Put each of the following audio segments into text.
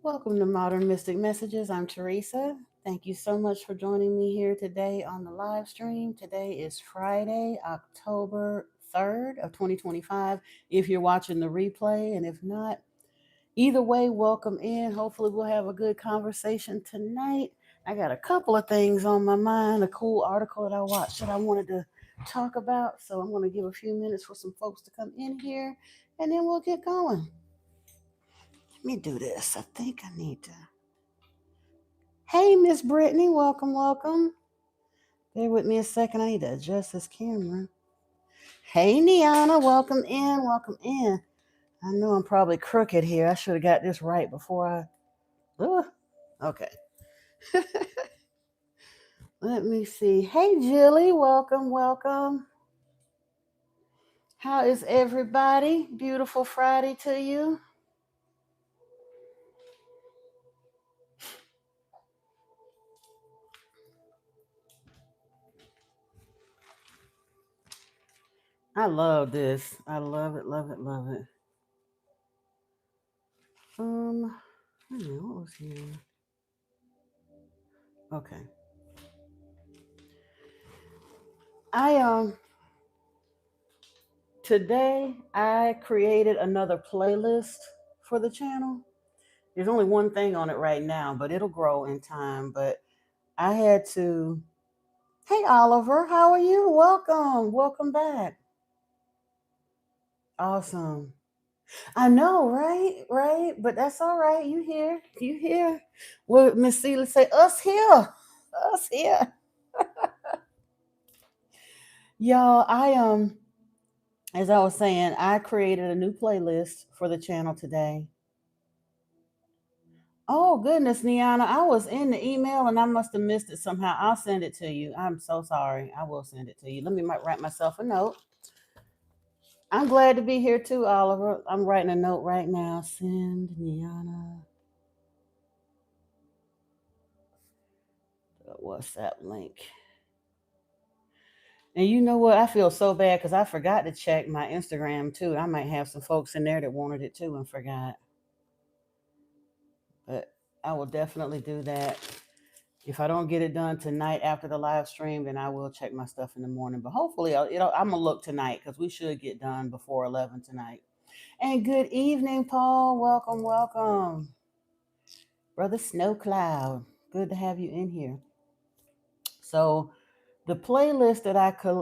Welcome to Modern Mystic Messages. I'm Teresa. Thank you so much for joining me here today on the live stream. Today is Friday, October 3rd of 2025. If you're watching the replay, and if not, either way, welcome in. Hopefully we'll have a good conversation tonight. I got a couple of things on my mind, a cool article that I watched that I wanted to talk about. So I'm going to give a few minutes for some folks to come in here and then we'll get going. Let me do this. I think I need to. Hey, Miss Brittany, welcome, welcome. Bear with me a second. I need to adjust this camera. Hey, Niana, welcome in, welcome in. I know I'm probably crooked here. I should have got this right before I. Okay. Let me see. Hey, Jilly, welcome, welcome. How is everybody? Beautiful Friday to you. I love this. I love it, love it, love it. I don't know what was here. Okay. I today I created another playlist for the channel. There's only one thing on it right now, but it'll grow in time. But I had to. Hey, Oliver, how are you? Welcome, welcome back. Awesome. I know, right? Right? But that's all right. You here? You here? What Miss Celia say? Us here. Us here. Y'all, as I was saying, I created a new playlist for the channel today. Oh goodness, Niana, I was in the email and I must have missed it somehow. I'll send it to you. I'm so sorry. I will send it to you. Let me write myself a note. I'm glad to be here too, Oliver. I'm writing a note right now. Send Niana the WhatsApp link. And you know what? I feel so bad because I forgot to check my Instagram too. I might have some folks in there that wanted it too and forgot. But I will definitely do that. If I don't get it done tonight after the live stream, then I will check my stuff in the morning. But hopefully, I'm gonna look tonight because we should get done before 11 tonight. And good evening, Paul. Welcome, welcome, brother Snow Cloud. Good to have you in here. So the playlist that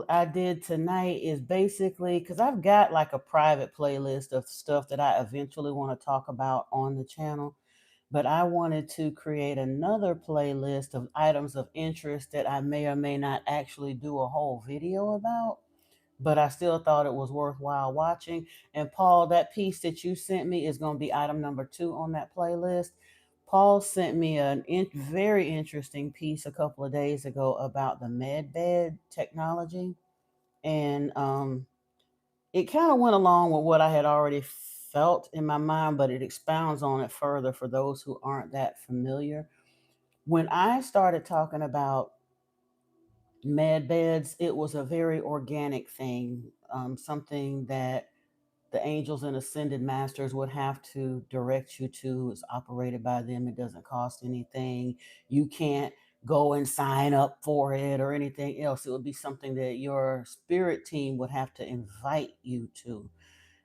I did tonight is basically because I've got like a private playlist of stuff that I eventually want to talk about on the channel, but I wanted to create another playlist of items of interest that I may or may not actually do a whole video about, but I still thought it was worthwhile watching. And Paul, that piece that you sent me is going to be item number 2 on that playlist. Paul sent me a very interesting piece a couple of days ago about the med bed technology. And it kind of went along with what I had already felt in my mind, but it expounds on it further for those who aren't that familiar. When I started talking about med beds, it was a very organic thing, something that the angels and ascended masters would have to direct you to. It's operated by them. It doesn't cost anything. You can't go and sign up for it or anything else. It would be something that your spirit team would have to invite you to.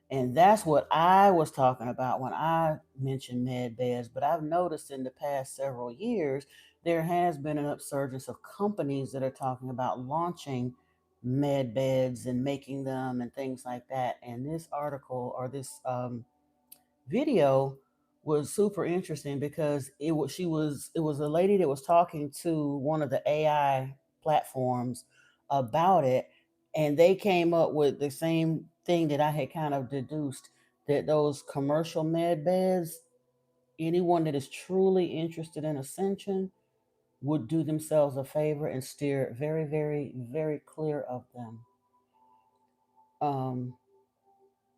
And that's what I was talking about when I mentioned med beds. But I've noticed in the past several years, there has been an upsurgence of companies that are talking about launching med beds and making them and things like that. And this article or this video was super interesting because it was a lady that was talking to one of the AI platforms about it, and they came up with the same thing that I had kind of deduced, that those commercial med beds, anyone that is truly interested in ascension would do themselves a favor and steer very, very, very clear of them. Um,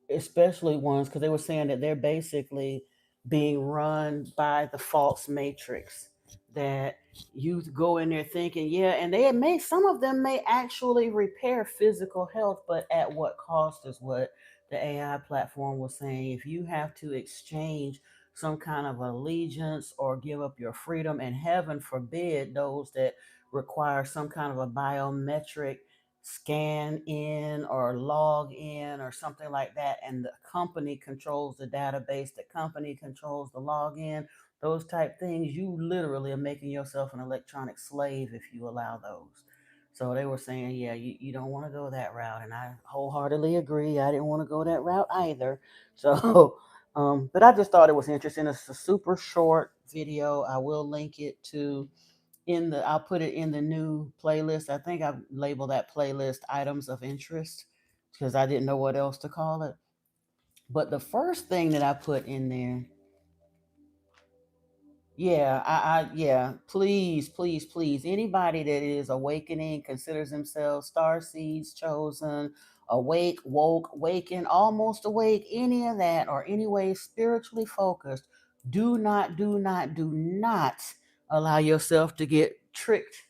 Especially ones because they were saying that they're basically being run by the false matrix, that you go in there thinking, yeah, and they may, some of them may actually repair physical health, but at what cost is what the AI platform was saying. If you have to exchange some kind of allegiance or give up your freedom. And heaven forbid those that require some kind of a biometric scan in or log in or something like that. And the company controls the database, the company controls the login, those type things. You literally are making yourself an electronic slave if you allow those. So they were saying, yeah, you don't want to go that route. And I wholeheartedly agree. I didn't want to go that route either. So, but I just thought it was interesting. It's a super short video. I will link it to I'll put it in the new playlist. I think I've labeled that playlist items of interest because I didn't know what else to call it. But the first thing that I put in there, yeah, yeah, please, please, please. Anybody that is awakening, considers themselves star seeds chosen, awake, woke, waken, almost awake, any of that, or anyway spiritually focused, do not allow yourself to get tricked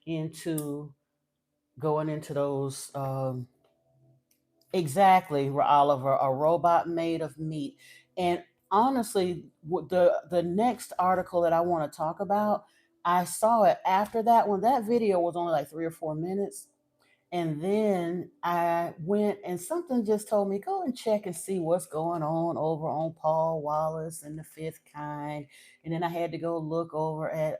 into going into those exactly, Oliver, a robot made of meat. And honestly, the next article that I want to talk about, I saw it after that one. That video was only like 3 or 4 minutes. And then I went and something just told me, go and check and see what's going on over on Paul Wallace and the Fifth Kind. And then I had to go look over at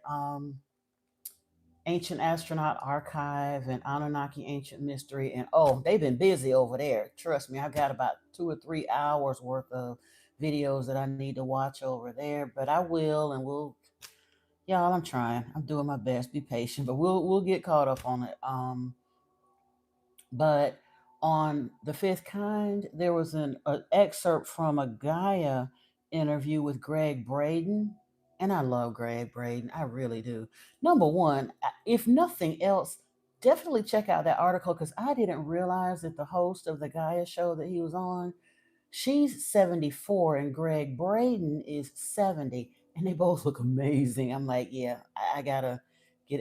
Ancient Astronaut Archive and Anunnaki Ancient Mystery. And oh, they've been busy over there. Trust me, I've got about 2 or 3 hours worth of videos that I need to watch over there. But I will, and y'all, I'm trying. I'm doing my best. Be patient, but we'll get caught up on it. But on the Fifth Kind, there was an excerpt from a Gaia interview with Greg Braden. And I love Greg Braden. I really do. Number one, if nothing else, definitely check out that article because I didn't realize that the host of the Gaia show that he was on, she's 74 and Greg Braden is 70. And they both look amazing. I'm like, yeah, I gotta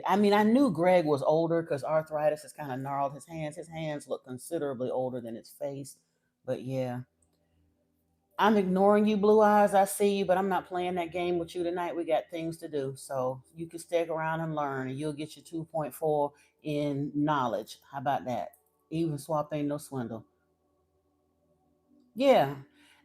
I mean, I knew Greg was older because arthritis has kind of gnarled his hands. His hands look considerably older than his face. But yeah, I'm ignoring you, Blue Eyes. I see you, but I'm not playing that game with you tonight. We got things to do. So you can stick around and learn, and you'll get your 2.4 in knowledge. How about that? Even swap ain't no swindle. Yeah.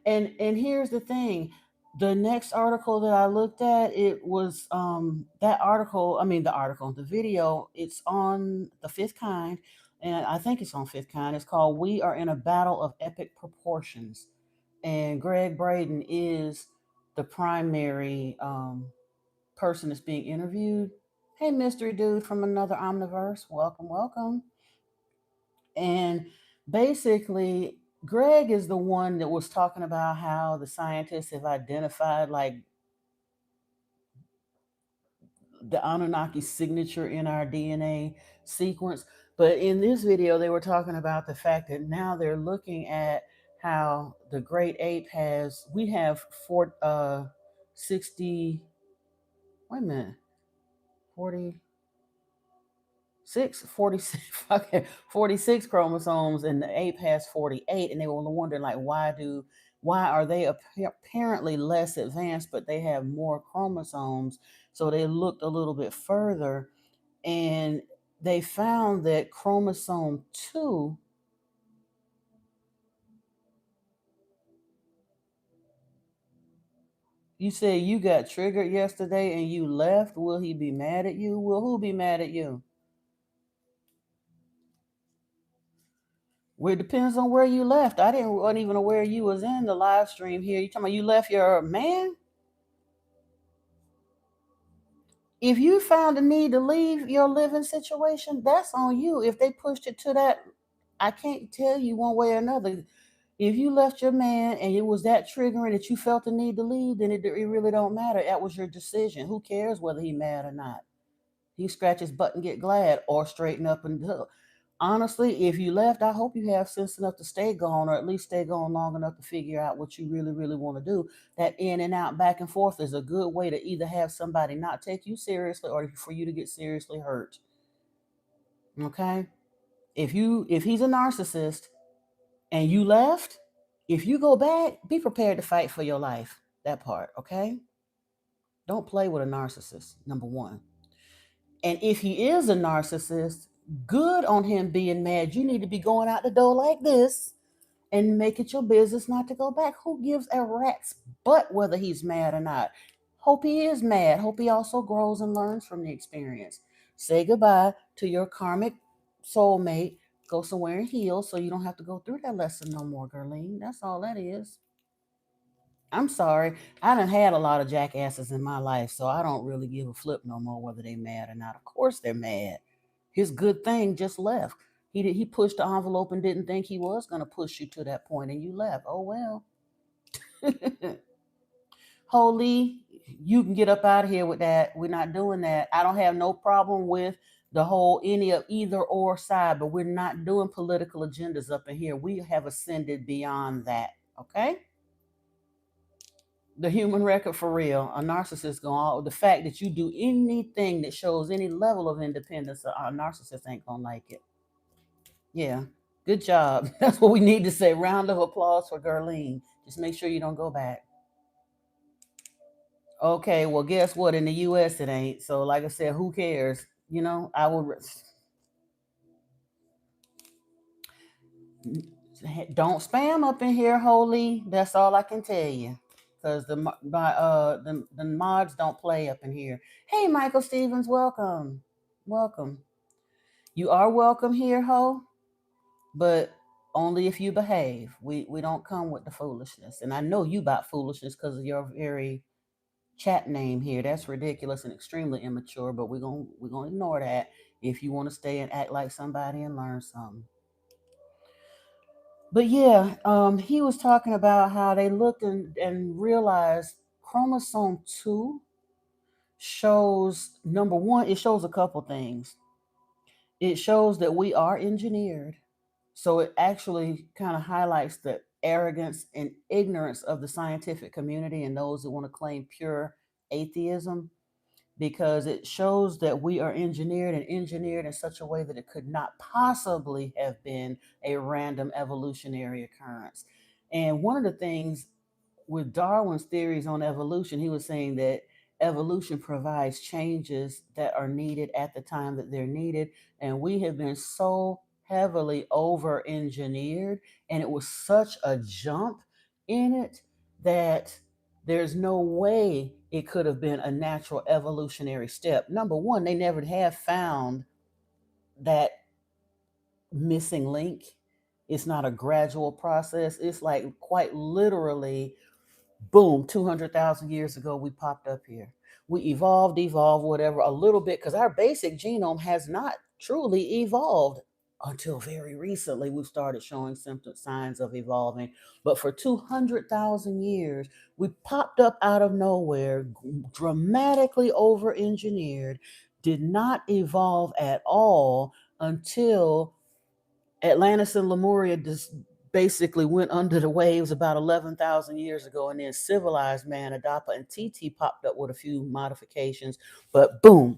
And here's the thing. The next article that I looked at, it was that article, I mean the video, it's on the Fifth Kind, and I think it's on Fifth Kind. It's called We Are in a Battle of Epic Proportions. And Greg Braden is the primary person that's being interviewed. Hey, mystery dude from another omniverse. Welcome, welcome. And basically, Greg is the one that was talking about how the scientists have identified like the Anunnaki signature in our DNA sequence. But in this video, they were talking about the fact that now they're looking at how the great ape we have 60, wait a minute, 40, 46 okay, 46 chromosomes and the ape has 48, and they were wondering like why are they apparently less advanced but they have more chromosomes. So they looked a little bit further and they found that chromosome 2, you say you got triggered yesterday and you left. Will he be mad at you? Will who be mad at you? Well, it depends on where you left. Wasn't even aware you was in the live stream here. You talking about you left your man? If you found the need to leave your living situation, that's on you. If they pushed it to that, I can't tell you one way or another. If you left your man and it was that triggering that you felt the need to leave, then it really don't matter. That was your decision. Who cares whether he mad or not? He scratch his butt and get glad or straighten up and honestly, if you left, I hope you have sense enough to stay gone or at least stay gone long enough to figure out what you really, really want to do. That in and out, back and forth is a good way to either have somebody not take you seriously or for you to get seriously hurt. Okay? If he's a narcissist and you left, if you go back, be prepared to fight for your life. That part, okay? Don't play with a narcissist, number one. And if he is a narcissist, good on him being mad. You need to be going out the door like this and make it your business not to go back. Who gives a rat's butt whether he's mad or not? Hope he is mad. Hope he also grows and learns from the experience. Say goodbye to your karmic soulmate. Go somewhere and heal so you don't have to go through that lesson no more, Gerlene. That's all that is. I'm sorry. I done had a lot of jackasses in my life, so I don't really give a flip no more whether they mad or not. Of course they're mad. His good thing just left. He pushed the envelope and didn't think he was gonna push you to that point, and you left. Oh well. Holy, you can get up out of here with that. We're not doing that. I don't have no problem with the whole any of either or side, but we're not doing political agendas up in here. We have ascended beyond that. Okay? The human record for real. A narcissist going all the fact that you do anything that shows any level of independence, a narcissist ain't gonna like it. Yeah. Good job. That's what we need to say. Round of applause for Gerlene. Just make sure you don't go back. Okay, well, guess what? In the US it ain't. So like I said, who cares? I will don't spam up in here, Holy. That's all I can tell you. Because the mods don't play up in here. Hey, Michael Stevens, welcome, welcome. You are welcome here, Ho, but only if you behave. We don't come with the foolishness, and I know you about foolishness because of your very chat name here. That's ridiculous and extremely immature. But we're gonna ignore that if you want to stay and act like somebody and learn something. But yeah, he was talking about how they looked and realized chromosome 2 shows, number one, it shows a couple things. It shows that we are engineered. So it actually kind of highlights the arrogance and ignorance of the scientific community and those that want to claim pure atheism, because it shows that we are engineered in such a way that it could not possibly have been a random evolutionary occurrence. And one of the things with Darwin's theories on evolution, he was saying that evolution provides changes that are needed at the time that they're needed. And we have been so heavily over engineered, and it was such a jump in it that there's no way it could have been a natural evolutionary step. Number one, they never have found that missing link. It's not a gradual process. It's like quite literally boom, 200,000 years ago, we popped up here. We evolved, whatever, a little bit, because our basic genome has not truly evolved until very recently. We've started showing symptom signs of evolving. But for 200,000 years, we popped up out of nowhere, dramatically over engineered, did not evolve at all until Atlantis and Lemuria just basically went under the waves about 11,000 years ago, and then civilized man, Adapa and TT popped up with a few modifications, but boom,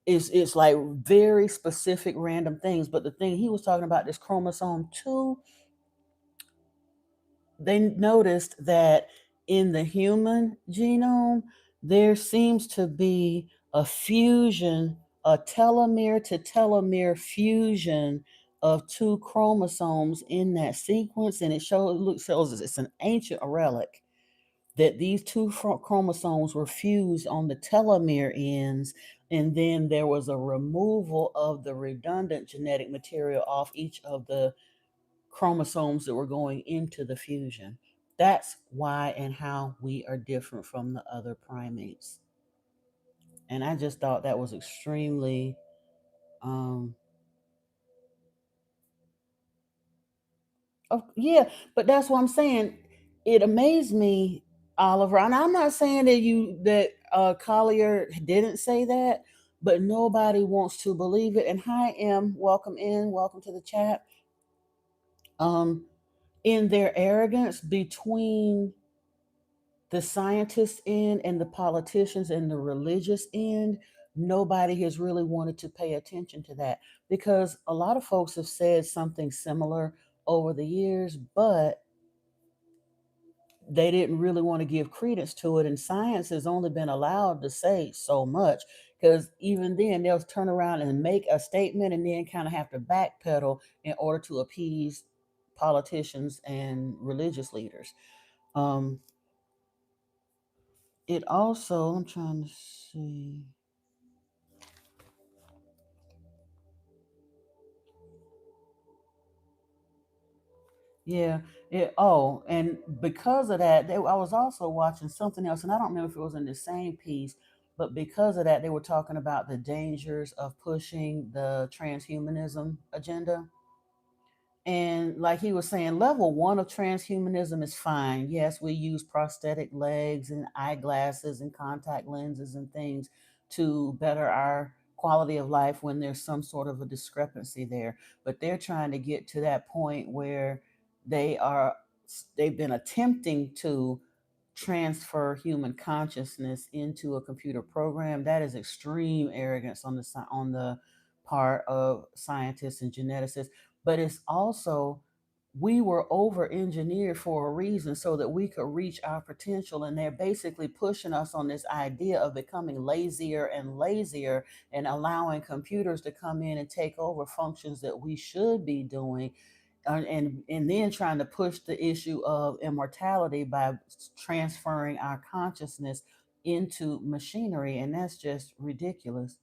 it's like very specific random things. But the thing he was talking about, this chromosome 2, they noticed that in the human genome, there seems to be a fusion, a telomere to telomere fusion of two chromosomes in that sequence. And it shows us it's an ancient relic that these two chromosomes were fused on the telomere ends. And then there was a removal of the redundant genetic material off each of the chromosomes that were going into the fusion. That's why and how we are different from the other primates. And I just thought that was extremely, um, oh, yeah, but that's what I'm saying. It amazed me, Oliver. And I'm not saying that Collier didn't say that, but nobody wants to believe it. And hi, M, welcome in, welcome to the chat. Um, in their arrogance between the scientists end and the politicians and the religious end, nobody has really wanted to pay attention to that, because a lot of folks have said something similar over the years, but they didn't really want to give credence to it, and science has only been allowed to say so much, because even then they'll turn around and make a statement and then kind of have to backpedal in order to appease politicians and religious leaders. um it also, I'm trying to see. Yeah, and because of that, I was also watching something else, and I don't remember if it was in the same piece, but because of that, they were talking about the dangers of pushing the transhumanism agenda. And like he was saying, level one of transhumanism is fine. Yes, we use prosthetic legs and eyeglasses and contact lenses and things to better our quality of life when there's some sort of a discrepancy there. But they're trying to get to that point where they are they've been attempting to transfer human consciousness into a computer program. That is extreme arrogance on the part of scientists and geneticists. But it's also, we were over engineered for a reason so that we could reach our potential, and they're basically pushing us on this idea of becoming lazier and lazier and allowing computers to come in and take over functions that we should be doing, and then trying to push the issue of immortality by transferring our consciousness into machinery, and that's just ridiculous.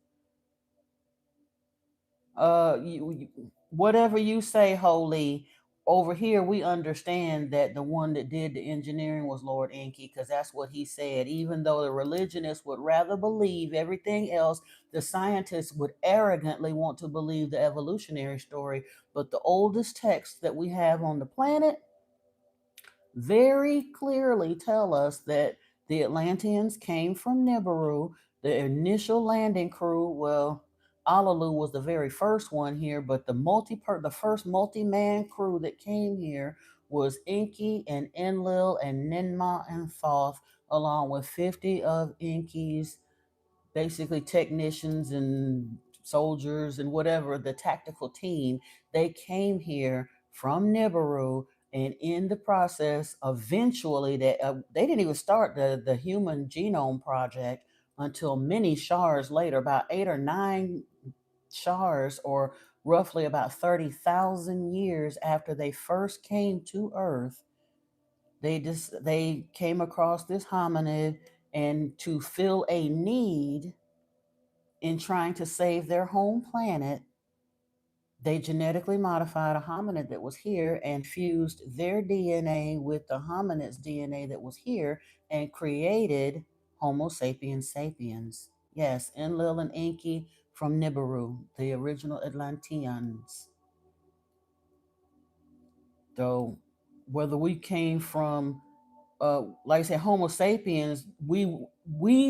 Whatever you say, holy. Over here, we understand that the one that did the engineering was Lord Enki, because that's what he said. Even though the religionists would rather believe everything else, the scientists would arrogantly want to believe the evolutionary story. But the oldest text that we have on the planet very clearly tell us that the Atlanteans came from Nibiru. The initial landing crew, well, Alalu was the very first one here, but the first multi-man crew that came here was Enki and Enlil and Ninmah and Thoth, along with 50 of Enki's basically technicians and soldiers and whatever, the tactical team. They came here from Nibiru, and in the process, eventually, they didn't even start the Human Genome Project until many shars later, about 8 or 9 shars, or roughly about 30,000 years after they first came to Earth. They came across this hominid, and to fill a need in trying to save their home planet, they genetically modified a hominid that was here and fused their DNA with the hominid's DNA that was here and created Homo sapiens sapiens. Yes, Enlil and Enki from Nibiru, the original Atlanteans. Though whether we came from like I said, Homo sapiens, we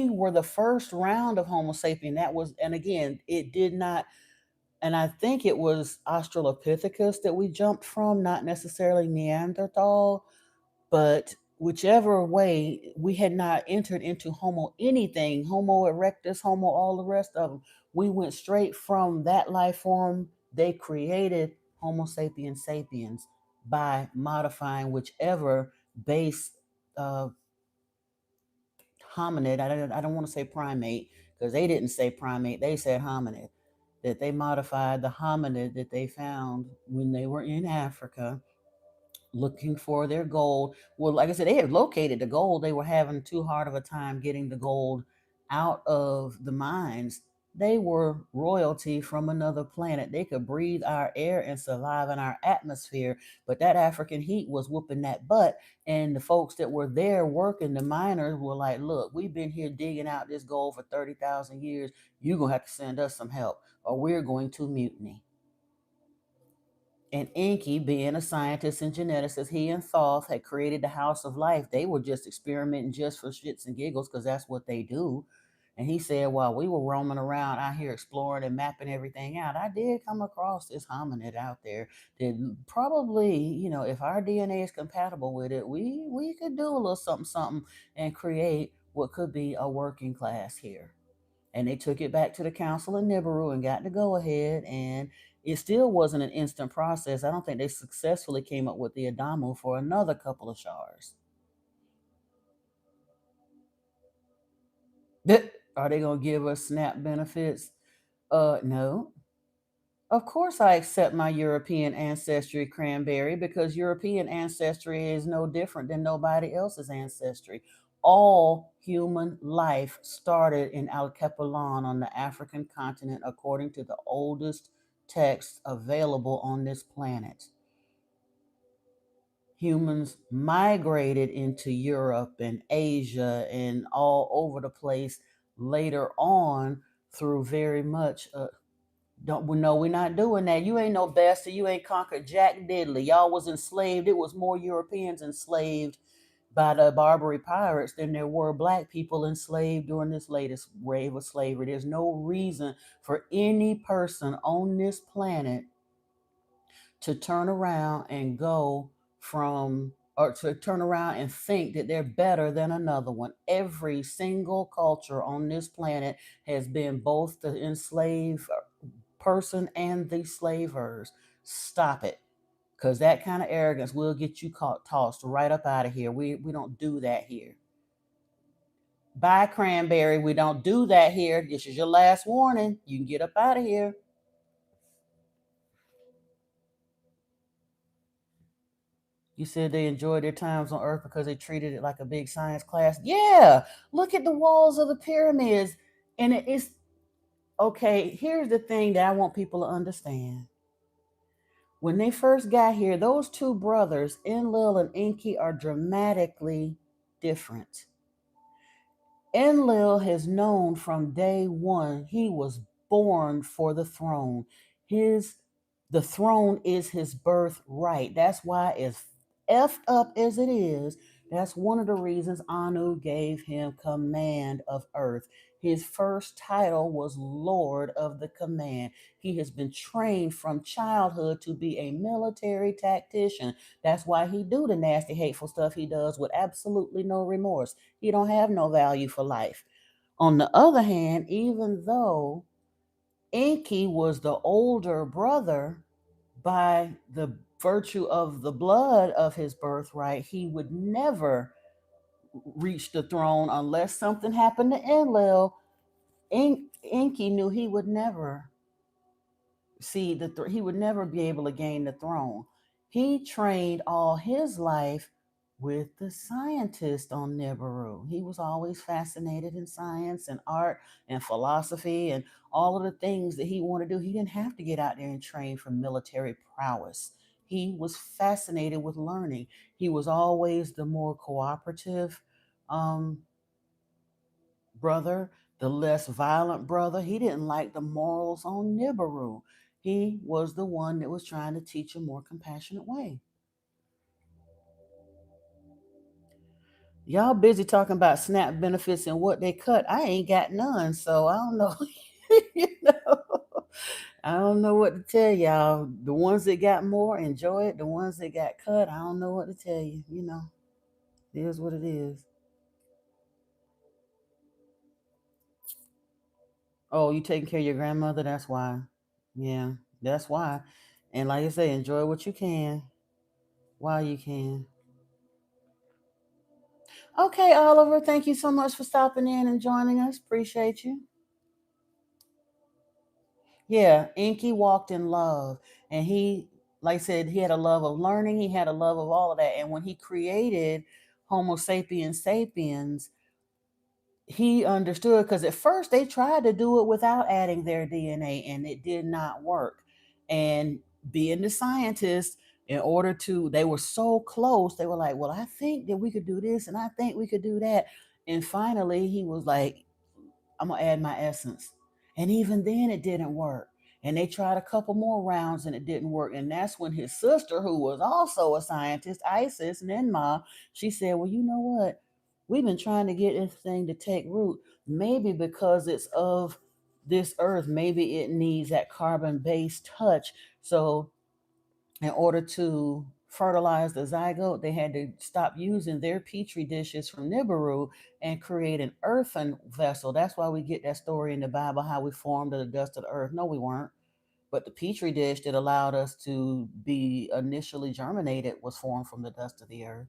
were the first round of Homo sapien. That was, and again, it did not, and I think it was Australopithecus that we jumped from, not necessarily Neanderthal, but whichever way, we had not entered into Homo anything, Homo erectus, Homo, all the rest of them. We went straight from that life form. They created Homo sapiens sapiens by modifying whichever base uh, hominid. I don't want to say primate, because they didn't say primate, they said hominid. That they modified the hominid that they found when they were in Africa looking for their gold. Well, like I said, they had located the gold. They were having too hard of a time getting the gold out of the mines. They were royalty from another planet. They could breathe our air and survive in our atmosphere, but that African heat was whooping that butt. And the folks that were there working, the miners, were like, look, we've been here digging out this gold for 30,000 years. You're going to have to send us some help, or we're going to mutiny. And Enki, being a scientist and geneticist, he and Thoth had created the House of Life. They were just experimenting just for shits and giggles, because that's what they do. And he said, while we were roaming around out here exploring and mapping everything out, I did come across this hominid out there that probably, if our DNA is compatible with it, we could do a little something, something, and create what could be a working class here. And they took it back to the council of Nibiru and got to go ahead. And it still wasn't an instant process. I don't think they successfully came up with the Adamu for another couple of shars. Are they gonna give us SNAP benefits? No. Of course, I accept my European ancestry, Cranberry, because European ancestry is no different than nobody else's ancestry. All human life started in Al Kepalan on the African continent, according to the oldest texts available on this planet. Humans migrated into Europe and Asia and all over the place later on through very much don't we know we're not doing that. You ain't no bastard. You ain't conquered Jack Diddley. Y'all was enslaved. It was more Europeans enslaved by the Barbary pirates than there were black people enslaved during this latest wave of slavery. There's no reason for any person on this planet to turn around and go from or to turn around and think that they're better than another one. Every single culture on this planet has been both the enslaved person and the slavers. Stop it. Because that kind of arrogance will get you caught, tossed right up out of here. We don't do that here. Bye, Cranberry. We don't do that here. This is your last warning. You can get up out of here. You said they enjoyed their times on Earth because they treated it like a big science class. Yeah, look at the walls of the pyramids. And it's okay. Here's the thing that I want people to understand. When they first got here, those two brothers, Enlil and Enki, are dramatically different. Enlil has known from day one he was born for the throne. His the throne is his birthright. That's why, as effed up as it is, that's one of the reasons Anu gave him command of earth. His first title was Lord of the Command. He has been trained from childhood to be a military tactician. That's why he do the nasty, hateful stuff he does with absolutely no remorse. He don't have no value for life. On the other hand, even though Enki was the older brother by the virtue of the blood of his birthright, he would never reach the throne unless something happened to Enlil. Enki knew he would never see he would never be able to gain the throne. He trained all his life with the scientist on Nibiru. He was always fascinated in science and art and philosophy and all of the things that he wanted to do. He didn't have to get out there and train for military prowess. He was fascinated with learning. He was always the more cooperative um, brother, the less violent brother. He didn't like the morals on Nibiru. He was the one that was trying to teach a more compassionate way. Y'all busy talking about SNAP benefits and what they cut. I ain't got none, so I don't know. you know, I don't know what to tell y'all. The ones that got more enjoy it. The ones that got cut, I don't know what to tell you. It is what it is. Oh, you taking care of your grandmother? That's why. Yeah, that's why. And like I say, enjoy what you can while you can. Okay, Oliver, thank you so much for stopping in and joining us. Appreciate you. Yeah, Inky walked in love. And he, like I said, he had a love of learning, he had a love of all of that. And when he created Homo sapiens sapiens, he understood because at first they tried to do it without adding their DNA and it did not work. And being the scientists, in order to, they were so close, they were like, well, I think that we could do this and I think we could do that. And finally, he was like, I'm gonna add my essence. And even then it didn't work. And they tried a couple more rounds and it didn't work. And that's when his sister, who was also a scientist, Isis Ninma, she said, well, you know what? We've been trying to get this thing to take root. Maybe because it's of this earth, maybe it needs that carbon based touch. So in order to fertilize the zygote, they had to stop using their petri dishes from Nibiru and create an earthen vessel. That's why we get that story in the Bible how we formed of the dust of the earth. No, we weren't. But the petri dish that allowed us to be initially germinated was formed from the dust of the earth.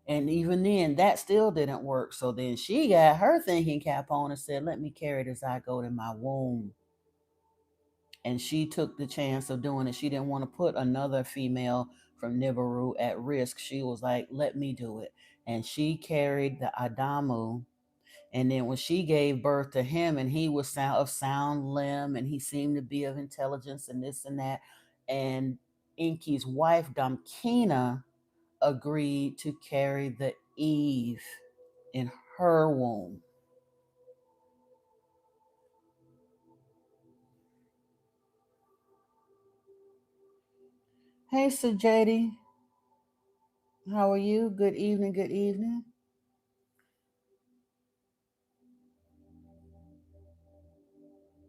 And even then, that still didn't work. So then she got her thinking cap on and said, let me carry the zygote in my womb. And she took the chance of doing it. She didn't want to put another female from Nibiru at risk. She was like, let me do it. And she carried the Adamu. And then when she gave birth to him, and he was of sound limb, and he seemed to be of intelligence and this and that. And Inky's wife, Damkina, agreed to carry the Eve in her womb. Hey, Sajadi, how are you? Good evening, good evening.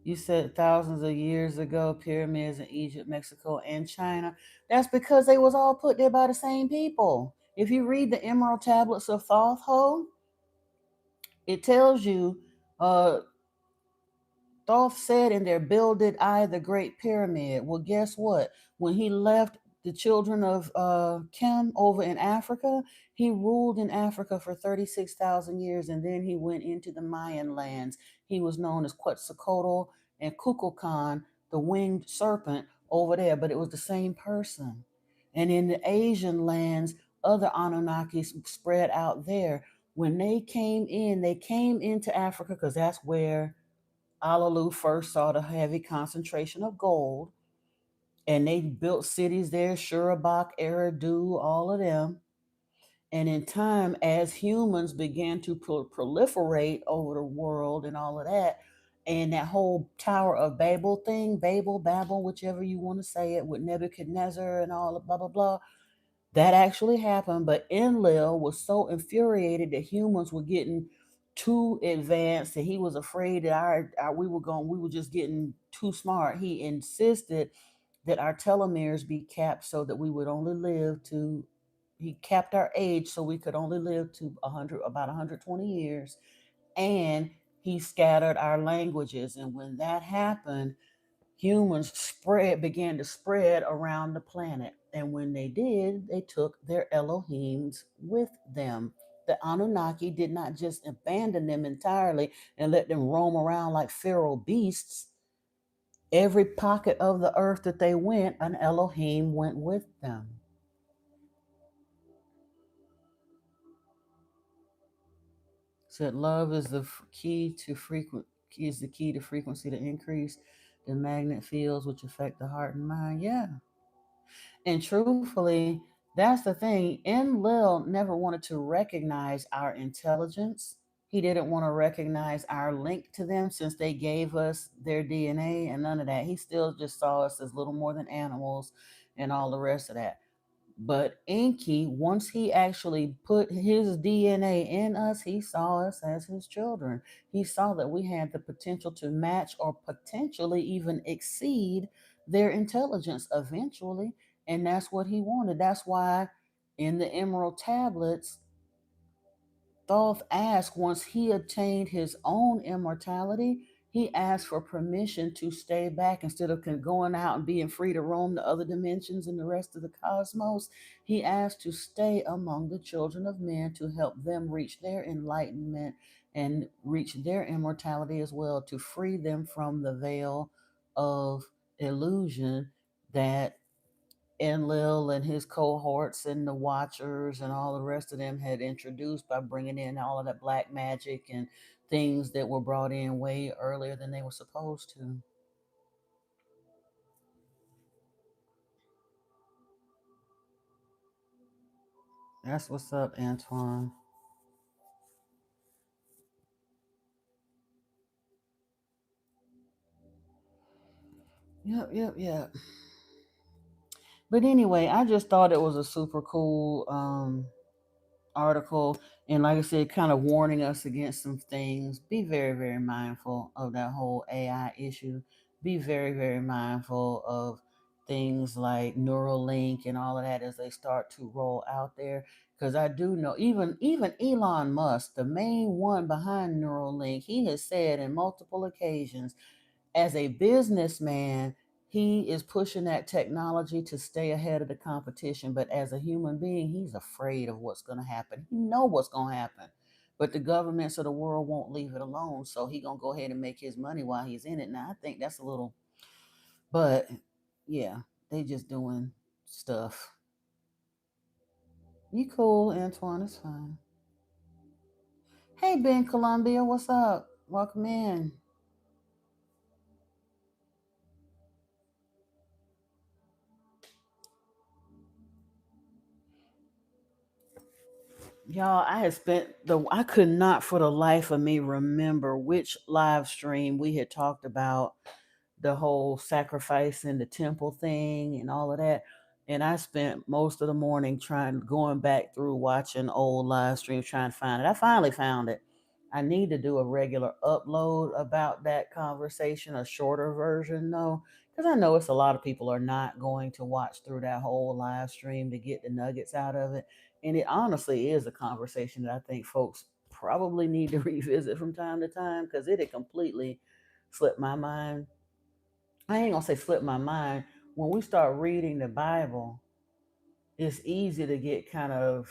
You said thousands of years ago, pyramids in Egypt, Mexico, and China. That's because they was all put there by the same people. If you read the Emerald Tablets of Thoth, it tells you uh, Thoth said in there, builded I the Great Pyramid. Well, guess what? When he left the children of Kim over in Africa, he ruled in Africa for 36,000 years, and then he went into the Mayan lands. He was known as Quetzalcoatl and Kukulkan, the winged serpent, over there, but it was the same person. And in the Asian lands, other Anunnakis spread out there. When they came into Africa because that's where Alalu first saw the heavy concentration of gold, and they built cities there, Shurabak, Eridu, all of them. And in time, as humans began to proliferate over the world and all of that, and that whole Tower of Babel thing, Babel, whichever you want to say it, with Nebuchadnezzar and all of blah, blah, blah, that actually happened, but Enlil was so infuriated that humans were getting too advanced, and he was afraid that we were just getting too smart. He insisted that our telomeres be capped so that we would only live to. He capped our age so we could only live to about 120 years, and he scattered our languages. And when that happened, humans began to spread around the planet. And when they did, they took their Elohims with them. The Anunnaki did not just abandon them entirely and let them roam around like feral beasts. Every pocket of the earth that they went, an Elohim went with them. Said love is the key to frequency to increase the magnet fields which affect the heart and mind. Yeah. And truthfully, that's the thing. Enlil never wanted to recognize our intelligence. He didn't want to recognize our link to them since they gave us their DNA and none of that. He still just saw us as little more than animals and all the rest of that. But Inky, once he actually put his DNA in us, he saw us as his children. He saw that we had the potential to match or potentially even exceed their intelligence eventually. And that's what he wanted. That's why in the Emerald Tablets, Thoth asked, once he obtained his own immortality, he asked for permission to stay back instead of going out and being free to roam the other dimensions and the rest of the cosmos. He asked to stay among the children of men to help them reach their enlightenment and reach their immortality as well, to free them from the veil of illusion that Enlil and his cohorts and the Watchers and all the rest of them had introduced by bringing in all of that black magic and things that were brought in way earlier than they were supposed to. That's what's up, Antoine. Yep. But anyway, I just thought it was a super cool article, and like I said, kind of warning us against some things. Be very, very mindful of that whole AI issue. Be very, very mindful of things like Neuralink and all of that as they start to roll out there. Because I do know, even Elon Musk, the main one behind Neuralink, he has said in multiple occasions, as a businessman, he is pushing that technology to stay ahead of the competition, but as a human being, he's afraid of what's going to happen. He know what's going to happen, but the governments of the world won't leave it alone, so he going to go ahead and make his money while he's in it. Now I think that's a little, but yeah, they just doing stuff. You cool, Antoine? It's fine. Hey, Ben Columbia, what's up? Welcome in. Y'all, I could not for the life of me remember which live stream we had talked about the whole sacrifice in the temple thing and all of that. And I spent most of the morning going back through watching old live streams trying to find it. I finally found it. I need to do a regular upload about that conversation, a shorter version though, because I know it's a lot of people are not going to watch through that whole live stream to get the nuggets out of it. And it honestly is a conversation that I think folks probably need to revisit from time to time because it had completely slipped my mind. I ain't gonna say slip my mind. When we start reading the Bible, it's easy to get kind of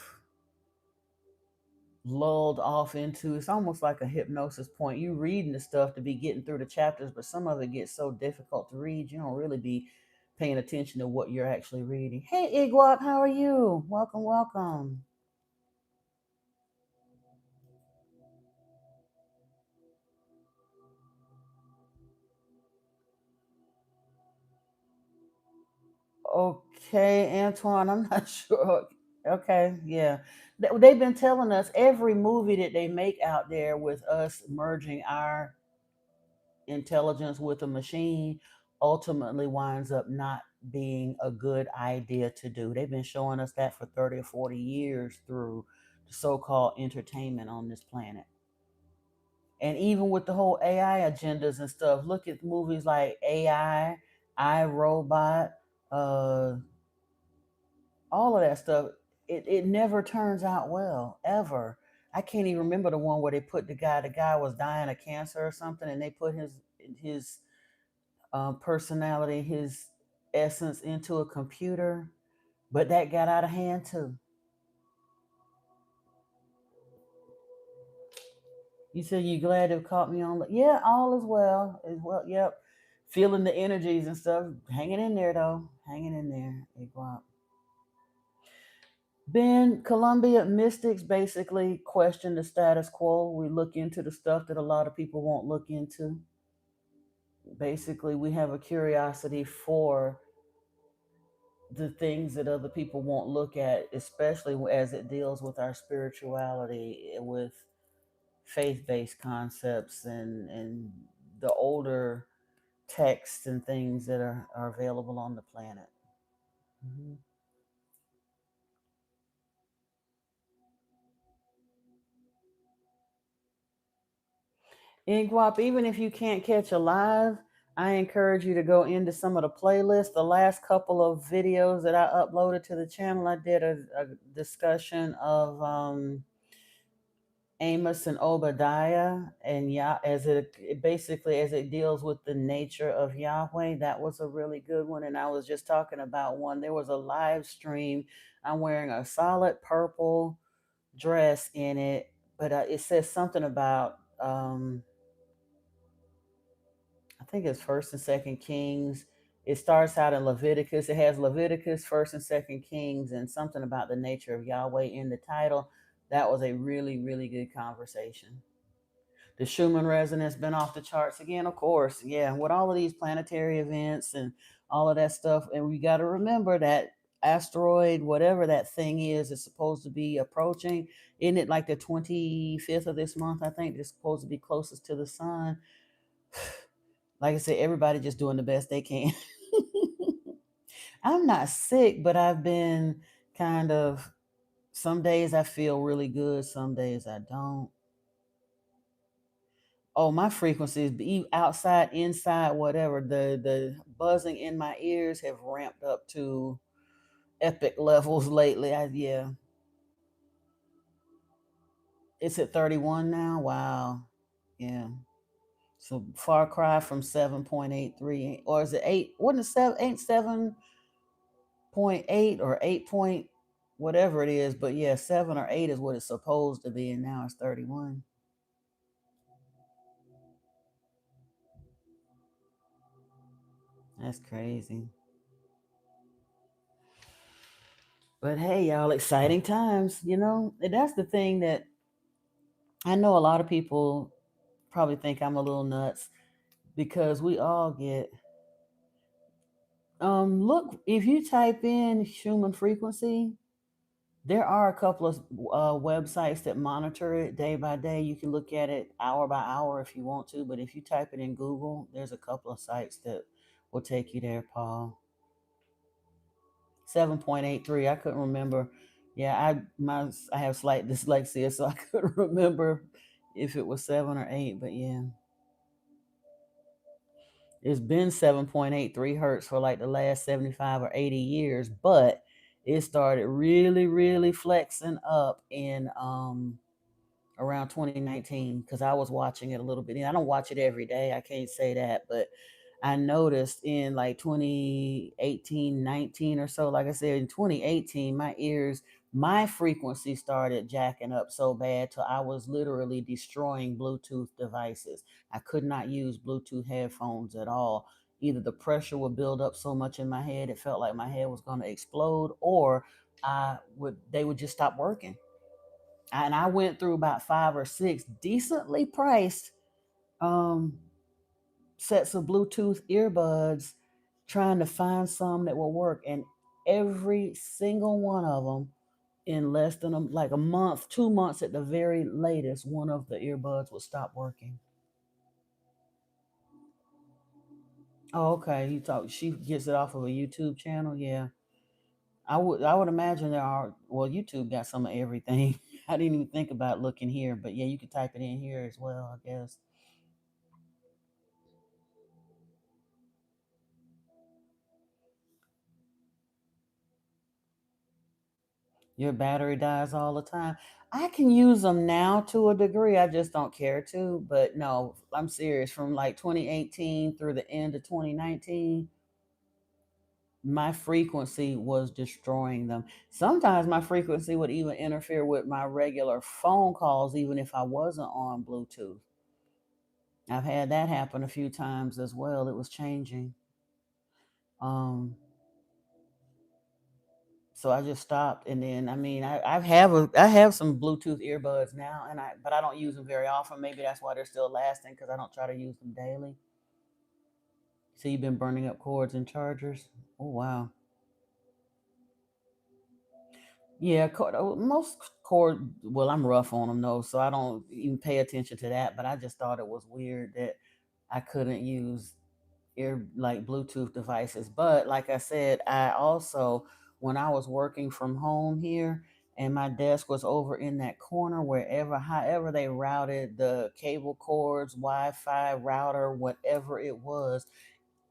lulled off into. It's almost like a hypnosis point. You reading the stuff to be getting through the chapters, but some of it gets so difficult to read, you don't really be paying attention to what you're actually reading. Hey Igwap, how are you? Welcome, welcome. Okay, Antoine, I'm not sure. Okay, yeah. They've been telling us every movie that they make out there with us merging our intelligence with a machine ultimately winds up not being a good idea to do. They've been showing us that for 30 or 40 years through the so called entertainment on this planet. And even with the whole AI agendas and stuff, look at movies like I Robot, uh, all of that stuff. It never turns out well, ever. I can't even remember the one where they put the guy was dying of cancer or something, and they put his personality, his essence into a computer, but that got out of hand too. You said you glad it caught me on. Yeah, all is well. Is well. Yep. Feeling the energies and stuff. Hanging in there though. Hanging in there. Iguap. Ben, Columbia mystics basically question the status quo. We look into the stuff that a lot of people won't look into. Basically, we have a curiosity for the things that other people won't look at, especially as it deals with our spirituality, with faith-based concepts and the older texts and things that are available on the planet. Mhm. Iguap, even if you can't catch a live, I encourage you to go into some of the playlists. The last couple of videos that I uploaded to the channel, I did a discussion of Amos and Obadiah, and as basically as it deals with the nature of Yahweh. That was a really good one. And I was just talking about one. There was a live stream. I'm wearing a solid purple dress in it, but it says something about I think it's First and Second Kings. It starts out in Leviticus. It has Leviticus, First and Second Kings, and something about the nature of Yahweh in the title. That was a really, really good conversation. The Schumann resonance been off the charts again, of course. Yeah, with all of these planetary events and all of that stuff. And we got to remember that asteroid, whatever that thing is supposed to be approaching. Isn't it like the 25th of this month? I think it's supposed to be closest to the sun. Like I said, everybody just doing the best they can. I'm not sick, but I've been kind of, some days I feel really good, some days I don't. Oh, my frequencies, be outside, inside, whatever. The buzzing in my ears have ramped up to epic levels lately. Yeah, it's at 31 now. Wow. Yeah. So far cry from 7.83, or is it eight? Wasn't it seven? Ain't 7.8 or 8 point whatever it is? But yeah, 7 or 8 is what it's supposed to be, and now it's 31. That's crazy. But hey, y'all, exciting times, you know? And that's the thing that I know a lot of people probably think I'm a little nuts because we all get look, if you type in human frequency, there are a couple of websites that monitor it day by day. You can look at it hour by hour if you want to, but if you type it in Google, there's a couple of sites that will take you there, Paul. 7.83. I couldn't remember. Yeah, I have slight dyslexia, so I couldn't remember if it was 7 or 8. But yeah, it's been 7.83 hertz for like the last 75 or 80 years, but it started really, really flexing up in around 2019 because I was watching it a little bit. And I don't watch it every day. I can't say that, but I noticed in like 2018, 19 or so, like I said, in 2018, my frequency started jacking up so bad till I was literally destroying Bluetooth devices. I could not use Bluetooth headphones at all. Either the pressure would build up so much in my head, it felt like my head was going to explode, or they would just stop working. And I went through about 5 or 6 decently priced um, sets of Bluetooth earbuds trying to find some that will work. And every single one of them, in less than like a month, 2 months at the very latest, one of the earbuds would stop working. Oh, okay. You thought she gets it off of a YouTube channel? Yeah. I would imagine there are, well, YouTube got some of everything. I didn't even think about looking here, but yeah, you could type it in here as well, I guess. Your battery dies all the time. I can use them now to a degree. I just don't care to. But no, I'm serious. From like 2018 through the end of 2019, my frequency was destroying them. Sometimes my frequency would even interfere with my regular phone calls, even if I wasn't on Bluetooth. I've had that happen a few times as well. It was changing. Um, so I just stopped, and then I mean I have some Bluetooth earbuds now, and I don't use them very often. Maybe that's why they're still lasting because I don't try to use them daily. So you've been burning up cords and chargers. Oh wow. Yeah, most cord. Well, I'm rough on them though, so I don't even pay attention to that. But I just thought it was weird that I couldn't use ear like Bluetooth devices. But like I said, I also, when I was working from home here and my desk was over in that corner, wherever, however they routed the cable cords, Wi-Fi router, whatever it was,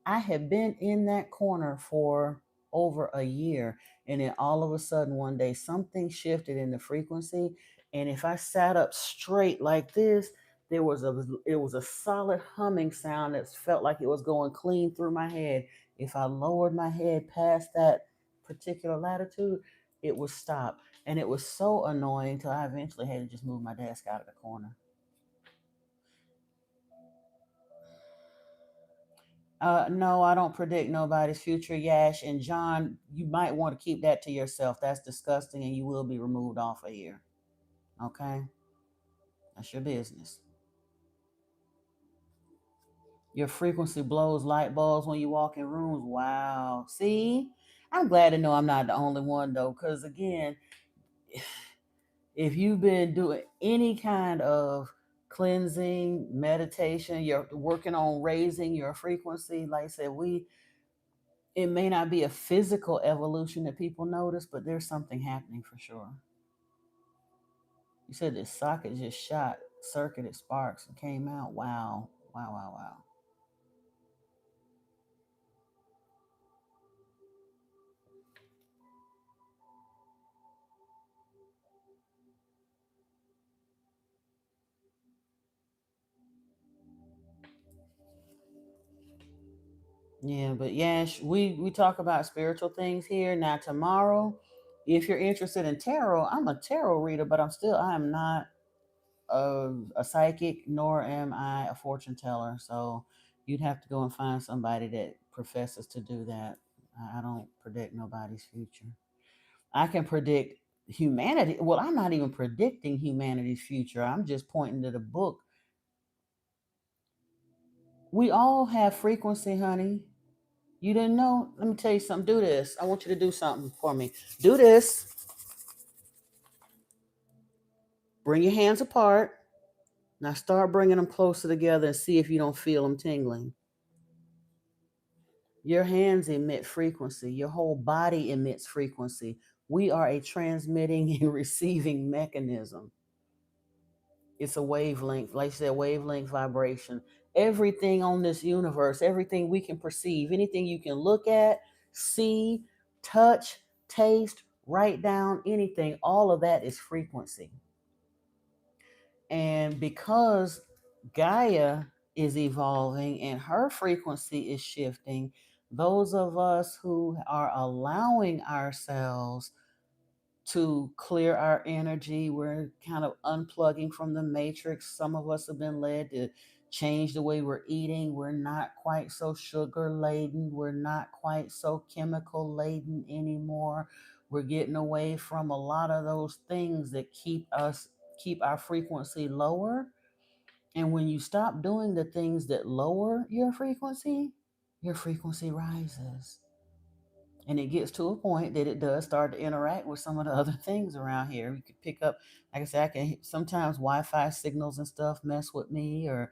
I had been in that corner for over a year. And then all of a sudden, one day, something shifted in the frequency. And if I sat up straight like this, it was a solid humming sound that felt like it was going clean through my head. If I lowered my head past that particular latitude, it would stop. And it was so annoying till I eventually had to just move my desk out of the corner. No, I don't predict nobody's future, Yash. And John, you might want to keep that to yourself. That's disgusting, and you will be removed off of here. Okay? That's your business. Your frequency blows light bulbs when you walk in rooms. Wow. See? I'm glad to know I'm not the only one, though, because again, if you've been doing any kind of cleansing, meditation, you're working on raising your frequency, like I said, it may not be a physical evolution that people notice, but there's something happening for sure. You said this socket just shot circuited sparks and came out. Wow. Wow, wow, wow. Yeah, but yeah, we talk about spiritual things here. Now tomorrow, if you're interested in tarot, I'm a tarot reader, but I am not a psychic, nor am I a fortune teller. So you'd have to go and find somebody that professes to do that. I don't predict nobody's future. I can predict humanity. Well, I'm not even predicting humanity's future. I'm just pointing to the book. We all have frequency, honey. You didn't know? Let me tell you something. Do this. I want you to do something for me. Do this. Bring your hands apart. Now start bringing them closer together and see if you don't feel them tingling. Your hands emit frequency. Your whole body emits frequency. We are a transmitting and receiving mechanism. It's a wavelength, like I said, wavelength vibration. Everything on this universe, everything we can perceive, anything you can look at, see, touch, taste, write down, anything, all of that is frequency. And because Gaia is evolving and her frequency is shifting, those of us who are allowing ourselves to clear our energy, we're kind of unplugging from the matrix. Some of us have been led to change the way we're eating. We're not quite so sugar laden, we're not quite so chemical laden anymore. We're getting away from a lot of those things that keep our frequency lower. And when you stop doing the things that lower your frequency rises. And it gets to a point that it does start to interact with some of the other things around here. You could pick up, like I said, I can sometimes Wi-Fi signals and stuff mess with me, or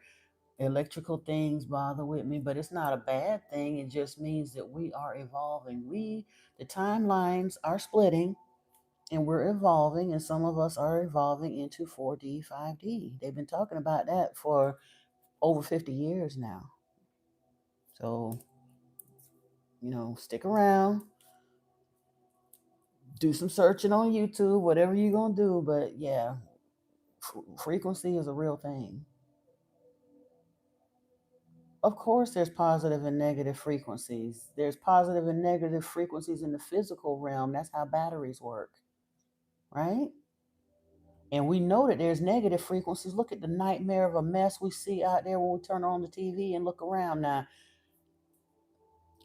electrical things bother with me, but it's not a bad thing. It just means that we are evolving. The timelines are splitting and we're evolving, and some of us are evolving into 4D, 5D. They've been talking about that for over 50 years now. So, stick around, do some searching on YouTube, whatever you're going to do. But yeah, frequency is a real thing. Of course, there's positive and negative frequencies. There's positive and negative frequencies in the physical realm. That's how batteries work, right? And we know that there's negative frequencies. Look at the nightmare of a mess we see out there when we turn on the TV and look around. Now,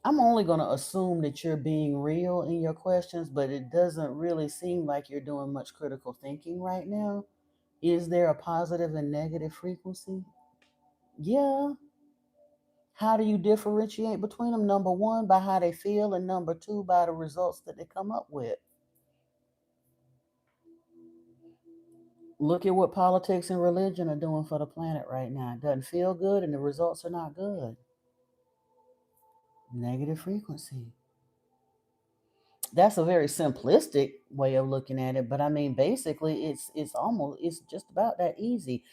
I'm only going to assume that you're being real in your questions, but it doesn't really seem like you're doing much critical thinking right now. Is there a positive and negative frequency? Yeah. How do you differentiate between them? Number one, by how they feel, and number two, by the results that they come up with. Look at what politics and religion are doing for the planet right now. It doesn't feel good, and the results are not good. Negative frequency. That's a very simplistic way of looking at it, but I mean, basically, it's just about that easy.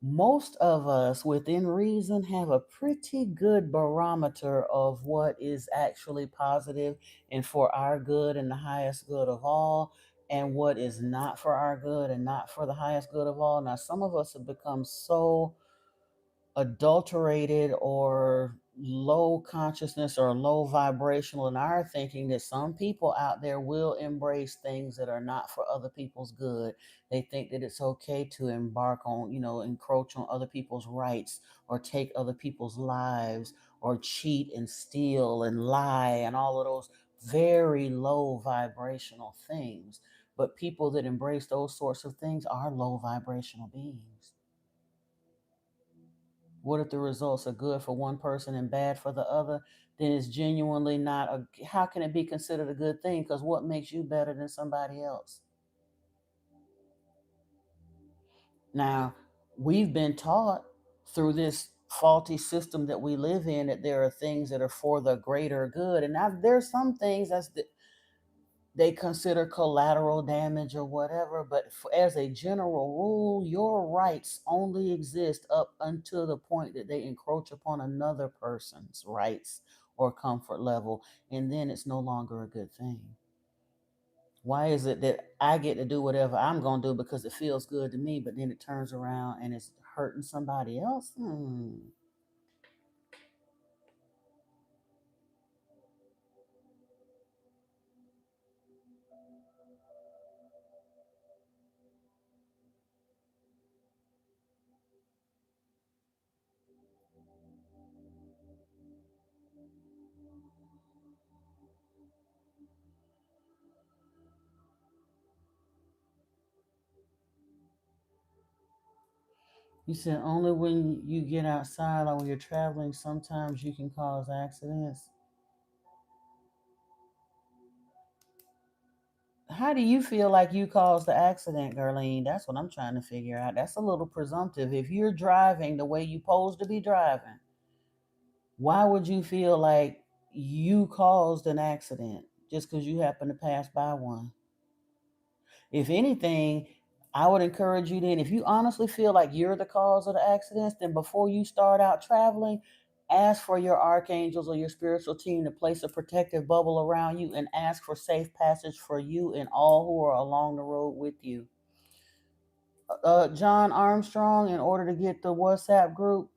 Most of us within reason have a pretty good barometer of what is actually positive and for our good and the highest good of all, and what is not for our good and not for the highest good of all. Now, some of us have become so adulterated or low consciousness or low vibrational in our thinking that some people out there will embrace things that are not for other people's good. They think that it's okay to embark on, encroach on other people's rights, or take other people's lives, or cheat and steal and lie and all of those very low vibrational things. But people that embrace those sorts of things are low vibrational beings. What if the results are good for one person and bad for the other? Then it's genuinely not a, how can it be considered a good thing? Because what makes you better than somebody else? Now, we've been taught through this faulty system that we live in that there are things that are for the greater good. And now there's some things they consider collateral damage or whatever, but as a general rule, your rights only exist up until the point that they encroach upon another person's rights or comfort level, and then it's no longer a good thing. Why is it that I get to do whatever I'm going to do because it feels good to me, but then it turns around and it's hurting somebody else? You said only when you get outside or when you're traveling, sometimes you can cause accidents. How do you feel like you caused the accident, Gerlene? That's what I'm trying to figure out. That's a little presumptive. If you're driving the way you're supposed to be driving, why would you feel like you caused an accident just because you happen to pass by one? If anything, I would encourage you then, if you honestly feel like you're the cause of the accidents, then before you start out traveling, ask for your archangels or your spiritual team to place a protective bubble around you and ask for safe passage for you and all who are along the road with you. John Armstrong, in order to get the WhatsApp group,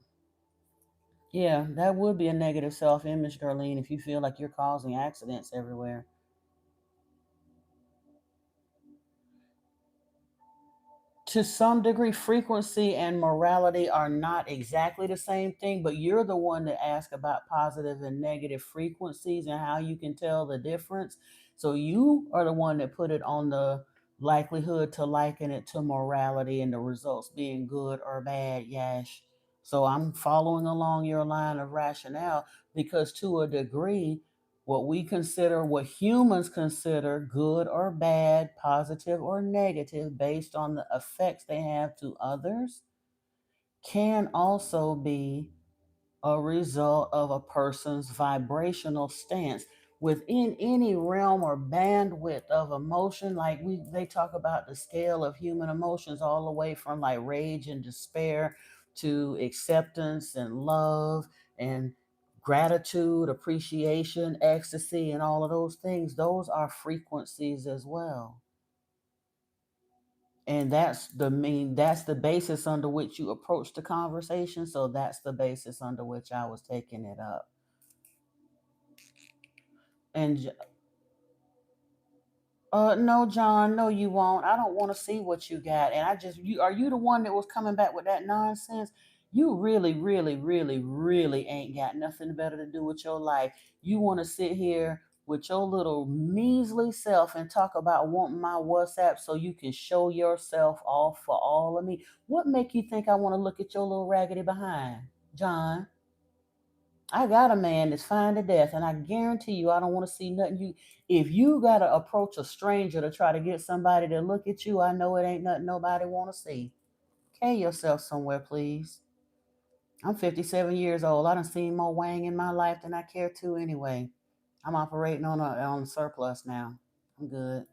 yeah, that would be a negative self image, Darlene, if you feel like you're causing accidents everywhere. To some degree, frequency and morality are not exactly the same thing, but you're the one that asked about positive and negative frequencies and how you can tell the difference. So you are the one that put it on the likelihood to liken it to morality and the results being good or bad, Yash. So I'm following along your line of rationale because to a degree, what humans consider good or bad, positive or negative, based on the effects they have to others, can also be a result of a person's vibrational stance within any realm or bandwidth of emotion. Like they talk about the scale of human emotions all the way from like rage and despair to acceptance and love and gratitude, appreciation, ecstasy, and all of those things. Those are frequencies as well. And that's the basis under which you approach the conversation. So that's the basis under which I was taking it up. And no, John, no, you won't. I don't want to see what you got. And are you the one that was coming back with that nonsense? You really, really, really, really ain't got nothing better to do with your life. You want to sit here with your little measly self and talk about wanting my WhatsApp so you can show yourself off for all of me. What make you think I want to look at your little raggedy behind, John? I got a man that's fine to death, and I guarantee you, I don't want to see nothing. If you gotta approach a stranger to try to get somebody to look at you, I know it ain't nothing nobody want to see. Carry yourself somewhere, please. I'm 57 years old. I done seen more wang in my life than I care to anyway. I'm operating on surplus now. I'm good.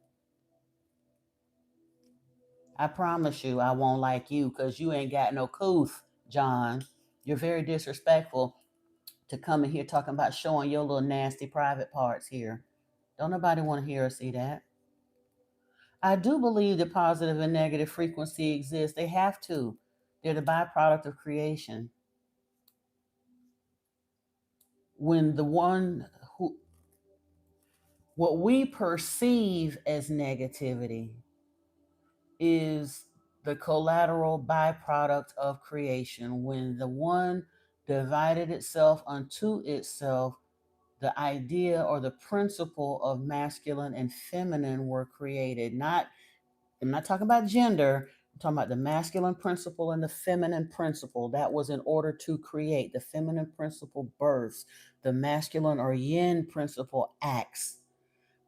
I promise you, I won't like you because you ain't got no couth, John. You're very disrespectful to come in here talking about showing your little nasty private parts here. Don't nobody want to hear or see that. I do believe that positive and negative frequency exist. They have to. They're the byproduct of creation. When the one who what we perceive as negativity is the collateral byproduct of creation. When the one divided itself unto itself, the idea or the principle of masculine and feminine were created. I'm not talking about gender. I'm talking about the masculine principle and the feminine principle. That was in order to create. The feminine principle births. The masculine or yin principle acts.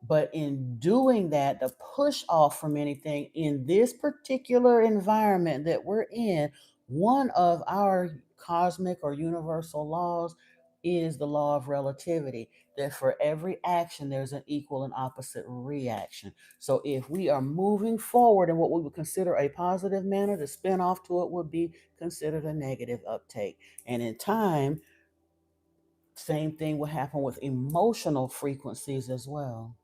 But in doing that, the push off from anything in this particular environment that we're in, one of our cosmic or universal laws is the law of relativity, that for every action, there's an equal and opposite reaction. So if we are moving forward in what we would consider a positive manner, the spin off to it would be considered a negative uptake. And in time, same thing will happen with emotional frequencies as well.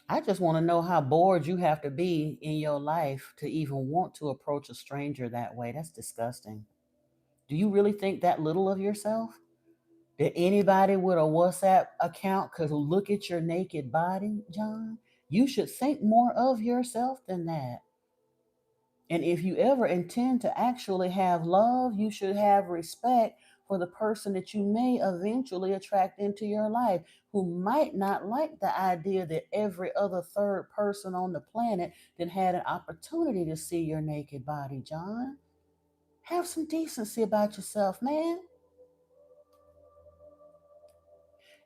I just want to know how bored you have to be in your life to even want to approach a stranger that way. That's disgusting. Do you really think that little of yourself? That anybody with a WhatsApp account could look at your naked body, John? You should think more of yourself than that. And if you ever intend to actually have love, you should have respect for the person that you may eventually attract into your life, who might not like the idea that every other third person on the planet that had an opportunity to see your naked body, John. Have some decency about yourself, man.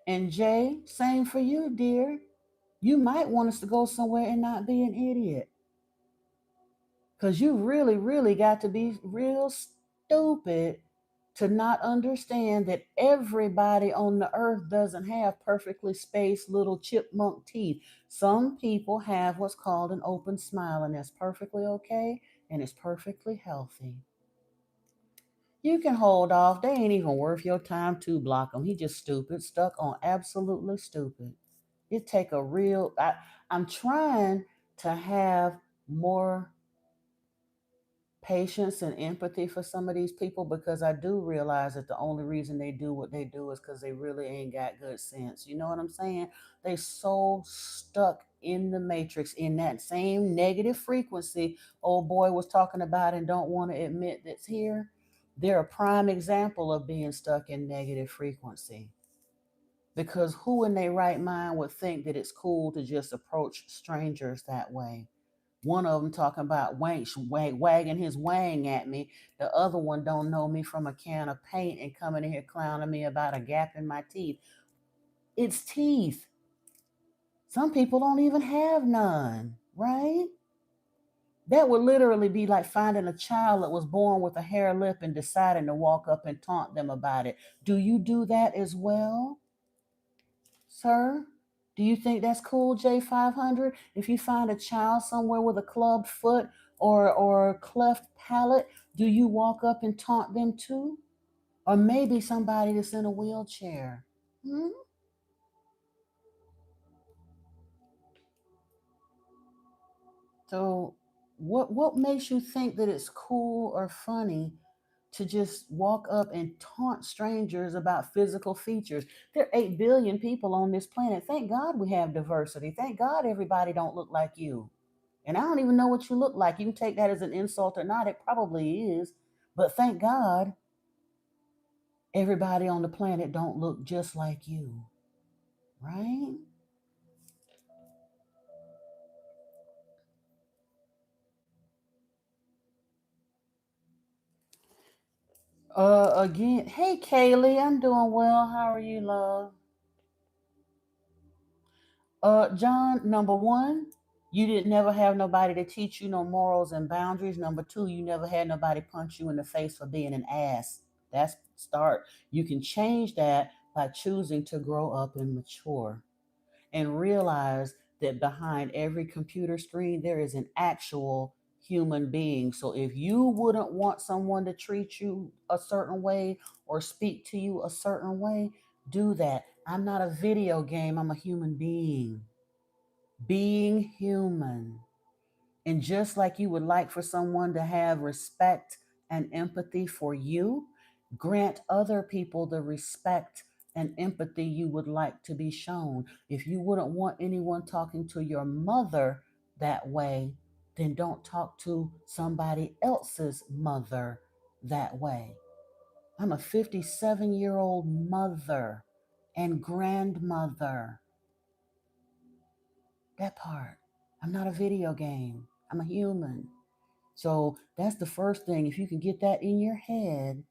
And Jay, same for you, dear. You might want us to go somewhere and not be an idiot. Because you really, really got to be real stupid to not understand that everybody on the earth doesn't have perfectly spaced little chipmunk teeth. Some people have what's called an open smile, and that's perfectly okay and it's perfectly healthy. You can hold off. They ain't even worth your time to block them. He just stupid, stuck on absolutely stupid. It take a real. I'm trying to have more patience and empathy for some of these people because I do realize that the only reason they do what they do is because they really ain't got good sense. You know what I'm saying? They so stuck in the matrix in that same negative frequency old boy was talking about and don't want to admit that's here. They're a prime example of being stuck in negative frequency. Because who in their right mind would think that it's cool to just approach strangers that way? One of them talking about wagging his wang at me. The other one don't know me from a can of paint and coming in here clowning me about a gap in my teeth. It's teeth. Some people don't even have none, right? That would literally be like finding a child that was born with a hair lip and deciding to walk up and taunt them about it. Do you do that as well, sir? Do you think that's cool, J500? If you find a child somewhere with a clubbed foot or a cleft palate, do you walk up and taunt them too? Or maybe somebody that's in a wheelchair? Hmm? So, what makes you think that it's cool or funny to just walk up and taunt strangers about physical features? There are 8 billion people on this planet. Thank God we have diversity. Thank God everybody don't look like you. And I don't even know what you look like. You can take that as an insult or not. It probably is. But thank God everybody on the planet don't look just like you. Right? Again, hey Kaylee, I'm doing well. How are you, love? John, number one, you didn't never have nobody to teach you no morals and boundaries. Number two, you never had nobody punch you in the face for being an ass. That's start. You can change that by choosing to grow up and mature and realize that behind every computer screen there is an actual human being. So if you wouldn't want someone to treat you a certain way or speak to you a certain way, do that. I'm not a video game, I'm a human being. Being human. And just like you would like for someone to have respect and empathy for you, grant other people the respect and empathy you would like to be shown. If you wouldn't want anyone talking to your mother that way, then don't talk to somebody else's mother that way. I'm a 57-year-old mother and grandmother. That part. I'm not a video game. I'm a human. So that's the first thing. If you can get that in your head,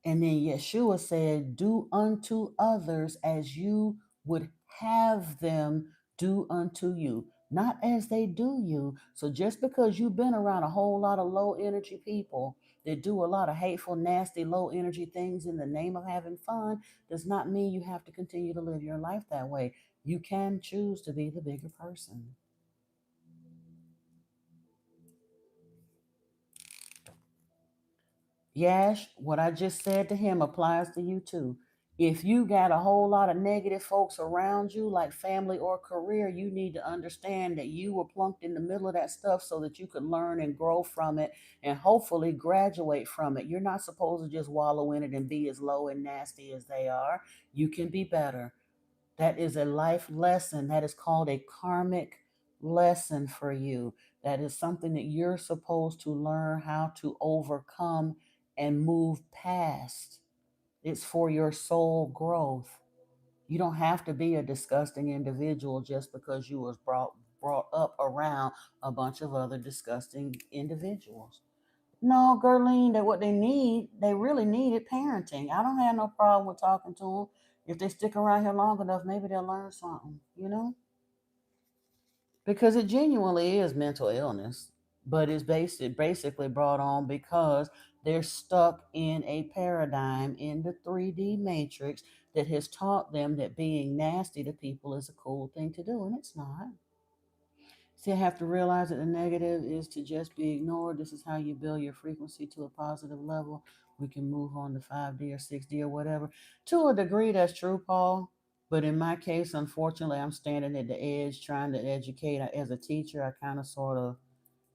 and then Yeshua said, do unto others as you would have them do unto you, not as they do you. So just because you've been around a whole lot of low energy people that do a lot of hateful, nasty, low energy things in the name of having fun does not mean you have to continue to live your life that way. You can choose to be the bigger person. Yash, what I just said to him applies to you too. If you got a whole lot of negative folks around you, like family or career, you need to understand that you were plunked in the middle of that stuff so that you could learn and grow from it and hopefully graduate from it. You're not supposed to just wallow in it and be as low and nasty as they are. You can be better. That is a life lesson. That is called a karmic lesson for you. That is something that you're supposed to learn how to overcome and move past. It's for your soul growth. You don't have to be a disgusting individual just because you was brought up around a bunch of other disgusting individuals. No, Gerline, that what they need, they really needed parenting. I don't have no problem with talking to them. If they stick around here long enough, maybe they'll learn something, you know? Because it genuinely is mental illness, but it's basically brought on because they're stuck in a paradigm in the 3D matrix that has taught them that being nasty to people is a cool thing to do, and it's not. See, I have to realize that the negative is to just be ignored. This is how you build your frequency to a positive level. We can move on to 5D or 6D or whatever. To a degree, that's true, Paul. But in my case, unfortunately, I'm standing at the edge trying to educate. As a teacher, I kind of sort of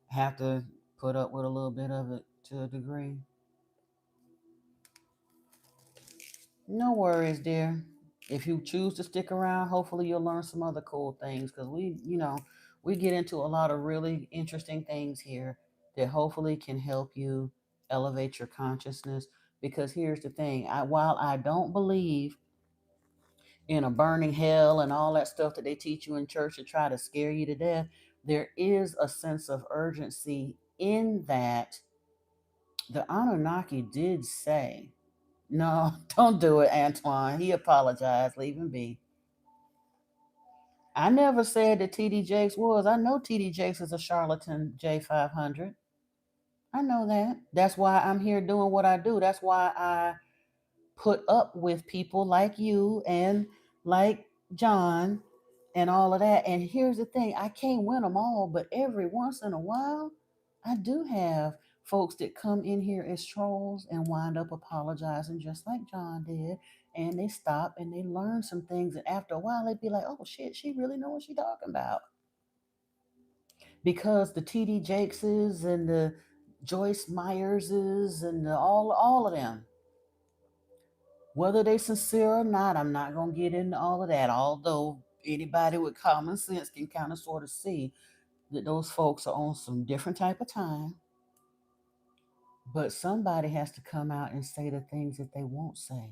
have to put up with a little bit of it to a degree. No worries, dear. If you choose to stick around, hopefully you'll learn some other cool things because we get into a lot of really interesting things here that hopefully can help you elevate your consciousness. Because here's the thing, while I don't believe in a burning hell and all that stuff that they teach you in church to try to scare you to death, there is a sense of urgency in that the Anunnaki did say, no, don't do it, Antoine. He apologized. Leave him be. I never said that TD Jakes was. I know TD Jakes is a charlatan J500. I know that. That's why I'm here doing what I do. That's why I put up with people like you and like John and all of that. And here's the thing, I can't win them all, but every once in a while, I do have folks that come in here as trolls and wind up apologizing just like John did. And they stop and they learn some things. And after a while, they'd be like, oh shit, she really know what she's talking about. Because the TD Jakeses and the Joyce Myerses and all of them, whether they sincere or not, I'm not gonna get into all of that. Although anybody with common sense can kind of sort of see that those folks are on some different type of time. But somebody has to come out and say the things that they won't say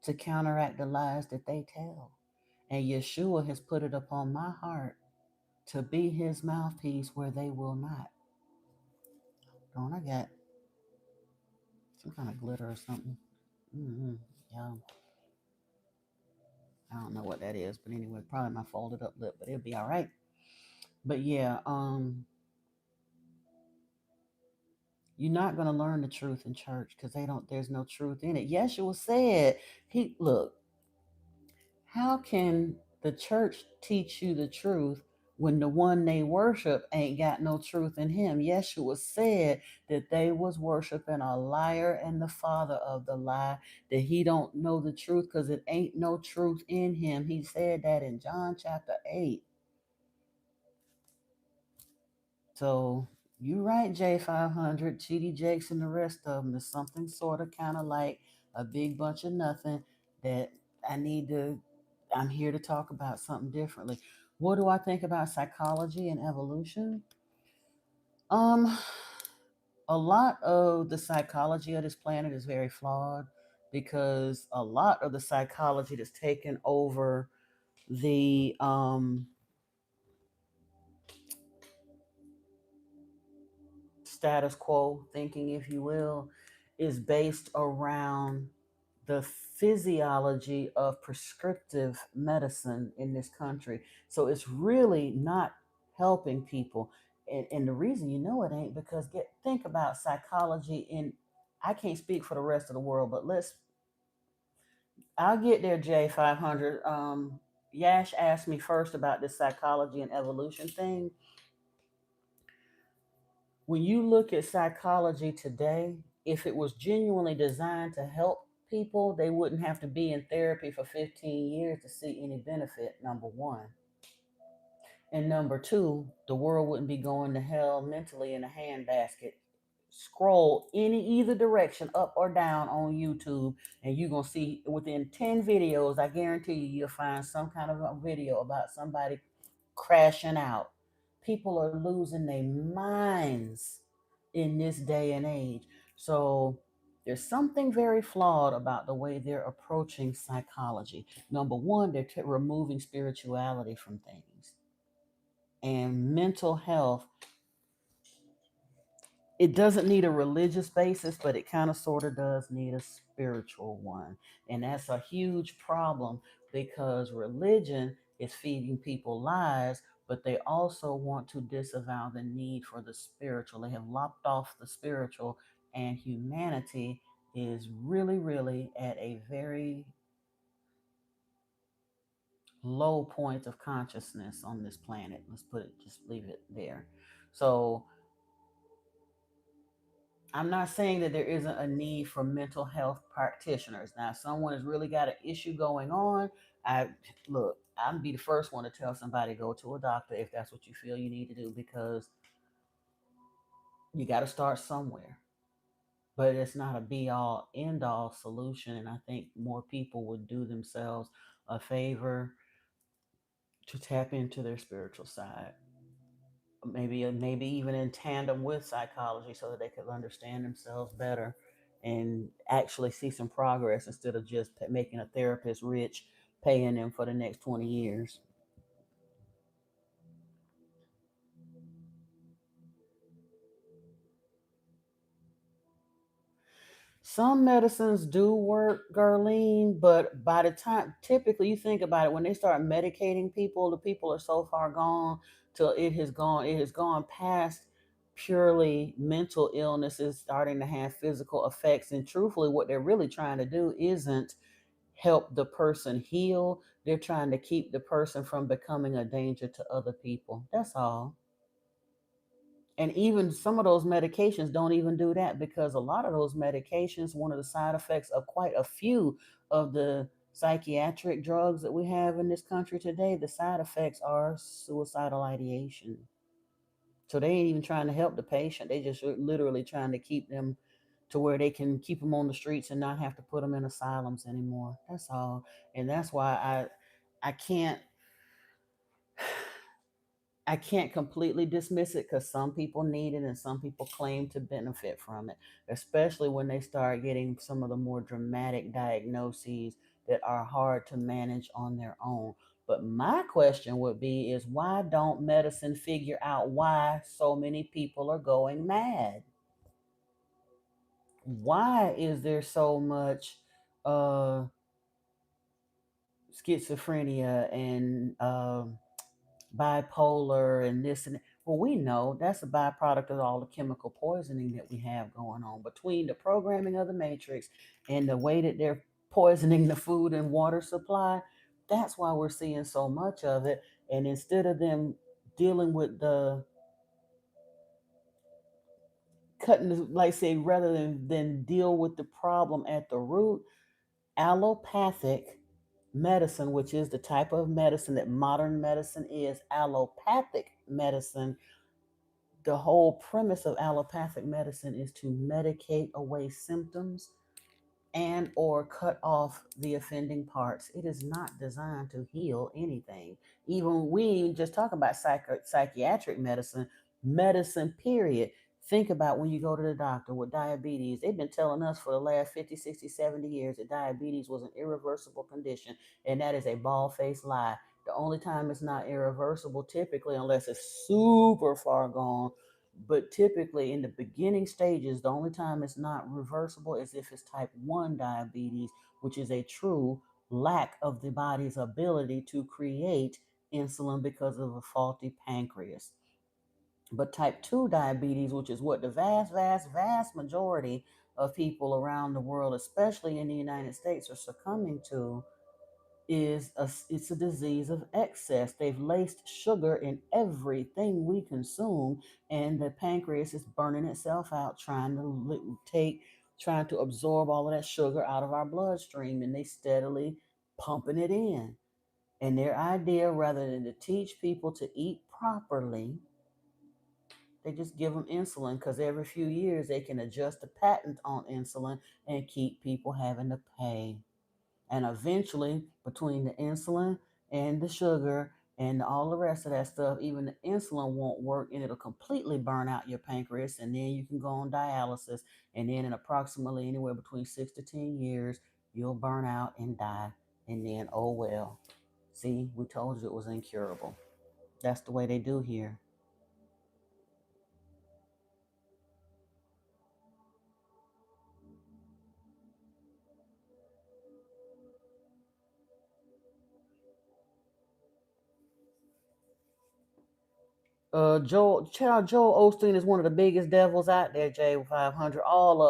to counteract the lies that they tell. And Yeshua has put it upon my heart to be his mouthpiece where they will not. Don't I got some kind of glitter or something? Mm-hmm. Yeah, I don't know what that is, but anyway, probably my folded up lip, but it'll be all right. But yeah, you're not going to learn the truth in church because there's no truth in it. Yeshua said, look, how can the church teach you the truth when the one they worship ain't got no truth in him? Yeshua said that they was worshiping a liar and the father of the lie, that he don't know the truth because it ain't no truth in him. He said that in John chapter 8. So you're right, J500, TD Jakes, and the rest of them is something sort of kind of like a big bunch of nothing that I need to. I'm here to talk about something differently. What do I think about psychology and evolution? Um, a lot of the psychology of this planet is very flawed because a lot of the psychology that's taken over the status quo thinking, if you will, is based around the physiology of prescriptive medicine in this country. So it's really not helping people. And the reason you know it ain't because think about psychology in, I can't speak for the rest of the world, but I'll get there, J500. Yash asked me first about this psychology and evolution thing. When you look at psychology today, if it was genuinely designed to help people, they wouldn't have to be in therapy for 15 years to see any benefit, number one. And number two, the world wouldn't be going to hell mentally in a handbasket. Scroll either direction, up or down on YouTube, and you're gonna see within 10 videos, I guarantee you'll find some kind of a video about somebody crashing out. People are losing their minds in this day and age. So There's something very flawed about the way they're approaching psychology. Number one, they're removing spirituality from things. And mental health, it doesn't need a religious basis, but it kind of sort of does need a spiritual one. And that's a huge problem because religion is feeding people lies, but they also want to disavow the need for the spiritual. They have lopped off the spiritual, and humanity is really, really at a very low point of consciousness on this planet. Let's put it, just leave it there. So, I'm not saying that there isn't a need for mental health practitioners. Now, if someone has really got an issue going on, I look, I'd be the first one to tell somebody go to a doctor if that's what you feel you need to do because you got to start somewhere. But it's not a be all end all solution. And I think more people would do themselves a favor to tap into their spiritual side. Maybe even in tandem with psychology so that they could understand themselves better and actually see some progress instead of just making a therapist rich, paying them for the next 20 years. Some medicines do work, Gerlene, but by the time, typically, you think about it, when they start medicating people, the people are so far gone till it has gone past purely mental illnesses starting to have physical effects. And truthfully, what they're really trying to do isn't help the person heal. They're trying to keep the person from becoming a danger to other people. That's all. And even some of those medications don't even do that because a lot of those medications, one of the side effects of quite a few of the psychiatric drugs that we have in this country today, the side effects are suicidal ideation. So they ain't even trying to help the patient. They just are literally trying to keep them to where they can keep them on the streets and not have to put them in asylums anymore. That's all. And that's why I can't I can't completely dismiss it because some people need it and some people claim to benefit from it, especially when they start getting some of the more dramatic diagnoses that are hard to manage on their own. But my question would be is why don't medicine figure out why so many people are going mad? Why is there so much uh, schizophrenia and bipolar and this and that? Well, we know that's a byproduct of all the chemical poisoning that we have going on between the programming of the matrix and the way that they're poisoning the food and water supply. That's why we're seeing so much of it. And instead of them dealing with the cutting, like say, rather than deal with the problem at the root, allopathic medicine, which is the type of medicine that modern medicine is, allopathic medicine, the whole premise of allopathic medicine is to medicate away symptoms and or cut off the offending parts. It is not designed to heal anything. Even we just talk about psychiatric medicine, medicine period. Think about when you go to the doctor with diabetes. They've been telling us for the last 50, 60, 70 years that diabetes was an irreversible condition, and that is a bald-faced lie. The only time it's not irreversible, typically, unless it's super far gone, but typically in the beginning stages, the only time it's not reversible is if it's type 1 diabetes, which is a true lack of the body's ability to create insulin because of a faulty pancreas. But type 2 diabetes, which is what the vast, vast, vast majority of people around the world, especially in the United States, are succumbing to, it's a disease of excess. They've laced sugar in everything we consume, and the pancreas is burning itself out trying to trying to absorb all of that sugar out of our bloodstream, and they steadily pumping it in. And their idea, rather than to teach people to eat properly, they just give them insulin because every few years they can adjust the patent on insulin and keep people having to pay. And eventually, between the insulin and the sugar and all the rest of that stuff. Even the insulin won't work, and it'll completely burn out your pancreas, and then you can go on dialysis, and then in approximately anywhere between 6 to 10 years, you'll burn out and die, and then oh well. See, we told you it was incurable. That's the way they do here. Joel Osteen is one of the biggest devils out there. J500, all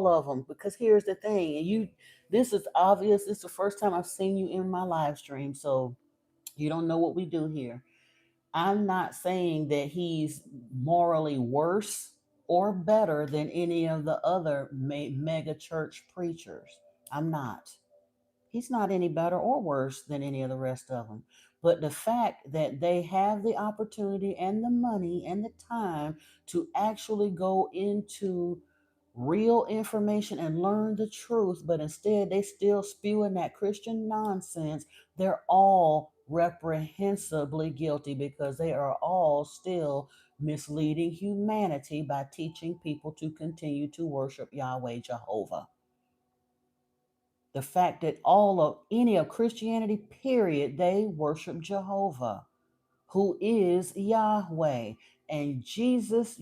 of them. Because here's the thing, and this is obvious. This is the first time I've seen you in my live stream, so you don't know what we do here. I'm not saying that he's morally worse or better than any of the other mega church preachers. I'm not. He's not any better or worse than any of the rest of them. But the fact that they have the opportunity and the money and the time to actually go into real information and learn the truth, but instead they still spewing that Christian nonsense, they're all reprehensibly guilty because they are all still misleading humanity by teaching people to continue to worship Yahweh Jehovah. The fact that all of any of Christianity, period, they worship Jehovah, who is Yahweh. And Jesus,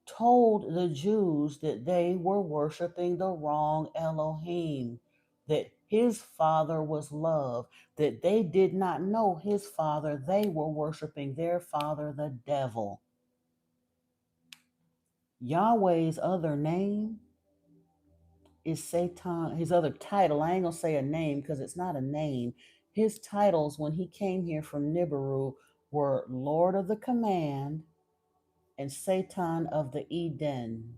told the Jews that they were worshiping the wrong Elohim, that his father was love, that they did not know his father, they were worshiping their father, the devil. Yahweh's other name is Satan. His other title, I ain't gonna say a name because it's not a name. His titles when he came here from Nibiru were Lord of the Command and Satan of the Eden.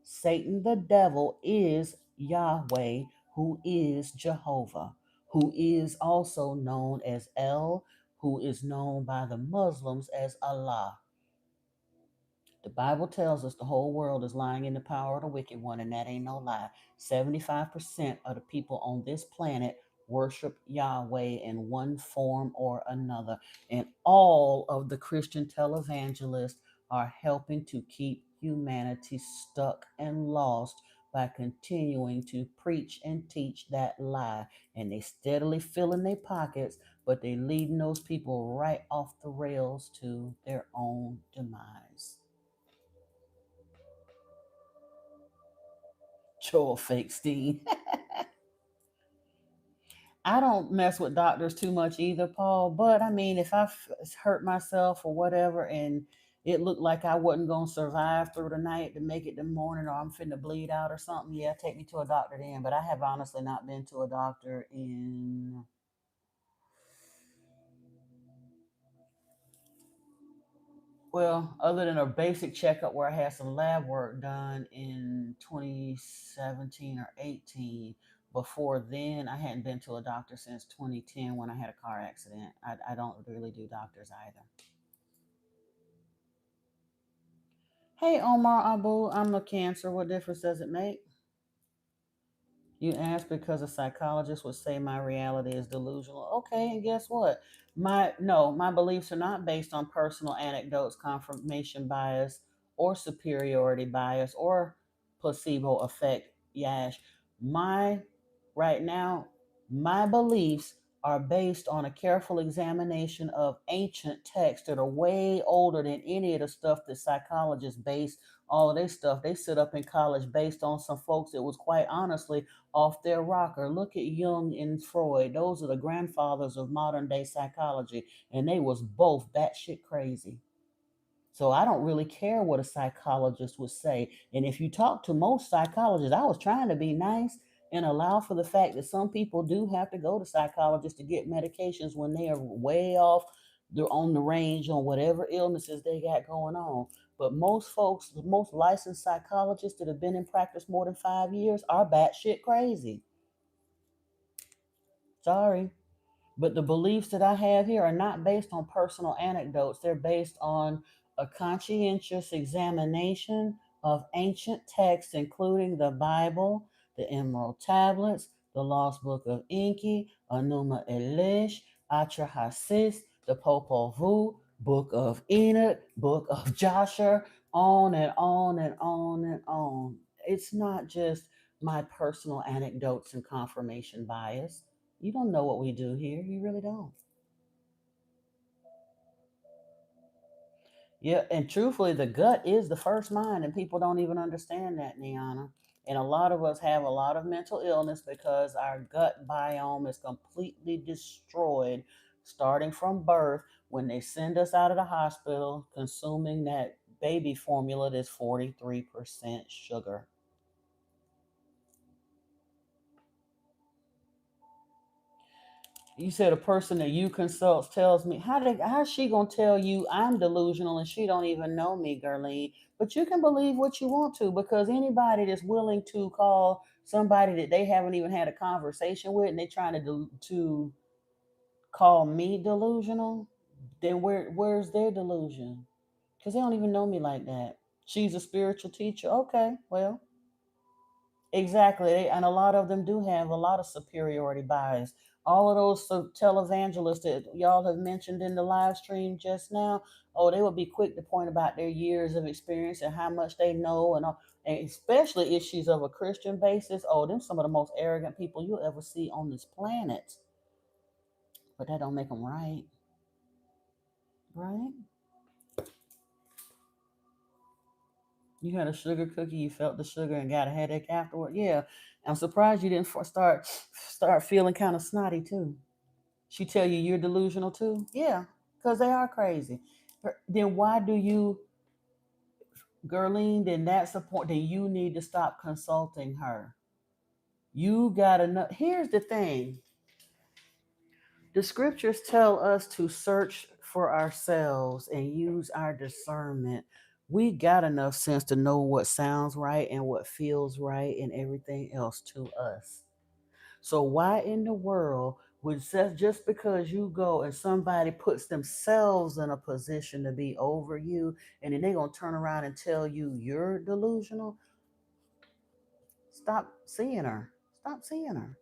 Satan the devil is Yahweh, who is Jehovah, who is also known as El, who is known by the Muslims as Allah. The Bible tells us the whole world is lying in the power of the wicked one, and that ain't no lie. 75% of the people on this planet worship Yahweh in one form or another. And all of the Christian televangelists are helping to keep humanity stuck and lost by continuing to preach and teach that lie. And they steadily fill in their pockets, but they leading those people right off the rails to their own demise. Joel Fakestein. I don't mess with doctors too much either, Paul. But I mean, if I hurt myself or whatever, and it looked like I wasn't gonna survive through the night to make it the morning, or I'm finna bleed out or something, yeah, take me to a doctor then. But I have honestly not been to a doctor in, well, other than a basic checkup where I had some lab work done in 2017 or 18. Before then, I hadn't been to a doctor since 2010 when I had a car accident. I don't really do doctors either. Hey, Omar Abu, I'm a cancer. What difference does it make? You asked because a psychologist would say my reality is delusional. Okay, and guess what? My beliefs are not based on personal anecdotes, confirmation bias, or superiority bias, or placebo effect. Yash. My right now, my beliefs are based on a careful examination of ancient texts that are way older than any of the stuff that psychologists base all of their stuff. They sit up in college based on some folks that was quite honestly off their rocker. Look at Jung and Freud. Those are the grandfathers of modern day psychology, and they was both batshit crazy. So I don't really care what a psychologist would say. And if you talk to most psychologists, I was trying to be nice and allow for the fact that some people do have to go to psychologists to get medications when they are way off. They're on the range on whatever illnesses they got going on. But most folks, most licensed psychologists that have been in practice more than 5 years are batshit crazy. Sorry. But the beliefs that I have here are not based on personal anecdotes. They're based on a conscientious examination of ancient texts, including the Bible, the Emerald Tablets, the Lost Book of Enki, Anuma Elish, Atrahasis, the Popol Vuh, Book of Enoch, Book of Joshua, on and on and on and on. It's not just my personal anecdotes and confirmation bias. You don't know what we do here. You really don't. Yeah, and truthfully, the gut is the first mind, and people don't even understand that, Niana. And a lot of us have a lot of mental illness because our gut biome is completely destroyed starting from birth when they send us out of the hospital consuming that baby formula that's 43% sugar. You said a person that you consult tells me how's she gonna tell you I'm delusional and she don't even know me, Gerline? But you can believe what you want to because anybody that's willing to call somebody that they haven't even had a conversation with and they're trying to call me delusional, then where's their delusion? Because they don't even know me like that. She's a spiritual teacher. Okay, well, exactly. And a lot of them do have a lot of superiority bias. All of those televangelists that y'all have mentioned in the live stream just now, oh, they would be quick to point about their years of experience and how much they know, and especially if she's of a Christian basis. Oh, them some of the most arrogant people you'll ever see on this planet. But that don't make them right, right? You had a sugar cookie, you felt the sugar and got a headache afterward. Yeah, I'm surprised you didn't start feeling kind of snotty too. She tell you you're delusional too? Yeah, because they are crazy. Then why do you, Gerline, then that's the point. Then you need to stop consulting her. You gotta know. Here's the thing. The scriptures tell us to search for ourselves and use our discernment. We got enough sense to know what sounds right and what feels right and everything else to us. So why in the world would just because you go and somebody puts themselves in a position to be over you and then they're gonna turn around and tell you you're delusional? Stop seeing her. Stop seeing her.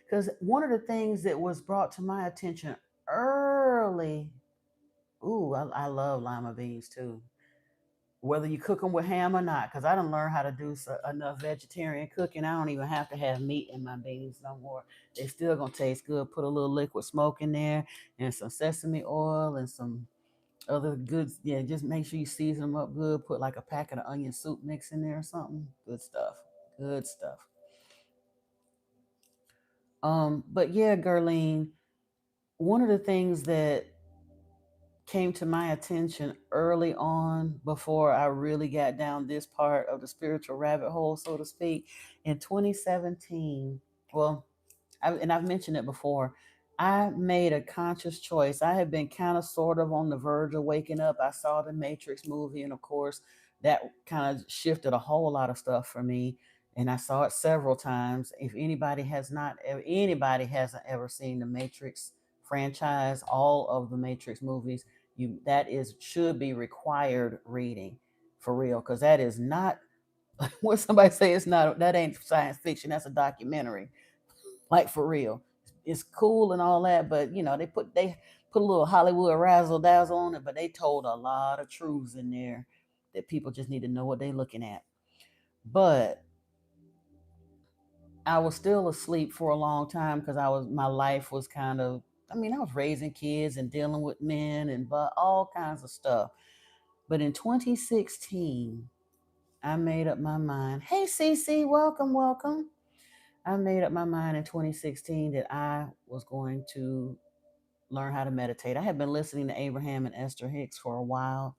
Because one of the things that was brought to my attention early, ooh, I love lima beans too. Whether you cook them with ham or not, because I done learned how to do enough vegetarian cooking. I don't even have to have meat in my beans no more. They still gonna taste good. Put a little liquid smoke in there and some sesame oil and some other goods. Yeah, just make sure you season them up good. Put like a packet of onion soup mix in there or something. Good stuff. Good stuff. But yeah, Gerline, one of the things that came to my attention early on before I really got down this part of the spiritual rabbit hole, so to speak, in 2017. Well, and I've mentioned it before. I made a conscious choice. I had been kind of sort of on the verge of waking up. I saw the Matrix movie, and of course, that kind of shifted a whole lot of stuff for me. And I saw it several times. If anybody hasn't ever seen the Matrix franchise, all of the Matrix movies, you that is should be required reading for real, because that is not what somebody say. It's not, that ain't science fiction. That's a documentary, like for real. It's cool and all that, but they put a little Hollywood razzle dazzle on it, but they told a lot of truths in there that people just need to know what they're looking at. But I was still asleep for a long time because my life was kind of, I mean, I was raising kids and dealing with men and but all kinds of stuff. But in 2016, I made up my mind. Hey, Cece, welcome, welcome. I made up my mind in 2016 that I was going to learn how to meditate. I had been listening to Abraham and Esther Hicks for a while,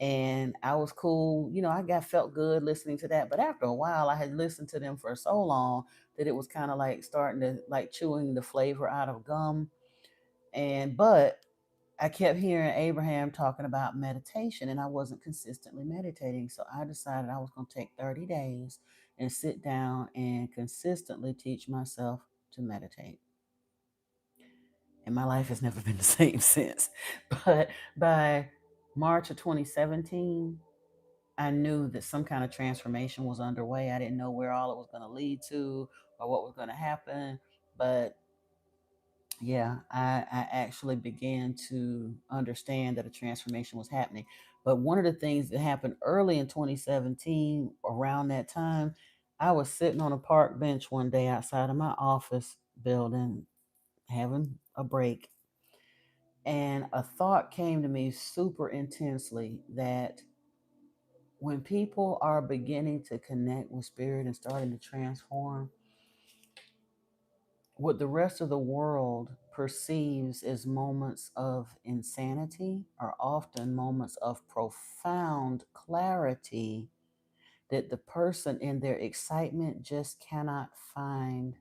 and I was cool. I got felt good listening to that. But after a while, I had listened to them for so long that it was kind of like starting to like chewing the flavor out of gum. But I kept hearing Abraham talking about meditation, and I wasn't consistently meditating. So I decided I was going to take 30 days and sit down and consistently teach myself to meditate. And my life has never been the same since. But by March of 2017, I knew that some kind of transformation was underway. I didn't know where all it was going to lead to or what was going to happen. But yeah, I actually began to understand that a transformation was happening. But one of the things that happened early in 2017, around that time, I was sitting on a park bench one day outside of my office building, having a break, and a thought came to me super intensely that when people are beginning to connect with spirit and starting to transform, what the rest of the world perceives as moments of insanity are often moments of profound clarity that the person in their excitement just cannot find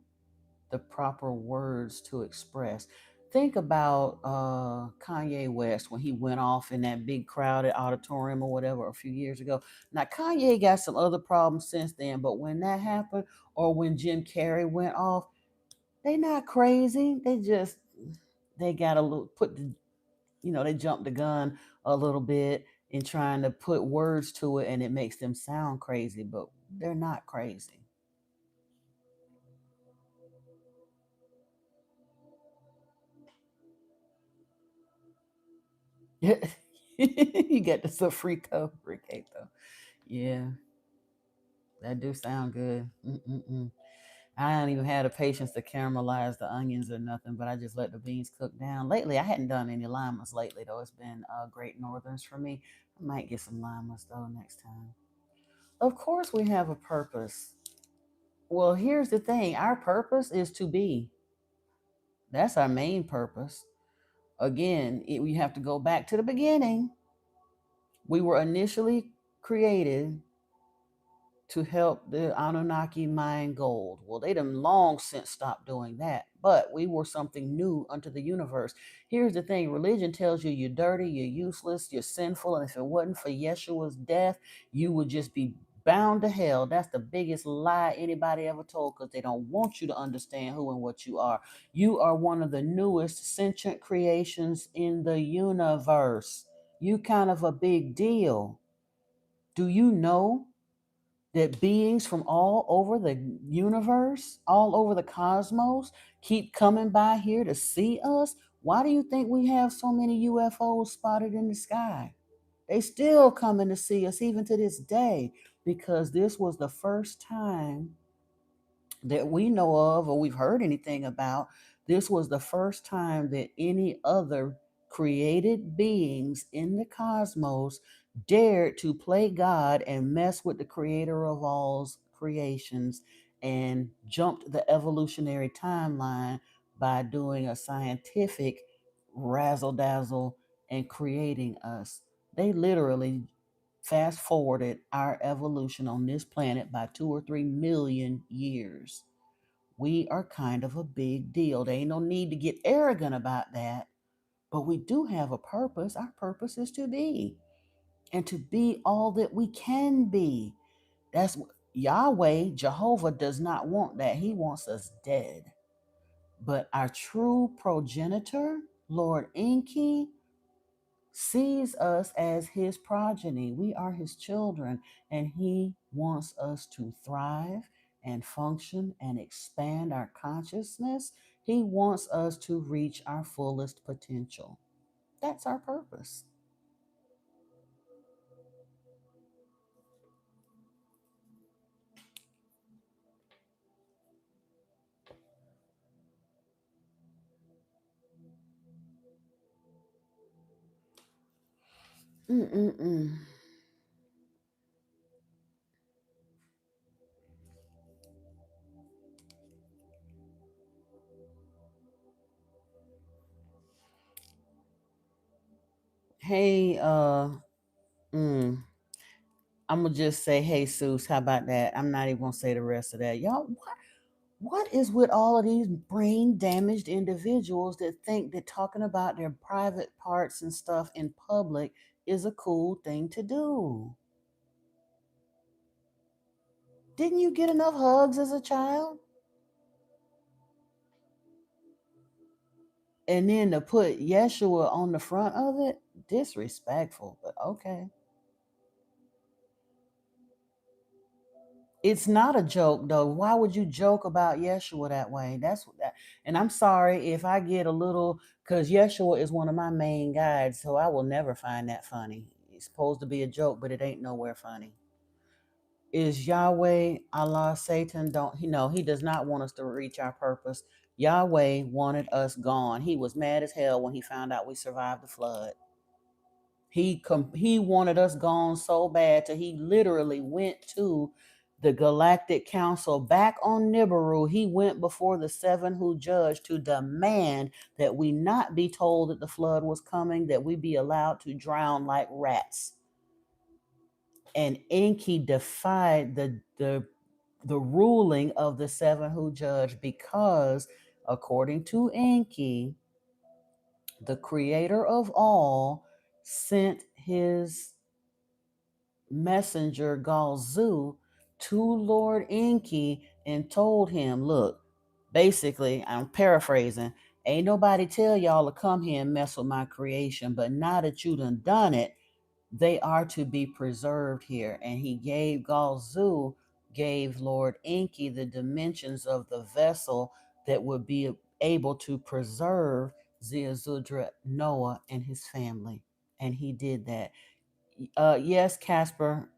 the proper words to express. Think about Kanye West when he went off in that big crowded auditorium or whatever a few years ago. Now, Kanye got some other problems since then, but when that happened, or when Jim Carrey went off, they not crazy. They just they got a little put the they jumped the gun a little bit in trying to put words to it, and it makes them sound crazy, but they're not crazy. You get the sofrito fricato. Yeah, that do sound good. Mm-mm-mm. I don't even have the patience to caramelize the onions or nothing, but I just let the beans cook down. Lately, I hadn't done any limas lately, though. It's been great northerns for me. I might get some limas, though, next time. Of course, we have a purpose. Well, here's the thing, our purpose is to be. That's our main purpose. Again, we have to go back to the beginning. We were initially created to help the Anunnaki mine gold. Well, they done long since stopped doing that, but we were something new unto the universe. Here's the thing, religion tells you you're dirty, you're useless, you're sinful, and if it wasn't for Yeshua's death, you would just be bound to hell. That's the biggest lie anybody ever told, because they don't want you to understand who and what you are. You are one of the newest sentient creations in the universe. You kind of a big deal. Do you know that beings from all over the universe, all over the cosmos, keep coming by here to see us? Why do you think we have so many UFOs spotted in the sky? They still coming to see us even to this day, because this was the first time that we know of or we've heard anything about. This was the first time that any other created beings in the cosmos dared to play God and mess with the creator of all's creations and jumped the evolutionary timeline by doing a scientific razzle dazzle and creating us. They literally fast forwarded our evolution on this planet by 2 or 3 million years. We are kind of a big deal. There ain't no need to get arrogant about that, but we do have a purpose. Our purpose is to be, and to be all that we can be. That's Yahweh, Jehovah does not want that. He wants us dead. But our true progenitor, Lord Enki, sees us as his progeny. We are his children, and he wants us to thrive and function and expand our consciousness. He wants us to reach our fullest potential. That's our purpose. Mm-mm-mm. Hey, mm, I'm gonna just say, hey, Seuss, how about that? I'm not even gonna say the rest of that. Y'all, what is with all of these brain damaged individuals that think that talking about their private parts and stuff in public is a cool thing to do? Didn't you get enough hugs as a child? And then to put Yeshua on the front of it, disrespectful, but okay. It's not a joke though. Why would you joke about Yeshua that way? That's what that. And I'm sorry if I get a little, because Yeshua is one of my main guides, so I will never find that funny. It's supposed to be a joke, but it ain't nowhere funny. Is Yahweh Allah Satan? Don't he know he does not want us to reach our purpose. Yahweh wanted us gone. He was mad as hell when he found out we survived the flood. He wanted us gone so bad that he literally went to the Galactic Council back on Nibiru. He went before the seven who judged to demand that we not be told that the flood was coming, that we be allowed to drown like rats. And Enki defied the ruling of the seven who judged because, according to Enki, the creator of all sent his messenger Galzu to Lord Enki and told him, look, basically, I'm paraphrasing, ain't nobody tell y'all to come here and mess with my creation, but now that you done it, they are to be preserved here. And he gave Galzu, gave Lord Enki the dimensions of the vessel that would be able to preserve Ziazudra, Noah, and his family. And he did that. Yes, Casper,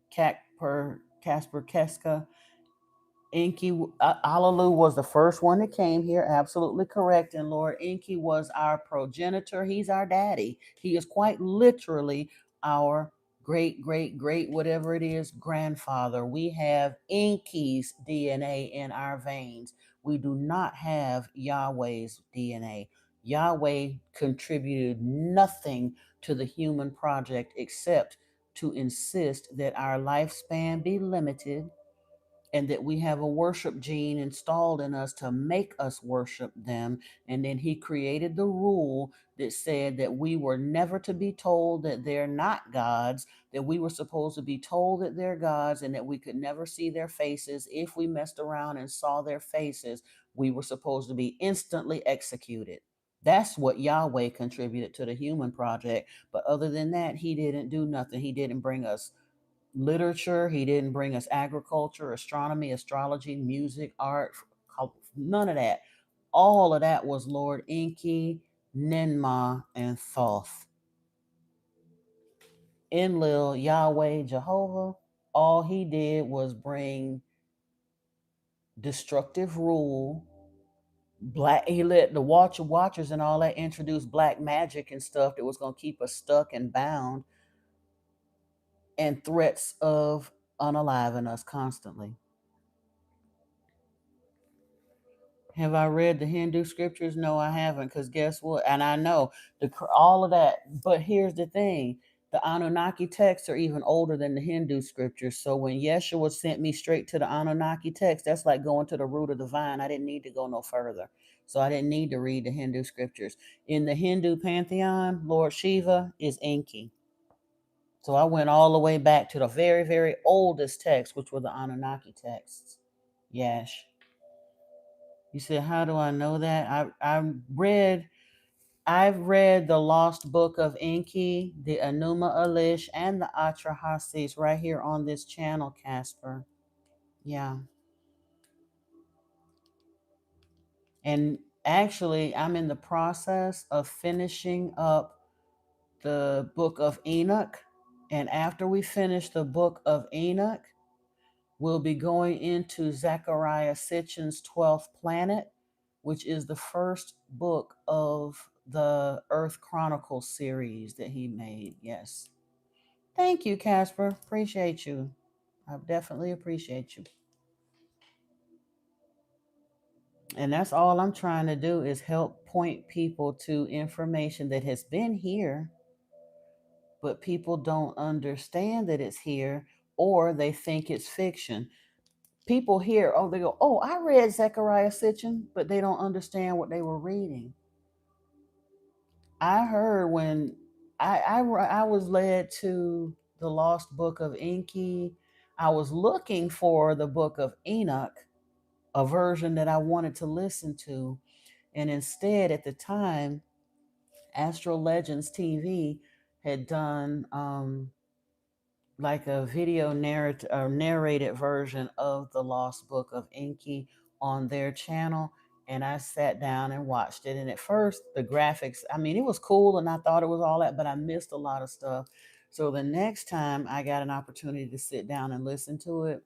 Casper Keska. Enki, Alalu was the first one that came here. Absolutely correct. And Lord Enki was our progenitor. He's our daddy. He is quite literally our great, great, great, whatever it is, grandfather. We have Enki's DNA in our veins. We do not have Yahweh's DNA. Yahweh contributed nothing to the human project except to insist that our lifespan be limited and that we have a worship gene installed in us to make us worship them. And then he created the rule that said that we were never to be told that they're not gods, that we were supposed to be told that they're gods, and that we could never see their faces. If we messed around and saw their faces, we were supposed to be instantly executed. That's what Yahweh contributed to the human project. But other than that, he didn't do nothing. He didn't bring us literature. He didn't bring us agriculture, astronomy, astrology, music, art, none of that. All of that was Lord Enki, Ninmah, and Thoth. Enlil, Yahweh, Jehovah, all he did was bring destructive rule. Black, he let the watchers and all that introduce black magic and stuff that was going to keep us stuck and bound, and threats of unaliving us constantly. Have I read the Hindu scriptures? No, I haven't. Because guess what? And I know all of that. But here's the thing: the Anunnaki texts are even older than the Hindu scriptures. So when Yeshua sent me straight to the Anunnaki text, that's like going to the root of the vine. I didn't need to go no further. So I didn't need to read the Hindu scriptures. In the Hindu pantheon, Lord Shiva is Enki. So I went all the way back to the very, very oldest text, which were the Anunnaki texts. Yash. You said, how do I know that? I've read the Lost Book of Enki, the Enuma Elish, and the Atrahasis right here on this channel, Casper. Yeah. And actually, I'm in the process of finishing up the book of Enoch. And after we finish the book of Enoch, we'll be going into Zechariah Sitchin's 12th planet, which is the first book of the Earth Chronicles series that he made. Yes. Thank you, Casper. Appreciate you. I definitely appreciate you. And that's all I'm trying to do is help point people to information that has been here, but people don't understand that it's here, or they think it's fiction. People hear, oh, they go, oh, I read Zechariah Sitchin, but they don't understand what they were reading. I heard when I was led to the Lost Book of Enki, I was looking for the Book of Enoch, a version that I wanted to listen to. And instead, at the time, Astro Legends TV had done like a video narrative or narrated version of the Lost Book of Enki on their channel, and I sat down and watched it. And at first, the graphics, I mean, it was cool, and I thought it was all that, but I missed a lot of stuff. So the next time I got an opportunity to sit down and listen to it,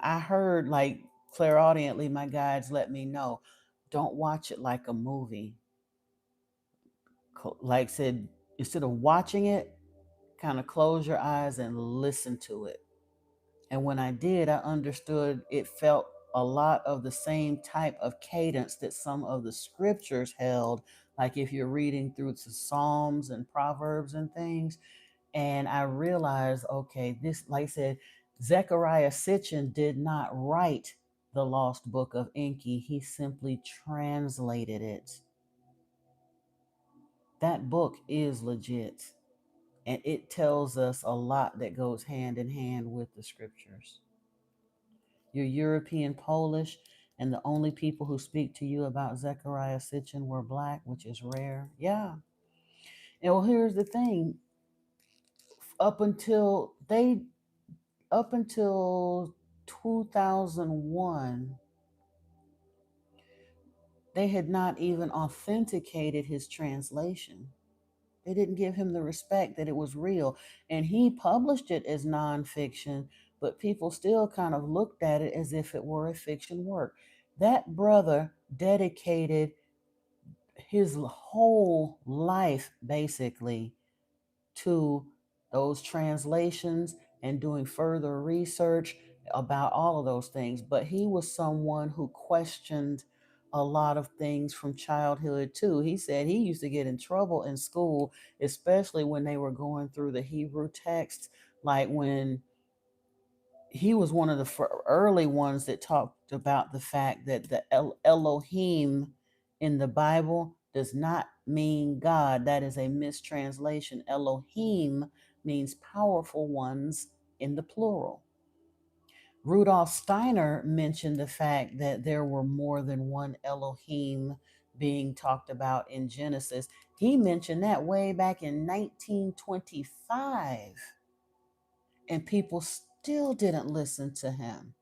I heard like clairaudiently my guides let me know, don't watch it like a movie. Like said, instead of watching it, kind of close your eyes and listen to it. And when I did, I understood it felt a lot of the same type of cadence that some of the scriptures held, like if you're reading through the Psalms and Proverbs and things. And I realized, okay, this, like I said, Zechariah Sitchin did not write the Lost Book of Enki, he simply translated it. That book is legit, and it tells us a lot that goes hand in hand with the scriptures. You're European Polish, and the only people who speak to you about Zechariah Sitchin were black, which is rare. Yeah. And well, here's the thing. Up until they up until 2001, they had not even authenticated his translation. They didn't give him the respect that it was real. And he published it as nonfiction, but people still kind of looked at it as if it were a fiction work. That brother dedicated his whole life basically to those translations and doing further research about all of those things. But he was someone who questioned a lot of things from childhood too. He said he used to get in trouble in school, especially when they were going through the Hebrew texts, like when he was one of the early ones that talked about the fact that the Elohim in the Bible does not mean God. That is a mistranslation. Elohim means powerful ones in the plural. Rudolf Steiner mentioned the fact that there were more than one Elohim being talked about in Genesis. He mentioned that way back in 1925, and people still didn't listen to him.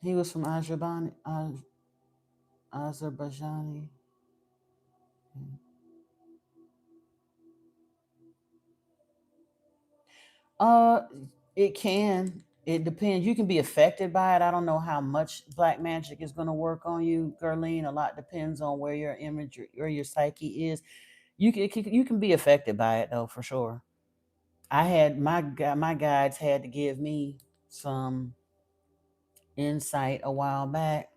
He was from Azerbaijani. Uh, it can. It depends. You can be affected by it. I don't know how much black magic is going to work on you, Gerline. A lot depends on where your image or your psyche is. You can be affected by it though, for sure. I had my guides had to give me some insight a while back.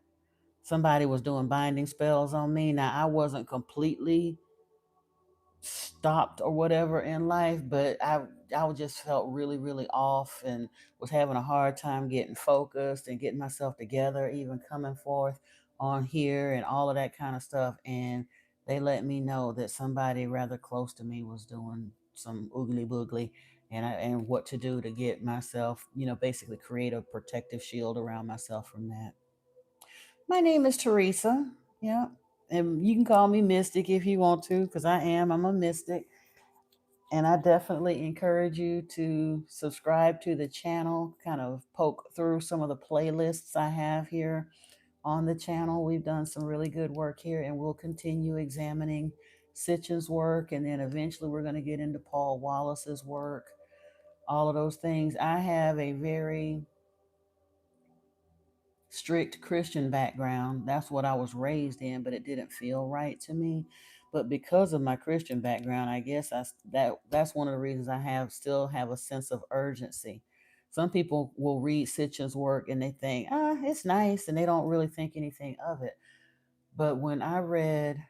Somebody was doing binding spells on me. Now I wasn't completely stopped or whatever in life, but I just felt really really off and was having a hard time getting focused and getting myself together, even coming forth on here and all of that kind of stuff. And they let me know that somebody rather close to me was doing some oogly boogly, and what to do to get myself, basically create a protective shield around myself from that. My name is Teresa. Yeah. And you can call me Mystic if you want to, because I'm a mystic. And I definitely encourage you to subscribe to the channel, kind of poke through some of the playlists I have here on the channel. We've done some really good work here, and we'll continue examining Sitchin's work. And then eventually we're going to get into Paul Wallace's work, all of those things. I have a very strict Christian background. That's what I was raised in, but it didn't feel right to me. But because of my Christian background, I guess that's one of the reasons I still have a sense of urgency. Some people will read Sitchin's work and they think, it's nice, and they don't really think anything of it. But when I read,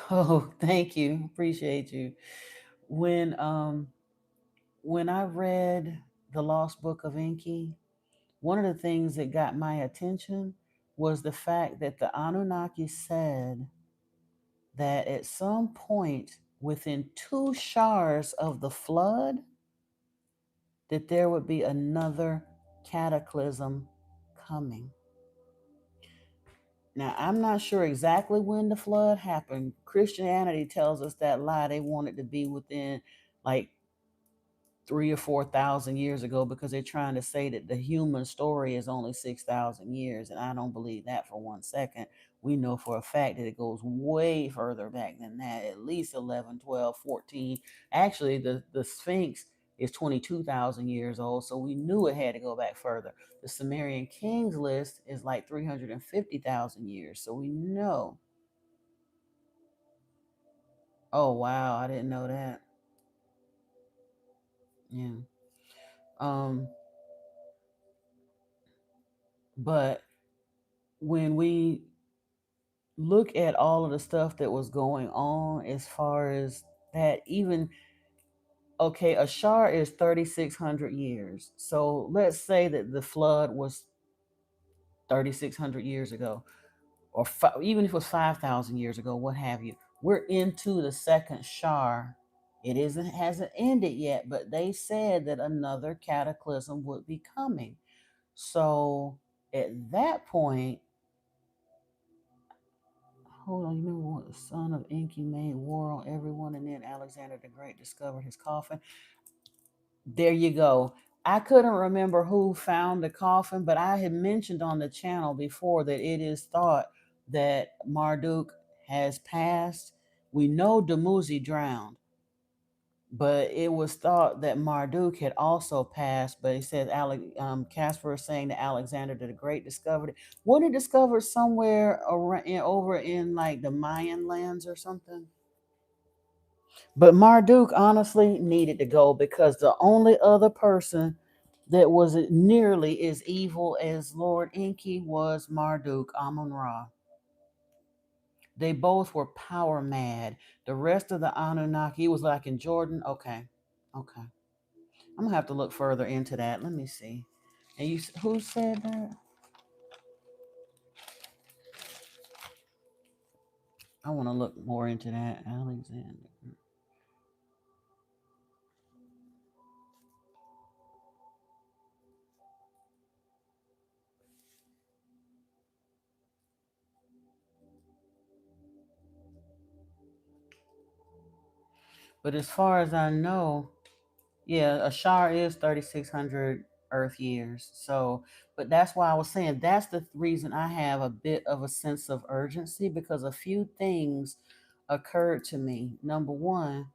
oh, thank you, appreciate you. When um when I read the Lost Book of Enki, one of the things that got my attention was the fact that the Anunnaki said that at some point within 2 showers of the flood, that there would be another cataclysm coming. Now, I'm not sure exactly when the flood happened. Christianity tells us that lie. They want it to be within like 3 or 4 thousand years ago because they're trying to say that the human story is only 6,000 years. And I don't believe that for 1 second. We know for a fact that it goes way further back than that, at least 11, 12, 14. Actually, the Sphinx is 22,000 years old. So we knew it had to go back further. The Sumerian kings list is like 350,000 years. So we know. Oh, wow. I didn't know that. Yeah. Um, but when we look at all of the stuff that was going on as far as that, even okay, Ashar is 3,600 years. So let's say that the flood was 3,600 years ago, or even if it was 5,000 years ago, what have you. We're into the second Shar. It isn't hasn't ended yet, but they said that another cataclysm would be coming. So at that point, hold on, you remember what the son of Enki made war on everyone, and then Alexander the Great discovered his coffin? There you go. I couldn't remember who found the coffin, but I had mentioned on the channel before that it is thought that Marduk has passed. We know Dumuzi drowned, but it was thought that Marduk had also passed. But he said Casper is saying that Alexander the Great discovered it. Wasn't it discovered somewhere around, over in like the Mayan lands or something? But Marduk honestly needed to go because the only other person that was nearly as evil as Lord Enki was Marduk, Amun Ra. They both were power mad. The rest of the Anunnaki was like in Jordan. Okay, okay. I'm gonna have to look further into that. Let me see. And who said that? I want to look more into that. Alexander. But as far as I know, yeah, Ashar is 3,600 Earth years. So, but that's why I was saying that's the reason I have a bit of a sense of urgency because a few things occurred to me. Number one,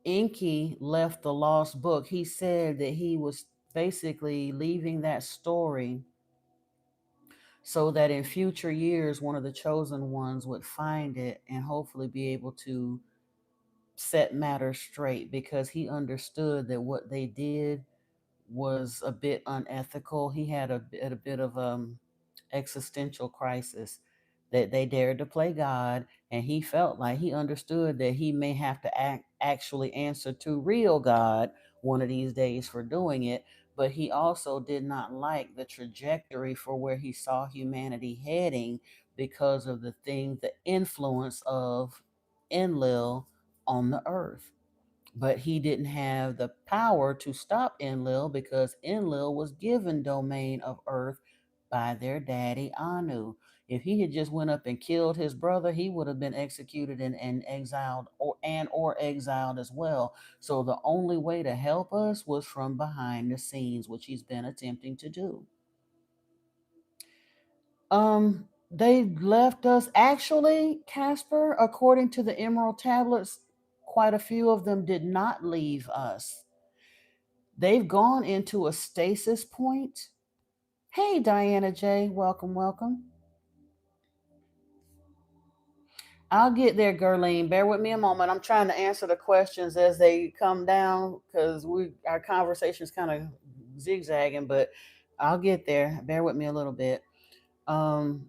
Enki left the lost book. He said that he was basically leaving that story so that in future years, one of the chosen ones would find it and hopefully be able to set matters straight because he understood that what they did was a bit unethical. He had a bit of existential crisis that they dared to play God, and he felt like he understood that he may have to actually answer to real God one of these days for doing it. But he also did not like the trajectory for where he saw humanity heading because of the influence of Enlil on the earth, but he didn't have the power to stop Enlil because Enlil was given domain of earth by their daddy Anu. If he had just went up and killed his brother, he would have been executed and exiled or exiled as well. So the only way to help us was from behind the scenes, which he's been attempting to do. They left us actually, Casper, according to the Emerald Tablets, quite a few of them did not leave us. They've gone into a stasis point. Hey, Diana J, welcome, welcome. I'll get there, Gerline. Bear with me a moment. I'm trying to answer the questions as they come down because our conversation is kind of zigzagging, but I'll get there. Bear with me a little bit. Um,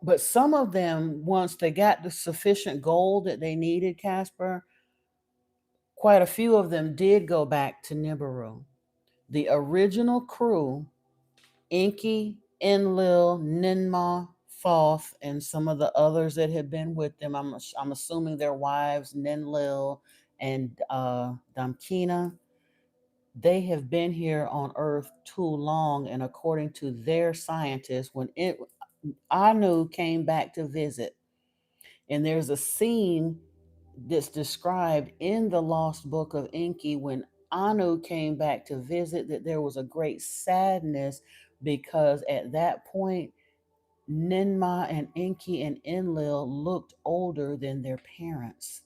but some of them, once they got the sufficient gold that they needed, Casper, quite a few of them did go back to Nibiru. The original crew, Inky, Enlil, Ninmah, Thoth, and some of the others that had been with them, I'm assuming their wives, Ninlil and Damkina, they have been here on Earth too long, and according to their scientists, when Anu came back to visit, and there's a scene that's described in the Lost Book of Enki when Anu came back to visit, that there was a great sadness because at that point Ninma and Enki and Enlil looked older than their parents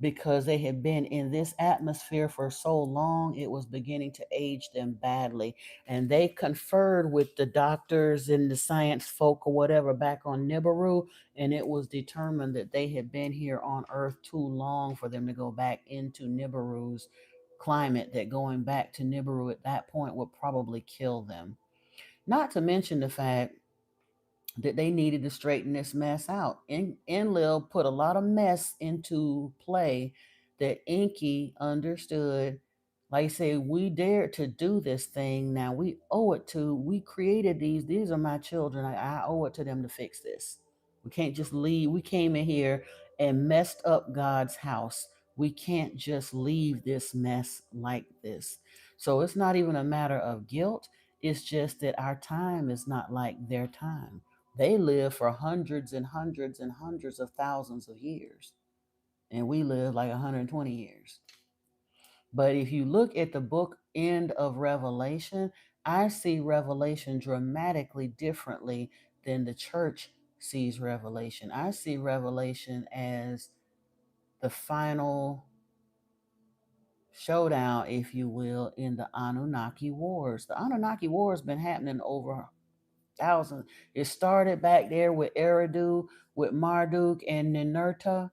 because they had been in this atmosphere for so long, it was beginning to age them badly. And they conferred with the doctors and the science folk or whatever back on Nibiru, and it was determined that they had been here on Earth too long for them to go back into Nibiru's climate, that going back to Nibiru at that point would probably kill them. Not to mention the fact that they needed to straighten this mess out. Enlil put a lot of mess into play that Enki understood. Like I say, we dared to do this thing. Now we owe it to, we created these are my children. I owe it to them to fix this. We can't just leave. We came in here and messed up God's house. We can't just leave this mess like this. So it's not even a matter of guilt. It's just that our time is not like their time. They live for hundreds and hundreds and hundreds of thousands of years, and we live like 120 years. But if you look at the book end of Revelation, I see Revelation dramatically differently than the church sees Revelation. I see Revelation as the final showdown, if you will, in the Anunnaki Wars. The Anunnaki Wars been happening over thousands. It started back there with Eridu, with Marduk and Ninurta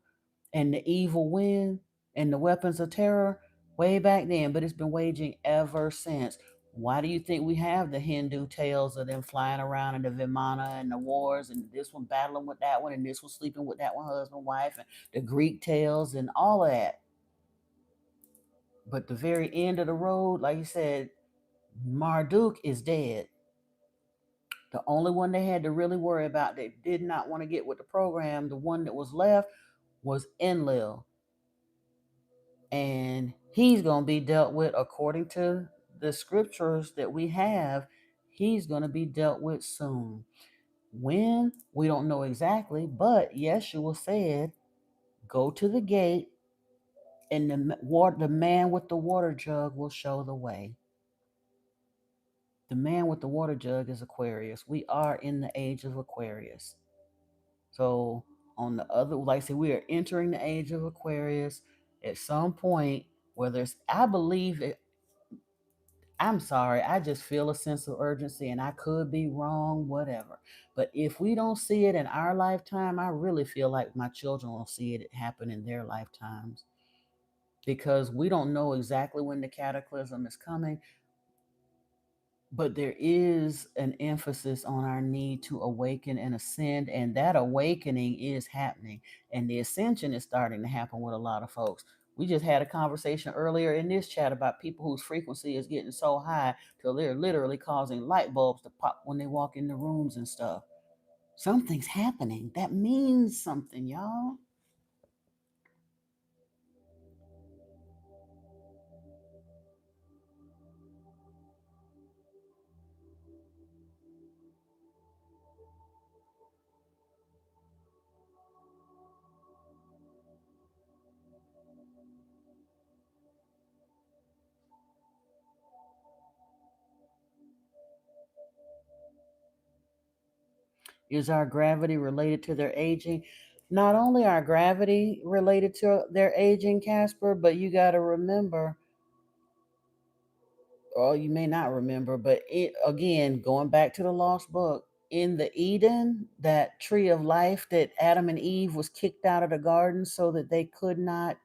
and the evil wind and the weapons of terror way back then, but it's been waging ever since. Why do you think we have the Hindu tales of them flying around in the Vimana and the wars, and this one battling with that one, and this one sleeping with that one husband, wife, and the Greek tales and all of that? But the very end of the road, like you said, Marduk is dead. The only one they had to really worry about that did not want to get with the program, the one that was left, was Enlil. And he's going to be dealt with according to the scriptures that we have. He's going to be dealt with soon. When? We don't know exactly, but Yeshua said, go to the gate and the man with the water jug will show the way. The man with the water jug is Aquarius. We are in the age of Aquarius. So on the other, like I said, we are entering the age of Aquarius at some point, whether it's, I believe it, I'm sorry, I just feel a sense of urgency and I could be wrong, whatever. But if we don't see it in our lifetime, I really feel like my children will see it happen in their lifetimes, because we don't know exactly when the cataclysm is coming. But there is an emphasis on our need to awaken and ascend, and that awakening is happening, and the ascension is starting to happen with a lot of folks. We just had a conversation earlier in this chat about people whose frequency is getting so high till they're literally causing light bulbs to pop when they walk in the rooms and stuff. Something's happening. That means something, y'all. Is our gravity related to their aging? Not only our gravity related to their aging, Casper, but you got to remember, or you may not remember, but it, again, going back to the lost book, in the Eden, that tree of life that Adam and Eve was kicked out of the garden so that they could not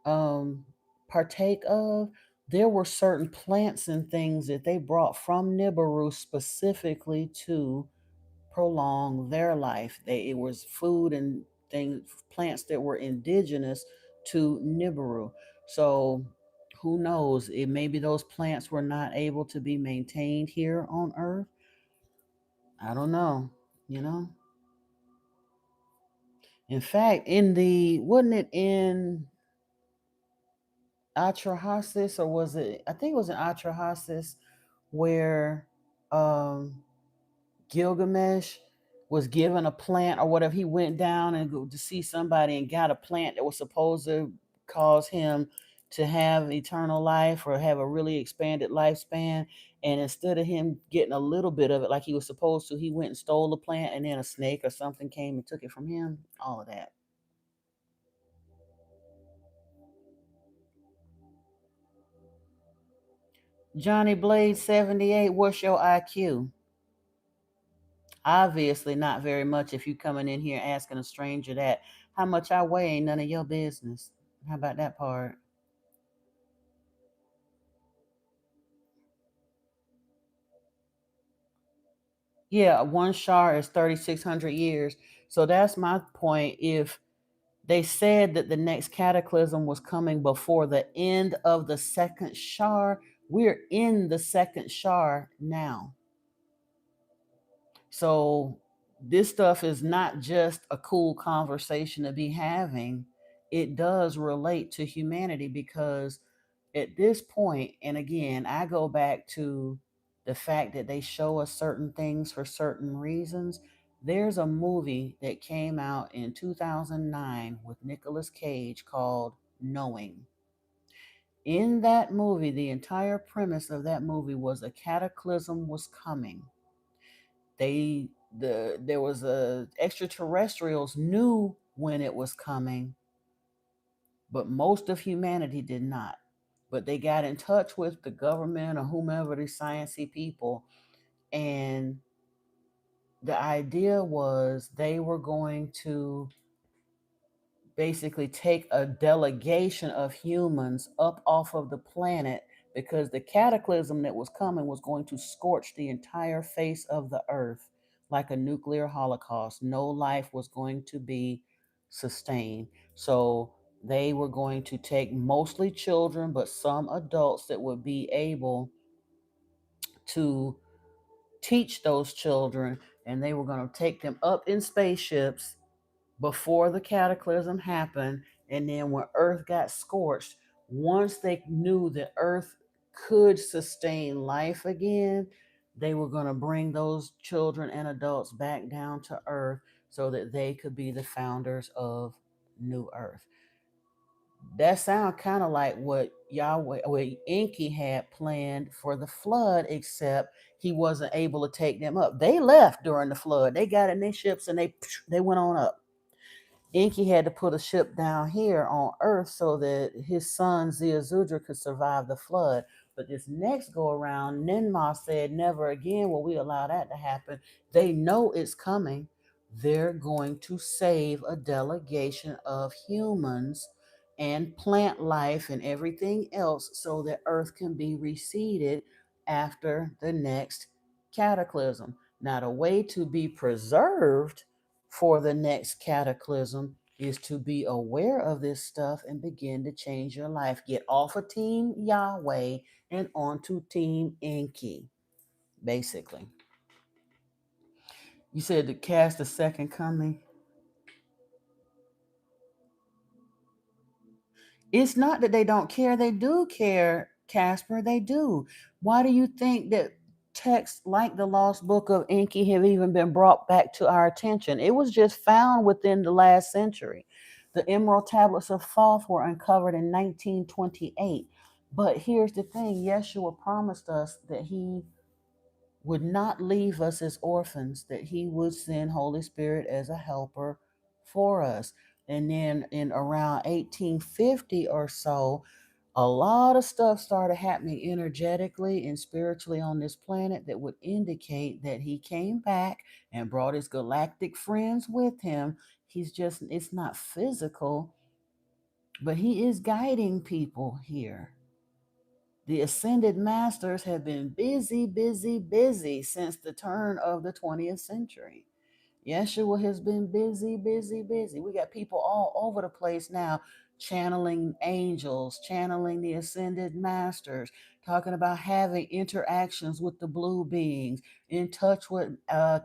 um, partake of, there were certain plants and things that they brought from Nibiru specifically to prolong their life. It was food and things, plants that were indigenous to Nibiru. So who knows? It maybe those plants were not able to be maintained here on Earth. I don't know. You know. In fact, in the wasn't it in Atrahasis, or was it? I think it was an Atrahasis where um, Gilgamesh was given a plant or whatever. He went down and go to see somebody and got a plant that was supposed to cause him to have eternal life or have a really expanded lifespan. And instead of him getting a little bit of it like he was supposed to, he went and stole the plant, and then a snake or something came and took it from him. All of that. Johnny Blade 78, what's your IQ? Obviously not very much if you coming in here asking a stranger that. How much I weigh ain't none of your business. How about that part? Yeah, one shar is 3,600 years. So that's my point. If they said that the next cataclysm was coming before the end of the second shar, we're in the second shar now. So this stuff is not just a cool conversation to be having. It does relate to humanity because at this point, and again, I go back to the fact that they show us certain things for certain reasons. There's a movie that came out in 2009 with Nicolas Cage called Knowing. In that movie, the entire premise of that movie was a cataclysm was coming. There was a extraterrestrials knew when it was coming, but most of humanity did not. But they got in touch with the government or whomever, the sciencey people, and the idea was they were going to basically take a delegation of humans up off of the planet because the cataclysm that was coming was going to scorch the entire face of the earth like a nuclear holocaust. No life was going to be sustained. So they were going to take mostly children, but some adults that would be able to teach those children, and they were going to take them up in spaceships before the cataclysm happened. And then when earth got scorched, once they knew that earth could sustain life again, they were going to bring those children and adults back down to earth so that they could be the founders of new earth. That sounds kind of like what Yahweh, what Enki had planned for the flood, except he wasn't able to take them up. They left during the flood. They got in their ships and they went on up. Enki had to put a ship down here on Earth so that his son Ziazudra could survive the flood. But this next go around, Ninmah said, never again will we allow that to happen. They know it's coming. They're going to save a delegation of humans and plant life and everything else so that Earth can be reseeded after the next cataclysm. Now, the way to be preserved for the next cataclysm is to be aware of this stuff and begin to change your life. Get off of Team Yahweh and onto Team Enki, basically. You said to cast the second coming. It's not that they don't care. They do care, Casper. They do. Why do you think that texts like the Lost Book of Enki have even been brought back to our attention? It was just found within the last century. The Emerald Tablets of Thoth were uncovered in 1928. But here's the thing, Yeshua promised us that he would not leave us as orphans, that he would send Holy Spirit as a helper for us. And then in around 1850 or so, a lot of stuff started happening energetically and spiritually on this planet that would indicate that he came back and brought his galactic friends with him. He's just, it's not physical, but he is guiding people here. The ascended masters have been busy, busy, busy since the turn of the 20th century. Yeshua has been busy, busy, busy. We got people all over the place now channeling angels, channeling the ascended masters, talking about having interactions with the blue beings, in touch with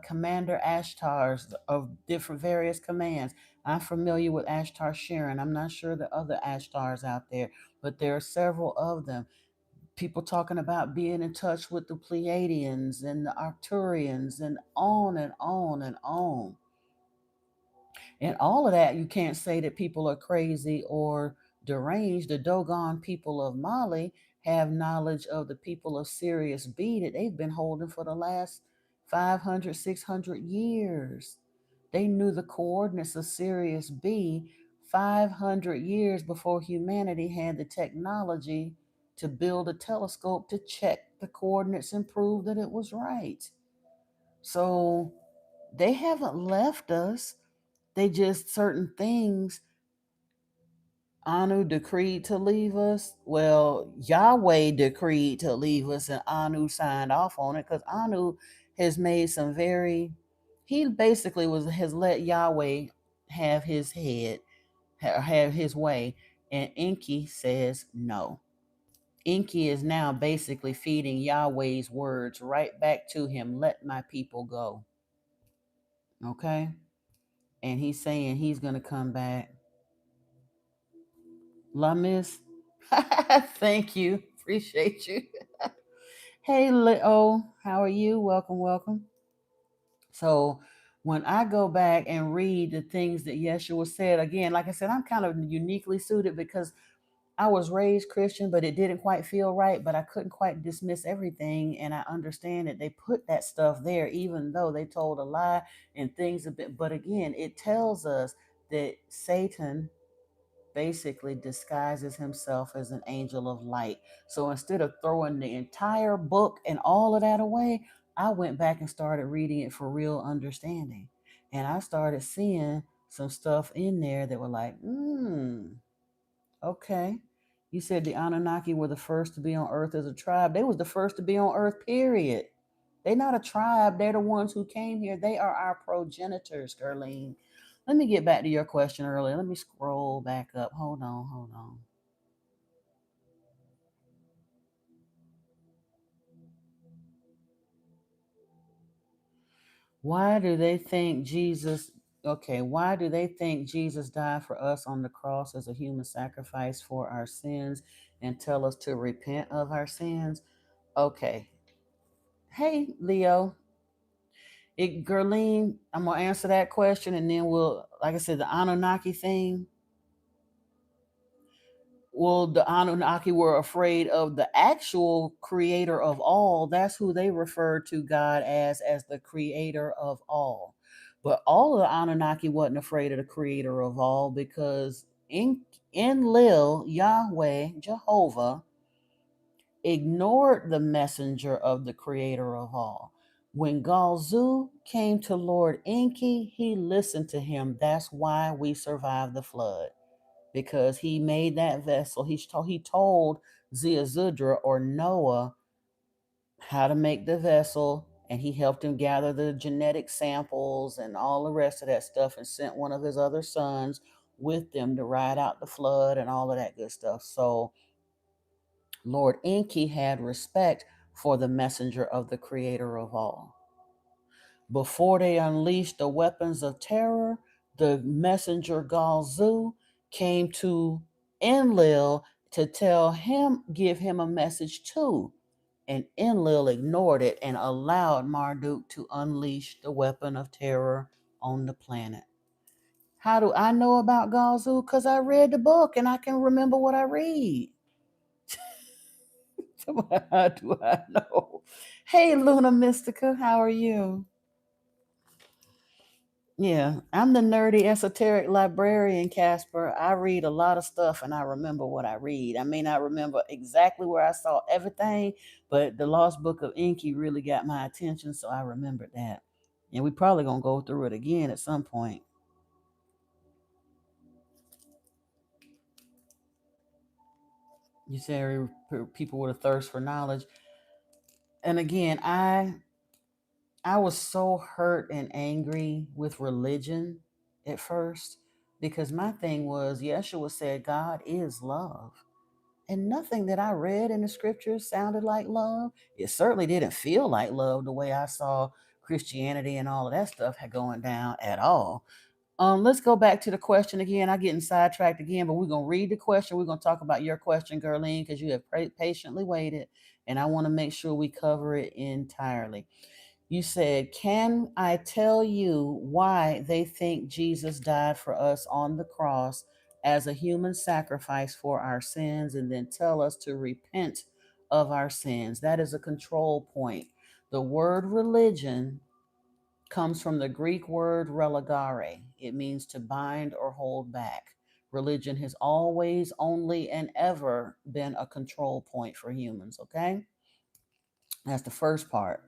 Commander Ashtars of different various commands. I'm familiar with Ashtar Sharon. I'm not sure the other Ashtars out there, but there are several of them. People talking about being in touch with the Pleiadians and the Arcturians and on and on and on. And all of that, you can't say that people are crazy or deranged. The Dogon people of Mali have knowledge of the people of Sirius B that they've been holding for the last 500, 600 years. They knew the coordinates of Sirius B 500 years before humanity had the technology to build a telescope to check the coordinates and prove that it was right. So they haven't left us. They just certain things Anu decreed to leave us. Well, Yahweh decreed to leave us, and Anu signed off on it because Anu has made some very. He basically has let Yahweh have his head, have his way, and Enki says no. Enki is now basically feeding Yahweh's words right back to him. Let my people go. Okay, and he's saying he's gonna come back. La Miss. Thank you. Appreciate you. Hey, Leo. How are you? Welcome, welcome. So, when I go back and read the things that Yeshua said, again, like I said, I'm kind of uniquely suited because I was raised Christian, but it didn't quite feel right. But I couldn't quite dismiss everything. And I understand that they put that stuff there, even though they told a lie and things a bit. But again, it tells us that Satan basically disguises himself as an angel of light. So instead of throwing the entire book and all of that away, I went back and started reading it for real understanding. And I started seeing some stuff in there that were like, okay. You said the Anunnaki were the first to be on Earth as a tribe. They was the first to be on Earth, period. They're not a tribe. They're the ones who came here. They are our progenitors, Gerline. Let me get back to your question earlier. Let me scroll back up. Hold on, hold on. Why do they think Jesus, okay, why do they think Jesus died for us on the cross as a human sacrifice for our sins and tell us to repent of our sins? Okay. Hey, Leo. Gerline, I'm gonna answer that question and then we'll, like I said, the Anunnaki thing. Well, the Anunnaki were afraid of the actual creator of all. That's who they referred to God as the creator of all. But all of the Anunnaki wasn't afraid of the creator of all because Enlil, Yahweh, Jehovah, ignored the messenger of the creator of all. When Galzu came to Lord Enki, he listened to him. That's why we survived the flood because he made that vessel. He told Ziazudra or Noah how to make the vessel, and he helped him gather the genetic samples and all the rest of that stuff, and sent one of his other sons with them to ride out the flood and all of that good stuff. So Lord Enki had respect for the messenger of the creator of all. Before they unleashed the weapons of terror, the messenger Galzu came to Enlil to tell him, give him a message too. And Enlil ignored it and allowed Marduk to unleash the weapon of terror on the planet. How do I know about Galzu? Because I read the book and I can remember what I read. How do I know? Hey, Luna Mystica, how are you? Yeah, I'm the nerdy esoteric librarian, Casper. I read a lot of stuff and I remember what I read. I may not remember exactly where I saw everything, but the Lost Book of Inky really got my attention, so I remembered that. And we probably gonna go through it again at some point. You say people with a thirst for knowledge. And again, I was so hurt and angry with religion at first Because my thing was, Yeshua said, God is love. And nothing that I read in the scriptures sounded like love. It certainly didn't feel like love the way I saw Christianity and all of that stuff going down at all. Let's go back to the question again. I'm getting sidetracked again, but we're gonna read the question. We're gonna talk about your question, Gerline, because you have patiently waited, and I want to make sure we cover it entirely. You said, "Can I tell you why they think Jesus died for us on the cross as a human sacrifice for our sins, and then tell us to repent of our sins?" That is a control point. The word religion comes from the Greek word religare. It means to bind or hold back. Religion has always, only, and ever been a control point for humans, okay? That's the first part.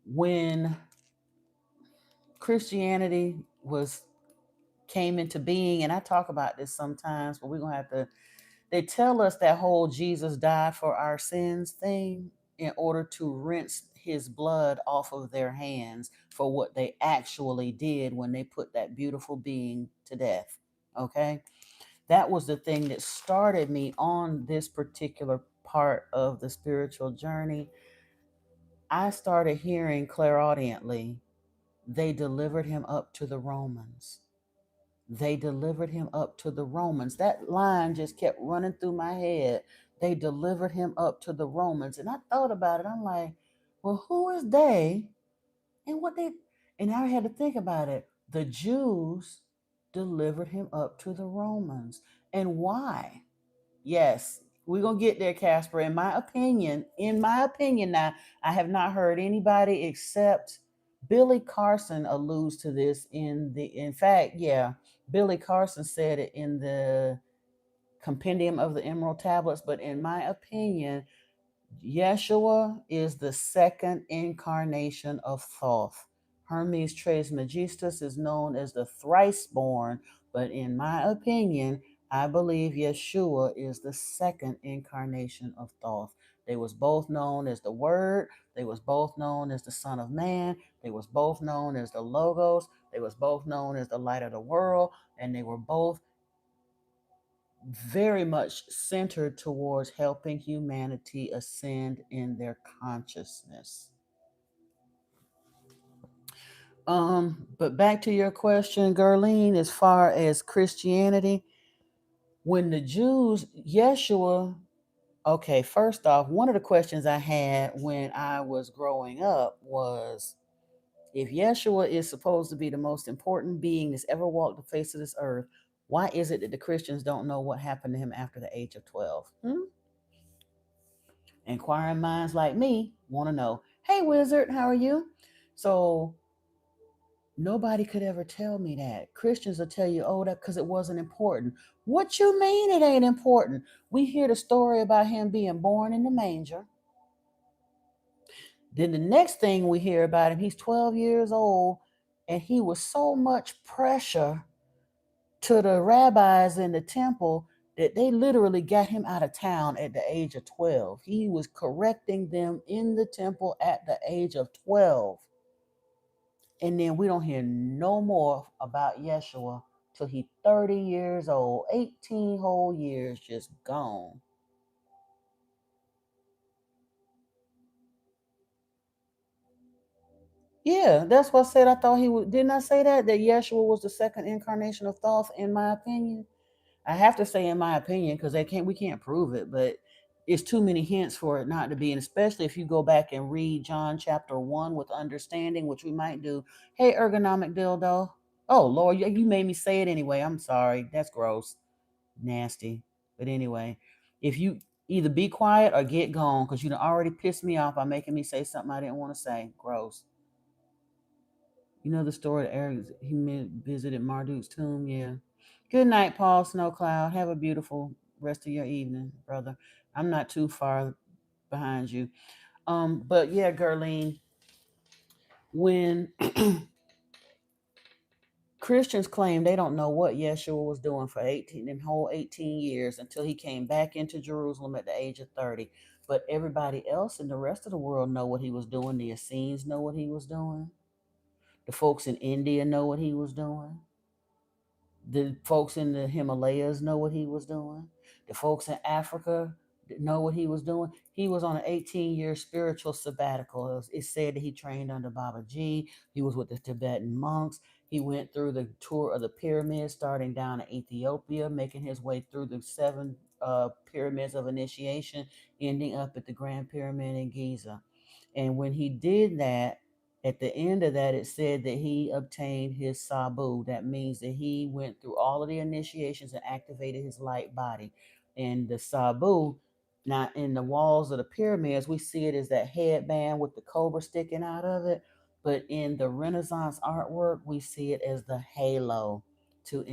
When Christianity was came into being, and I talk about this sometimes, but we're gonna have to, they tell us that whole Jesus died for our sins thing in order to rinse his blood off of their hands for what they actually did when they put that beautiful being to death. Okay? That was the thing that started me on this particular part of the spiritual journey. I started hearing clairaudiently, they delivered him up to the Romans. They delivered him up to the Romans. That line just kept running through my head. They delivered him up to the Romans. And I thought about it. I'm like, well, who is they? And what they, and I had to think about it. The Jews delivered him up to the Romans. And why? Yes, we're gonna get there, Casper. In my opinion, now I have not heard anybody except Billy Carson alludes to this in fact, yeah, Billy Carson said it in the Compendium of the Emerald Tablets, but in my opinion, Yeshua is the second incarnation of Thoth. Hermes Trismegistus is known as the thrice born, but in my opinion, I believe Yeshua is the second incarnation of Thoth. They was both known as the Word. They was both known as the Son of Man. They was both known as the Logos. They was both known as the Light of the World, and they were both very much centered towards helping humanity ascend in their consciousness. But back to your question, Gerline, as far as Christianity, when the Jews, Yeshua, okay, first off, one of the questions I had when I was growing up was, if Yeshua is supposed to be the most important being that's ever walked the face of this earth, why is it that the Christians don't know what happened to him after the age of 12? Inquiring minds like me want to know, hey, wizard, how are you? So nobody could ever tell me that. Christians will tell you, oh, that because it wasn't important. What you mean it ain't important? We hear the story about him being born in the manger. Then the next thing we hear about him, he's 12 years old, and he was so much pressure to the rabbis in the temple that they literally got him out of town at the age of 12. He was correcting them in the temple at the age of 12. And then we don't hear no more about Yeshua till he 30 years old, 18 whole years just gone. Yeah, that's what I said. I thought he would. Didn't I say that Yeshua was the second incarnation of Thoth, in my opinion? I have to say, in my opinion, because we can't prove it, but it's too many hints for it not to be. And especially if you go back and read John chapter 1 with understanding, which we might do. Hey, ergonomic dildo. Oh, Lord, you made me say it anyway. I'm sorry. That's gross. Nasty. But anyway, if you either be quiet or get gone, because you done already pissed me off by making me say something I didn't want to say. Gross. You know the story that Eric, he visited Marduk's tomb? Yeah. Good night, Paul Snowcloud. Have a beautiful rest of your evening, brother. I'm not too far behind you. But yeah, Gerline, when Christians claim they don't know what Yeshua was doing for 18 and whole 18 years until he came back into Jerusalem at the age of 30. But everybody else in the rest of the world know what he was doing. The Essenes know what he was doing. The folks in India know what he was doing. The folks in the Himalayas know what he was doing. The folks in Africa know what he was doing. He was on an 18-year spiritual sabbatical. It said that he trained under Baba Ji. He was with the Tibetan monks. He went through the tour of the pyramids, starting down in Ethiopia, making his way through the seven pyramids of initiation, ending up at the Grand Pyramid in Giza. And when he did that, at the end of that, it said that he obtained his sabu. That means that he went through all of the initiations and activated his light body. And the sabu, now in the walls of the pyramids, we see it as that headband with the cobra sticking out of it. But in the Renaissance artwork, we see it as the halo to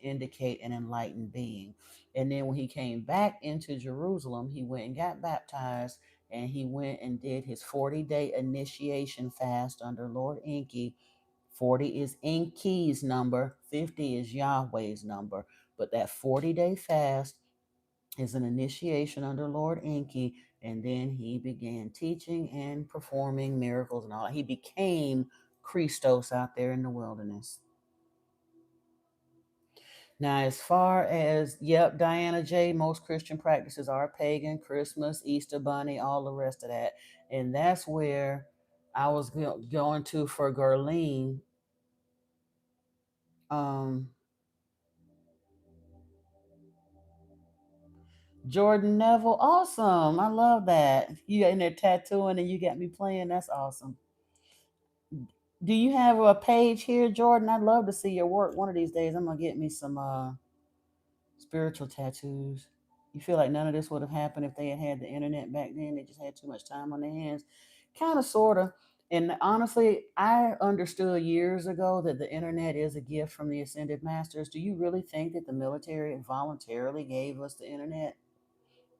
indicate an enlightened being. And then when he came back into Jerusalem, he went and got baptized, and he went and did his 40-day initiation fast under Lord Enki. 40 is Enki's number, 50 is Yahweh's number. But that 40-day fast is an initiation under Lord Enki, and then he began teaching and performing miracles and all. He became Christos out there in the wilderness. Now, as far as, yep, Diana J, most Christian practices are pagan, Christmas, Easter Bunny, all the rest of that. And that's where I was going to for Gerline. Um, Jordan Neville, awesome. I love that. You got in there tattooing and you got me playing. That's awesome. Do you have a page here, Jordan? I'd love to see your work. One of these days, I'm gonna get me some spiritual tattoos. You feel like none of this would have happened if they had the internet back then. They just had too much time on their hands. Kind of, sort of. And honestly, I understood years ago that the internet is a gift from the ascended masters. Do you really think that the military voluntarily gave us the internet?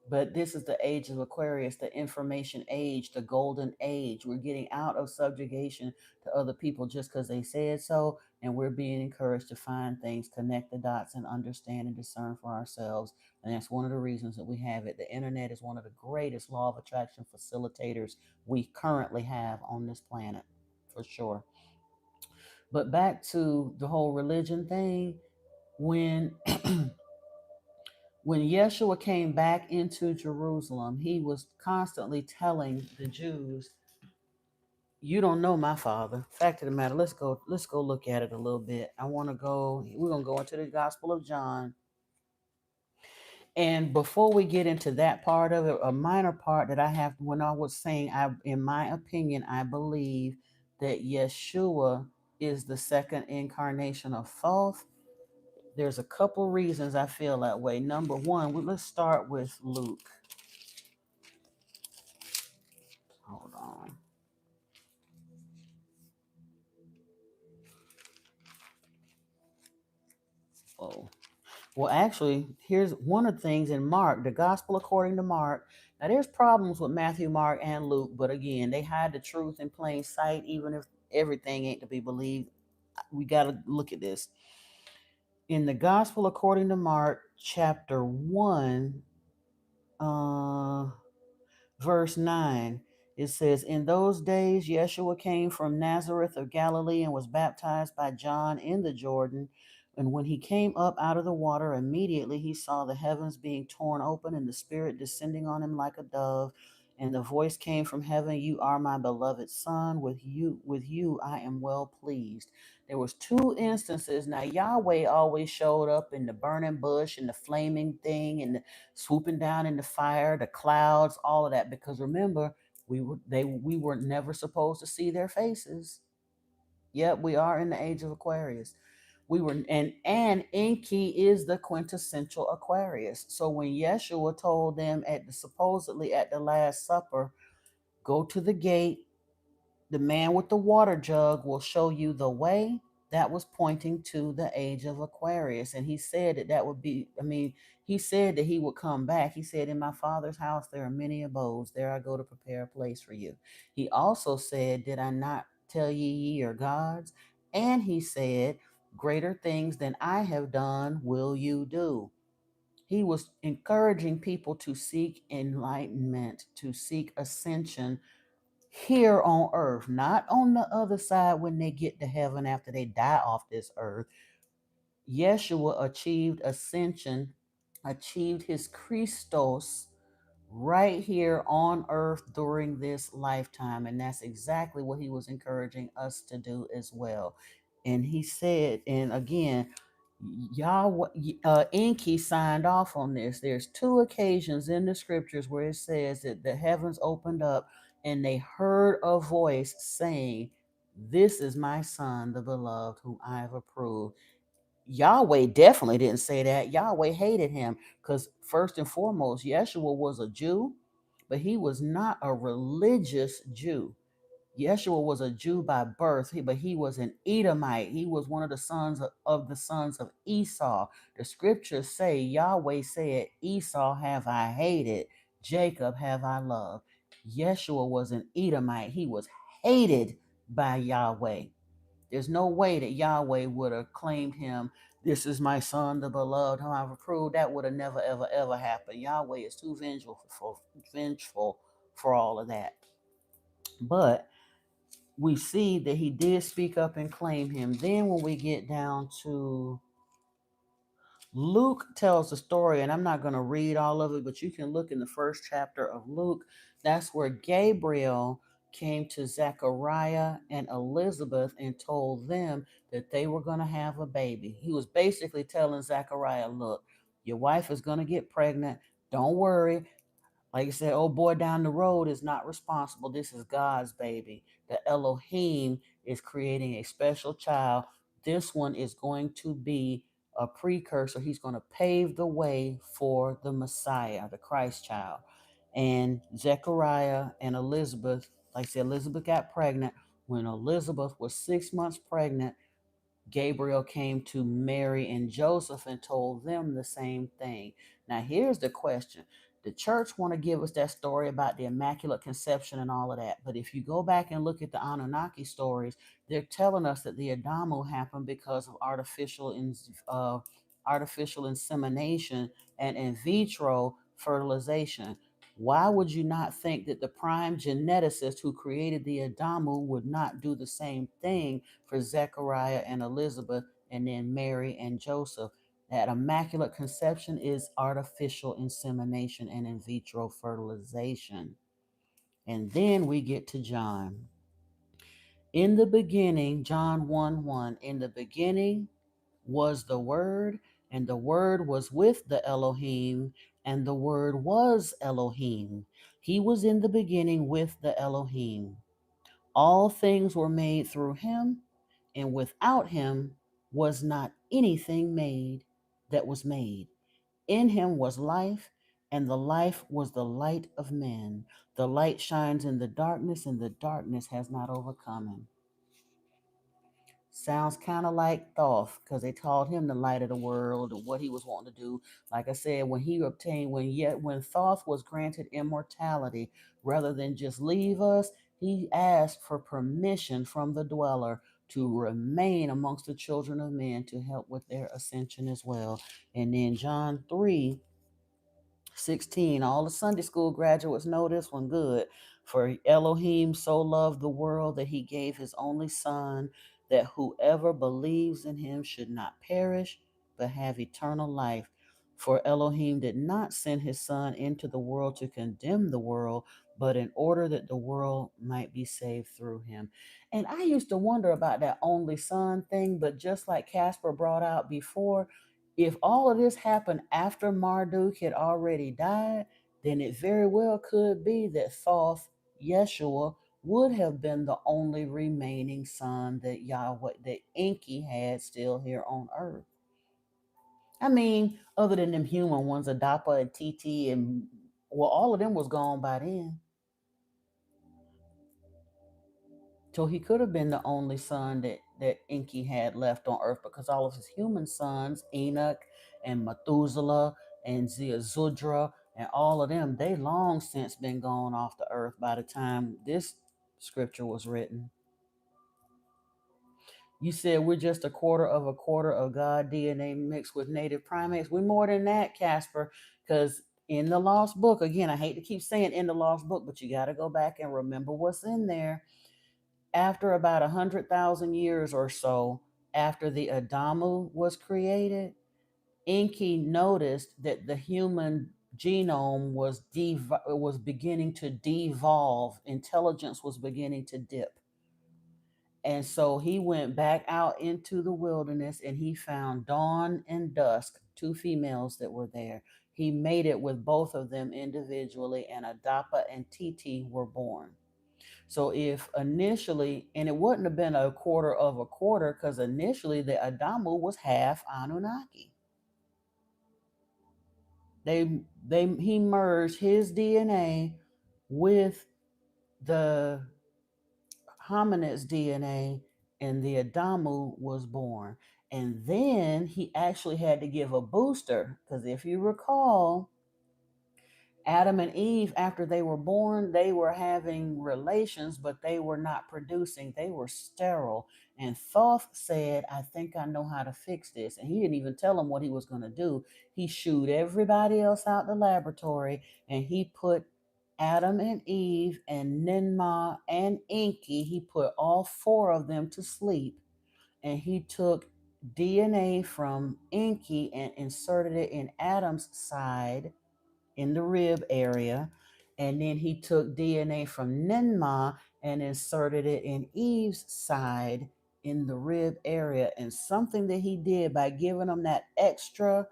But this is the age of Aquarius, the information age, the golden age. We're getting out of subjugation to other people just because they said so, and we're being encouraged to find things, connect the dots, and understand and discern for ourselves. And that's one of the reasons that we have it. The internet is one of the greatest law of attraction facilitators we currently have on this planet, for sure. But back to the whole religion thing, when when Yeshua came back into Jerusalem, he was constantly telling the Jews, "You don't know my Father." Fact of the matter, let's go look at it a little bit. We're gonna go into the Gospel of John. And before we get into that part of it, a minor part that I have, when I was saying, in my opinion, I believe that Yeshua is the second incarnation of Thoth. There's a couple reasons I feel that way. Number one, let's start with Luke. Hold on. Oh, well, actually, here's one of the things in Mark, the gospel according to Mark. Now, there's problems with Matthew, Mark, and Luke, but again, they hide the truth in plain sight, even if everything ain't to be believed. We got to look at this. In the gospel according to Mark, chapter 1, verse 9, it says, "In those days, Yeshua came from Nazareth of Galilee and was baptized by John in the Jordan. And when he came up out of the water, immediately he saw the heavens being torn open and the Spirit descending on him like a dove. And the voice came from heaven, 'You are my beloved Son. With you I am well pleased.'" There was two instances. Now, Yahweh always showed up in the burning bush and the flaming thing and the swooping down in the fire, the clouds, all of that. Because remember, we were never supposed to see their faces. Yet we are in the age of Aquarius. We were, and Enki is the quintessential Aquarius. So when Yeshua told them supposedly at the Last Supper, "Go to the gate, the man with the water jug will show you the way," that was pointing to the age of Aquarius. And he said that would be, he said that he would come back. He said, "In my Father's house there are many abodes. There I go to prepare a place for you." He also said, "Did I not tell ye are gods?" And he said, "Greater things than I have done will you do." He was encouraging people to seek enlightenment, to seek ascension here on earth, not on the other side when they get to heaven after they die off this earth. Yeshua achieved ascension, achieved his Christos right here on earth during this lifetime. And that's exactly what he was encouraging us to do as well. And he said, and again, Yahweh, Enki signed off on this. There's two occasions in the scriptures where it says that the heavens opened up and they heard a voice saying, "This is my son, the beloved, whom I have approved." Yahweh definitely didn't say that. Yahweh hated him because, first and foremost, Yeshua was a Jew, but he was not a religious Jew. Yeshua was a Jew by birth, but he was an Edomite. He was one of the sons of Esau. The scriptures say Yahweh said, "Esau have I hated, Jacob have I loved." Yeshua was an Edomite. He was hated by Yahweh. There's no way that Yahweh would have claimed him. "This is my son, the beloved, whom I've approved." That would have never, ever, ever happened. Yahweh is too vengeful for all of that. But we see that he did speak up and claim him. Then when we get down to Luke tells the story, and I'm not going to read all of it, but you can look in the first chapter of Luke. That's where Gabriel came to Zechariah and Elizabeth and told them that they were going to have a baby. He was basically telling Zechariah, "Look, your wife is going to get pregnant. Don't worry. Like I said, old boy down the road is not responsible. This is God's baby. The Elohim is creating a special child. This one is going to be a precursor. He's going to pave the way for the Messiah, the Christ child." And Zechariah and Elizabeth, like I said, Elizabeth got pregnant. When Elizabeth was 6 months pregnant, Gabriel came to Mary and Joseph and told them the same thing. Now, here's the question. The church want to give us that story about the Immaculate Conception and all of that. But if you go back and look at the Anunnaki stories, they're telling us that the Adamu happened because of artificial insemination and in vitro fertilization. Why would you not think that the prime geneticist who created the Adamu would not do the same thing for Zechariah and Elizabeth and then Mary and Joseph? That immaculate conception is artificial insemination and in vitro fertilization. And then we get to John. In the beginning, John 1 1, in the beginning was the Word, and the Word was with the Elohim, and the Word was Elohim. He was in the beginning with the Elohim. All things were made through him, and without him was not anything made that was made. In him was life, and the life was the light of men. The light shines in the darkness, and the darkness has not overcome him. Sounds kind of like Thoth, because they called him the light of the world, or what he was wanting to do. Like I said, when Thoth was granted immortality, rather than just leave us, he asked for permission from the dweller to remain amongst the children of men to help with their ascension as well. And then John 3:16, all the Sunday school graduates know this one good. For Elohim so loved the world that he gave his only son, that whoever believes in him should not perish, but have eternal life. For Elohim did not send his son into the world to condemn the world, but in order that the world might be saved through him. And I used to wonder about that only son thing, but just like Casper brought out before, if all of this happened after Marduk had already died, then it very well could be that Thoth, Yeshua, would have been the only remaining son that Yahweh, that Enki had still here on earth. I mean, other than them human ones, Adapa and Titi, and well, all of them was gone by then. So he could have been the only son that Enki had left on earth, because all of his human sons, Enoch and Methuselah and Zudra and all of them, they long since been gone off the earth by the time this scripture was written. You said we're just a quarter of God DNA mixed with native primates. We're more than that, Casper, because in the lost book, again, I hate to keep saying in the lost book, but you got to go back and remember what's in there. After about 100,000 years or so, after the Adamu was created, Enki noticed that the human genome was beginning to devolve. Intelligence was beginning to dip. And so he went back out into the wilderness and he found Dawn and Dusk, two females that were there. He mated with both of them individually, and Adapa and Titi were born. So if initially, and it wouldn't have been a quarter of a quarter, because initially the Adamu was half Anunnaki. He merged his DNA with the hominid's DNA, and the Adamu was born. And then he actually had to give a booster, because if you recall, Adam and Eve, after they were born, they were having relations, but they were not producing. They were sterile. And Thoth said, I think I know how to fix this. And he didn't even tell them what he was going to do. He shooed everybody else out the laboratory, and he put Adam and Eve and Ninmah and Enki, he put all four of them to sleep. And he took DNA from Enki and inserted it in Adam's side in the rib area. And then he took DNA from Ninmah and inserted it in Eve's side in the rib area. And something that he did by giving them that extra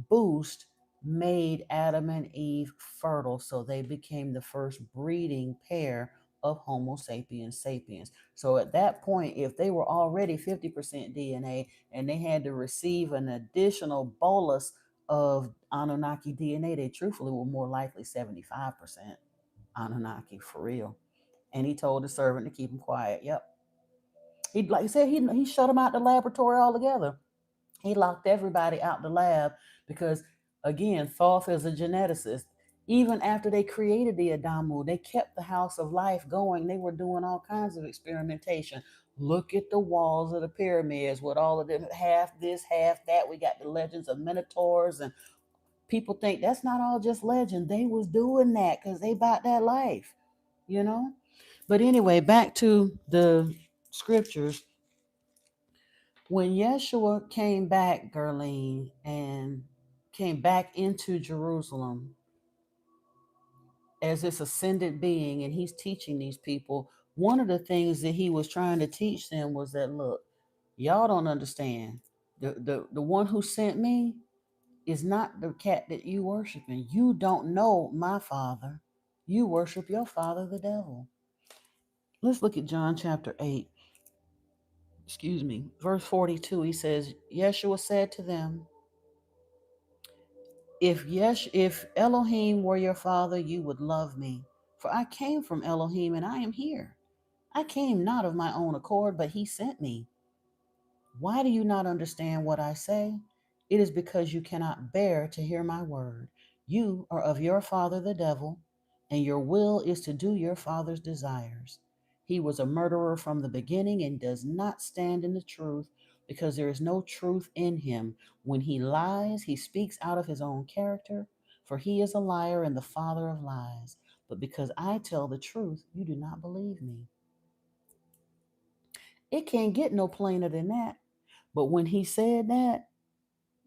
boost made Adam and Eve fertile. So they became the first breeding pair of Homo sapiens sapiens. So at that point, if they were already 50% DNA and they had to receive an additional bolus of Anunnaki DNA, they truthfully were more likely 75% Anunnaki for real. And he told the servant to keep him quiet. Yep. He, like I said, he shut him out the laboratory altogether. He locked everybody out the lab because, again, Thoth is a geneticist. Even after they created the Adamu, they kept the house of life going. They were doing all kinds of experimentation. Look at the walls of the pyramids with all of them, half this, half that. We got the legends of minotaurs, and people think that's not all just legend. They was doing that because they bought that life, you know. But anyway, back to the scriptures. When Yeshua came back, Gerline, and came back into Jerusalem as this ascended being, and he's teaching these people, one of the things that he was trying to teach them was that, look, y'all don't understand. The one who sent me is not the cat that you worshiping. You don't know my father. You worship your father, the devil. Let's look at John chapter 8. Excuse me. Verse 42, he says, Yeshua said to them, if Elohim were your father, you would love me. For I came from Elohim and I am here. I came not of my own accord, but he sent me. Why do you not understand what I say? It is because you cannot bear to hear my word. You are of your father the devil, and your will is to do your father's desires. He was a murderer from the beginning and does not stand in the truth, because there is no truth in him. When he lies, he speaks out of his own character, for he is a liar and the father of lies. But because I tell the truth, you do not believe me. It can't get no plainer than that. But when he said that,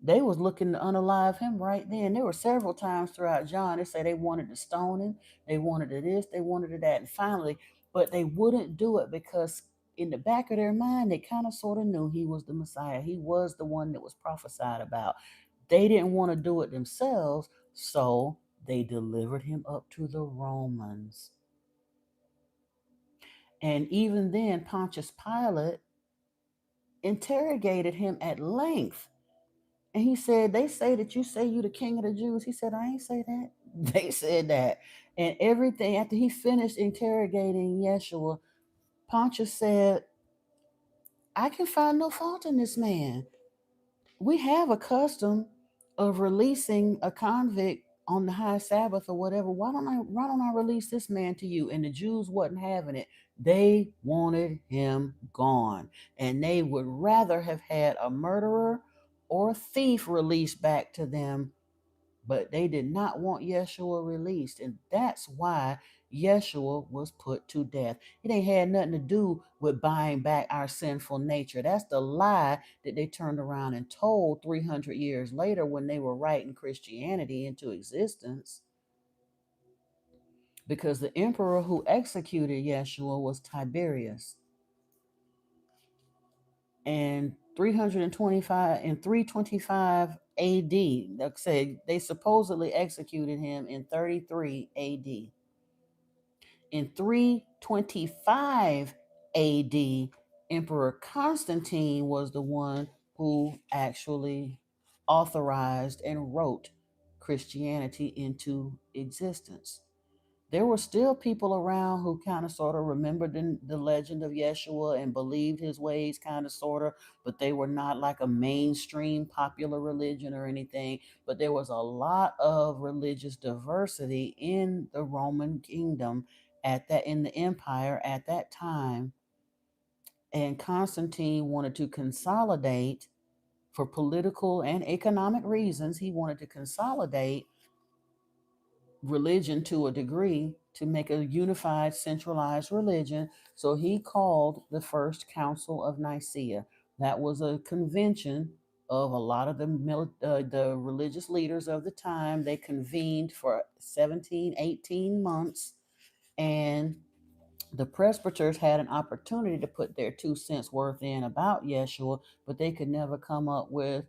they was looking to unalive him right then. There were several times throughout John, they say they wanted to stone him, they wanted to this, they wanted to that. And finally, but they wouldn't do it because in the back of their mind, they kind of sort of knew he was the Messiah. He was the one that was prophesied about. They didn't want to do it themselves, so they delivered him up to the Romans. And even then, Pontius Pilate interrogated him at length. And he said, they say that you say you the king of the Jews. He said, I ain't say that. They said that. And everything, after he finished interrogating Yeshua, Pontius said, I can find no fault in this man. We have a custom of releasing a convict on the high Sabbath or whatever. Why don't I release this man to you? And the Jews wasn't having it. They wanted him gone. And they would rather have had a murderer or a thief released back to them, but they did not want Yeshua released. And that's why Yeshua was put to death. It ain't had nothing to do with buying back our sinful nature. That's the lie that they turned around and told 300 years later when they were writing Christianity into existence. Because the emperor who executed Yeshua was Tiberius. And 325 in 325 AD, like I said, they supposedly executed him in 33 AD. In 325 AD, Emperor Constantine was the one who actually authorized and wrote Christianity into existence. There were still people around who kind of sort of remembered the legend of Yeshua and believed his ways, kind of sort of, but they were not like a mainstream popular religion or anything. But there was a lot of religious diversity in the Roman kingdom at that in the empire at that time. And Constantine wanted to consolidate for political and economic reasons. He wanted to consolidate religion to a degree to make a unified, centralized religion. So he called the First Council of Nicaea. That was a convention of a lot of the religious leaders of the time. They convened for 17, 18 months, and the presbyters had an opportunity to put their 2 cents worth in about Yeshua, but they could never come up with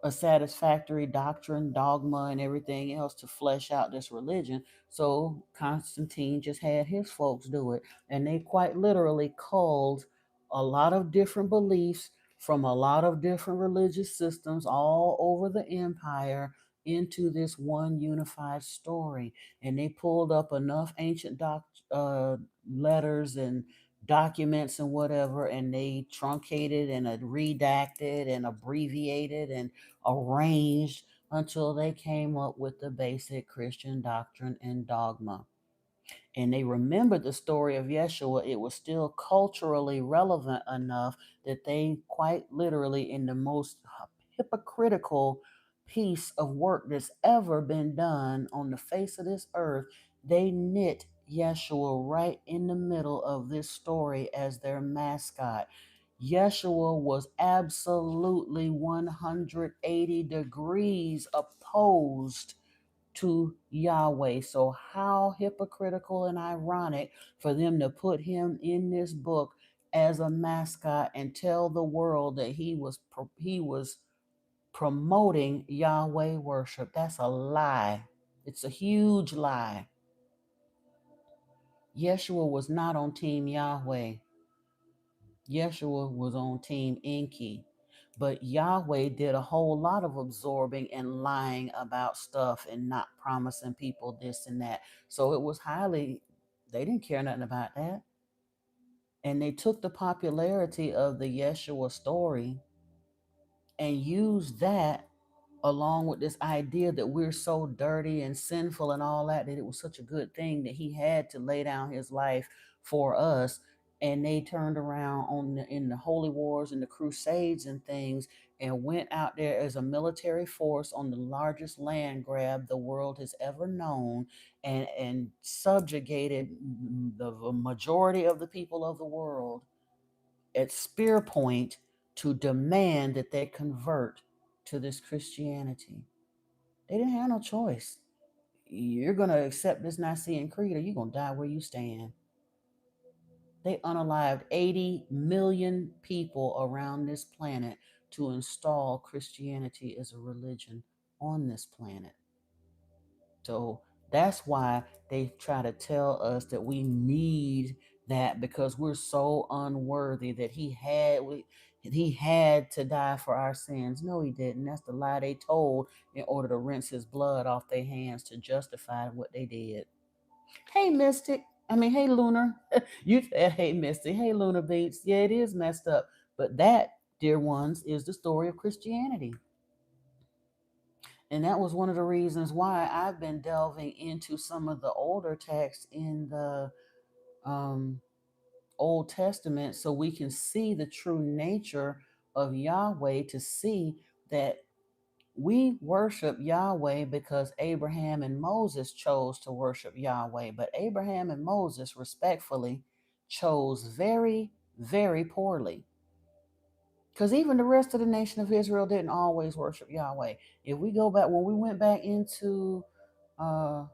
a satisfactory doctrine, dogma, and everything else to flesh out this religion. So Constantine just had his folks do it. And they quite literally culled a lot of different beliefs from a lot of different religious systems all over the empire into this one unified story. And they pulled up enough ancient letters and documents and whatever, and they truncated and redacted and abbreviated and arranged until they came up with the basic Christian doctrine and dogma. And they remembered the story of Yeshua. It was still culturally relevant enough that they quite literally, in the most hypocritical piece of work that's ever been done on the face of this earth, they knit Yeshua right in the middle of this story as their mascot. Yeshua was absolutely 180 degrees opposed to Yahweh. So, how hypocritical and ironic for them to put him in this book as a mascot and tell the world that he was promoting Yahweh worship. That's a lie. It's a huge lie. Yeshua was not on team Yahweh. Yeshua was on team Enki. But Yahweh did a whole lot of absorbing and lying about stuff and not promising people this and that. So it was they didn't care nothing about that. And they took the popularity of the Yeshua story and used that along with this idea that we're so dirty and sinful and all that, that it was such a good thing that he had to lay down his life for us. And they turned around in the holy wars and the crusades and things and went out there as a military force on the largest land grab the world has ever known, and subjugated the majority of the people of the world at spear point to demand that they convert to this Christianity. They didn't have no choice. You're going to accept this Nicene Creed or you're going to die where you stand. They unalived 80 million people around this planet to install Christianity as a religion on this planet. So that's why they try to tell us that we need that because we're so unworthy that he had to die for our sins. No, he didn't. That's the lie they told in order to rinse his blood off their hands to justify what they did. Hey, Mystic. Hey, Lunar. You said, hey, Mystic. Hey, Lunar Beats. Yeah, it is messed up. But that, dear ones, is the story of Christianity. And that was one of the reasons why I've been delving into some of the older texts in the um, Old Testament so we can see the true nature of Yahweh, to see that We worship Yahweh because Abraham and Moses chose to worship Yahweh, but Abraham and Moses respectfully chose very, very poorly. Because even the rest of the nation of Israel didn't always worship Yahweh. If we go back, when we went back into uh,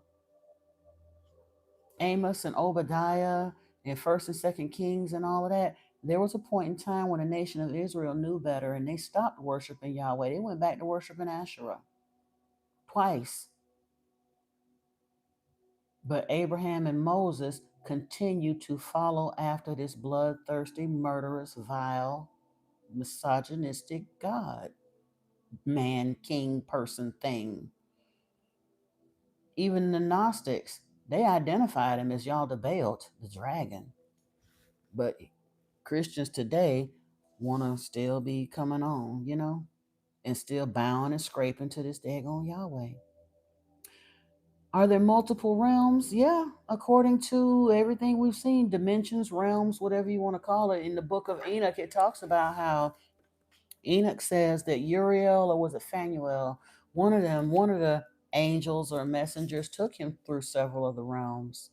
Amos and Obadiah and First and Second Kings and all of that, there was a point in time when the nation of Israel knew better and they stopped worshiping Yahweh. They went back to worshiping Asherah twice. But Abraham and Moses continued to follow after this bloodthirsty, murderous, vile, misogynistic God, man, king, person, thing. Even the Gnostics, they identified him as Yaldabaoth, the dragon. But Christians today want to still be coming on, and still bowing and scraping to this daggone Yahweh. Are there multiple realms? Yeah, according to everything we've seen, dimensions, realms, whatever you want to call it. In the book of Enoch, it talks about how Enoch says that Uriel, or was it Phanuel, one of the angels or messengers took him through several of the realms.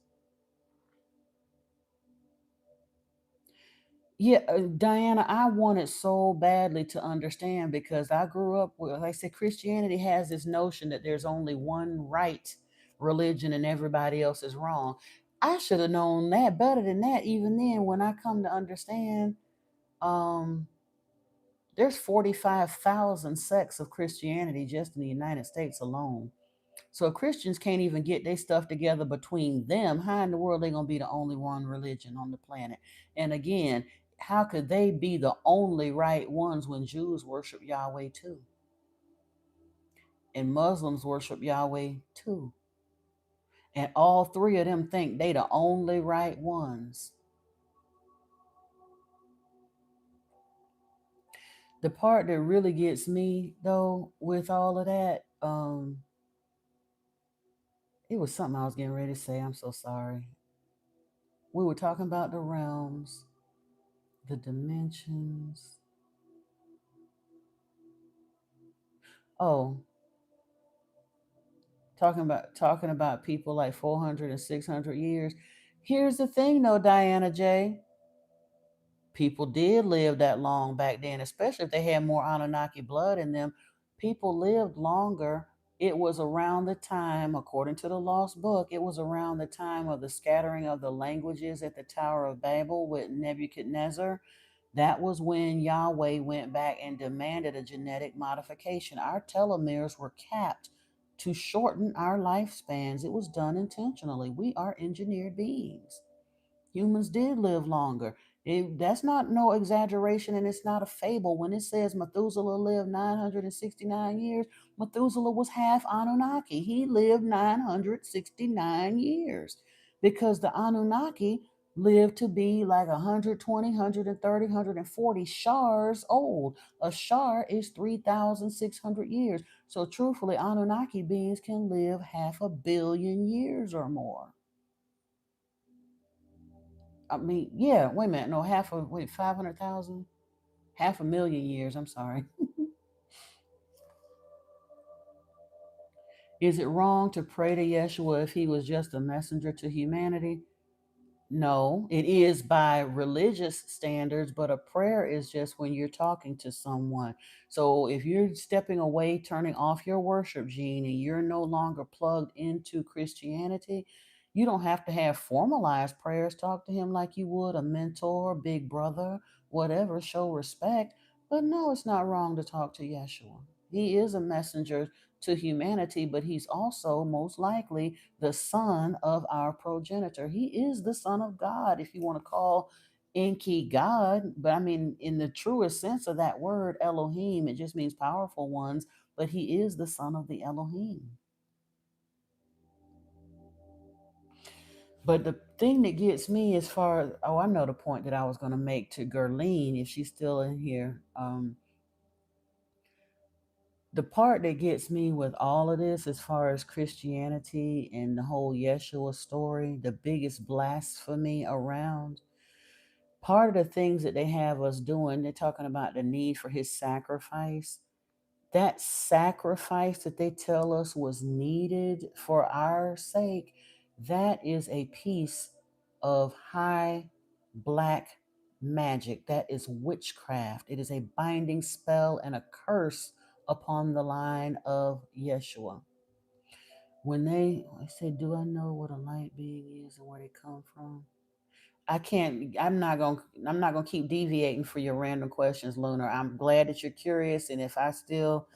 Yeah, Diana, I wanted so badly to understand because I grew up with, like I said, Christianity has this notion that there's only one right religion and everybody else is wrong. I should have known that better than that. Even then, when I come to understand, um, there's 45,000 sects of Christianity just in the United States alone. So if Christians can't even get their stuff together between them, how in the world are they gonna be the only one religion on the planet? And again, how could they be the only right ones when Jews worship Yahweh too? And Muslims worship Yahweh too. And all three of them think they the only right ones. The part that really gets me though with all of that, it was something I was getting ready to say. I'm so sorry. We were talking about the realms, the dimensions. Oh, talking about people like 400 and 600 years. Here's the thing though, Diana J. People did live that long back then, especially if they had more Anunnaki blood in them. People lived longer. It was around the time, according to the lost book, it was around the time of the scattering of the languages at the Tower of Babel with Nebuchadnezzar. That was when Yahweh went back and demanded a genetic modification. Our telomeres were capped to shorten our lifespans. It was done intentionally. We are engineered beings. Humans did live longer. That's not no exaggeration and it's not a fable. When it says Methuselah lived 969 years, Methuselah was half Anunnaki. He lived 969 years because the Anunnaki lived to be like 120, 130, 140 shars old. A shar is 3,600 years. So truthfully, Anunnaki beings can live half a billion years or more. I mean, yeah, wait a minute. No, 500,000? Half a million years. I'm sorry. Is it wrong to pray to Yeshua if he was just a messenger to humanity? No, it is by religious standards, but a prayer is just when you're talking to someone. So if you're stepping away, turning off your worship gene, and you're no longer plugged into Christianity, you don't have to have formalized prayers. Talk to him like you would a mentor, big brother, whatever, show respect. But no, it's not wrong to talk to Yeshua. He is a messenger to humanity, but he's also most likely the son of our progenitor. He is the son of God, if you want to call Enki God. But I mean, in the truest sense of that word, Elohim, it just means powerful ones, but he is the son of the Elohim. But the thing that gets me as far as, oh, I know the point that I was going to make to Gerline, if she's still in here. The part that gets me with all of this, as far as Christianity and the whole Yeshua story, the biggest blasphemy around, part of the things that they have us doing, they're talking about the need for his sacrifice. That sacrifice that they tell us was needed for our sake, that is a piece of high black magic. That is witchcraft. It is a binding spell and a curse upon the line of Yeshua. When I say, do I know what a light being is and where they come from? I can't. I'm not gonna keep deviating for your random questions, Lunar. I'm glad that you're curious, and if I still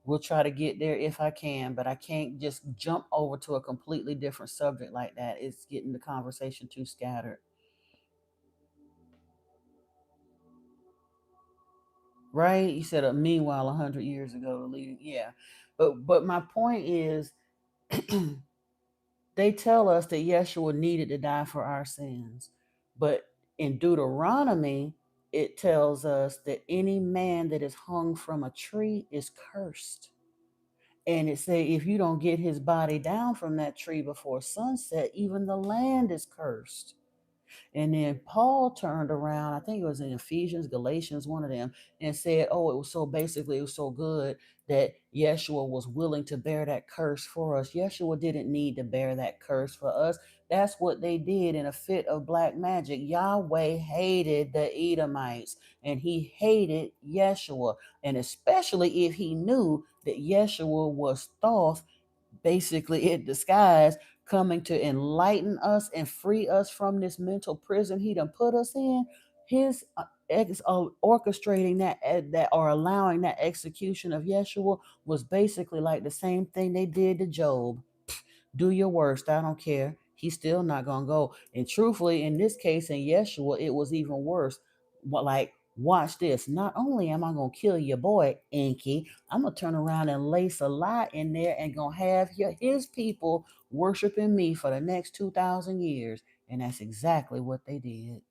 will try to get there if I can, but I can't just jump over to a completely different subject like that. It's getting the conversation too scattered. Right? You said meanwhile 100 years ago to leave. Yeah. But my point is they tell us that Yeshua needed to die for our sins. But in Deuteronomy, it tells us that any man that is hung from a tree is cursed. And it say if you don't get his body down from that tree before sunset, even the land is cursed. And then Paul turned around, I think it was in Ephesians, Galatians, one of them, and said, oh, it was so basically, it was so good that Yeshua was willing to bear that curse for us. Yeshua didn't need to bear that curse for us. That's what they did in a fit of black magic. Yahweh hated the Edomites and he hated Yeshua. And especially if he knew that Yeshua was Thoth, basically in disguise, coming to enlighten us and free us from this mental prison he done put us in. His orchestrating that or allowing that execution of Yeshua was basically like the same thing they did to Job. Do your worst. I don't care. He's still not gonna go. And truthfully, in this case, in Yeshua, it was even worse. What like, watch this. Not only am I gonna kill your boy, Enki, I'm gonna turn around and lace a lie in there and gonna have his people worshiping me for the next 2,000 years. And that's exactly what they did.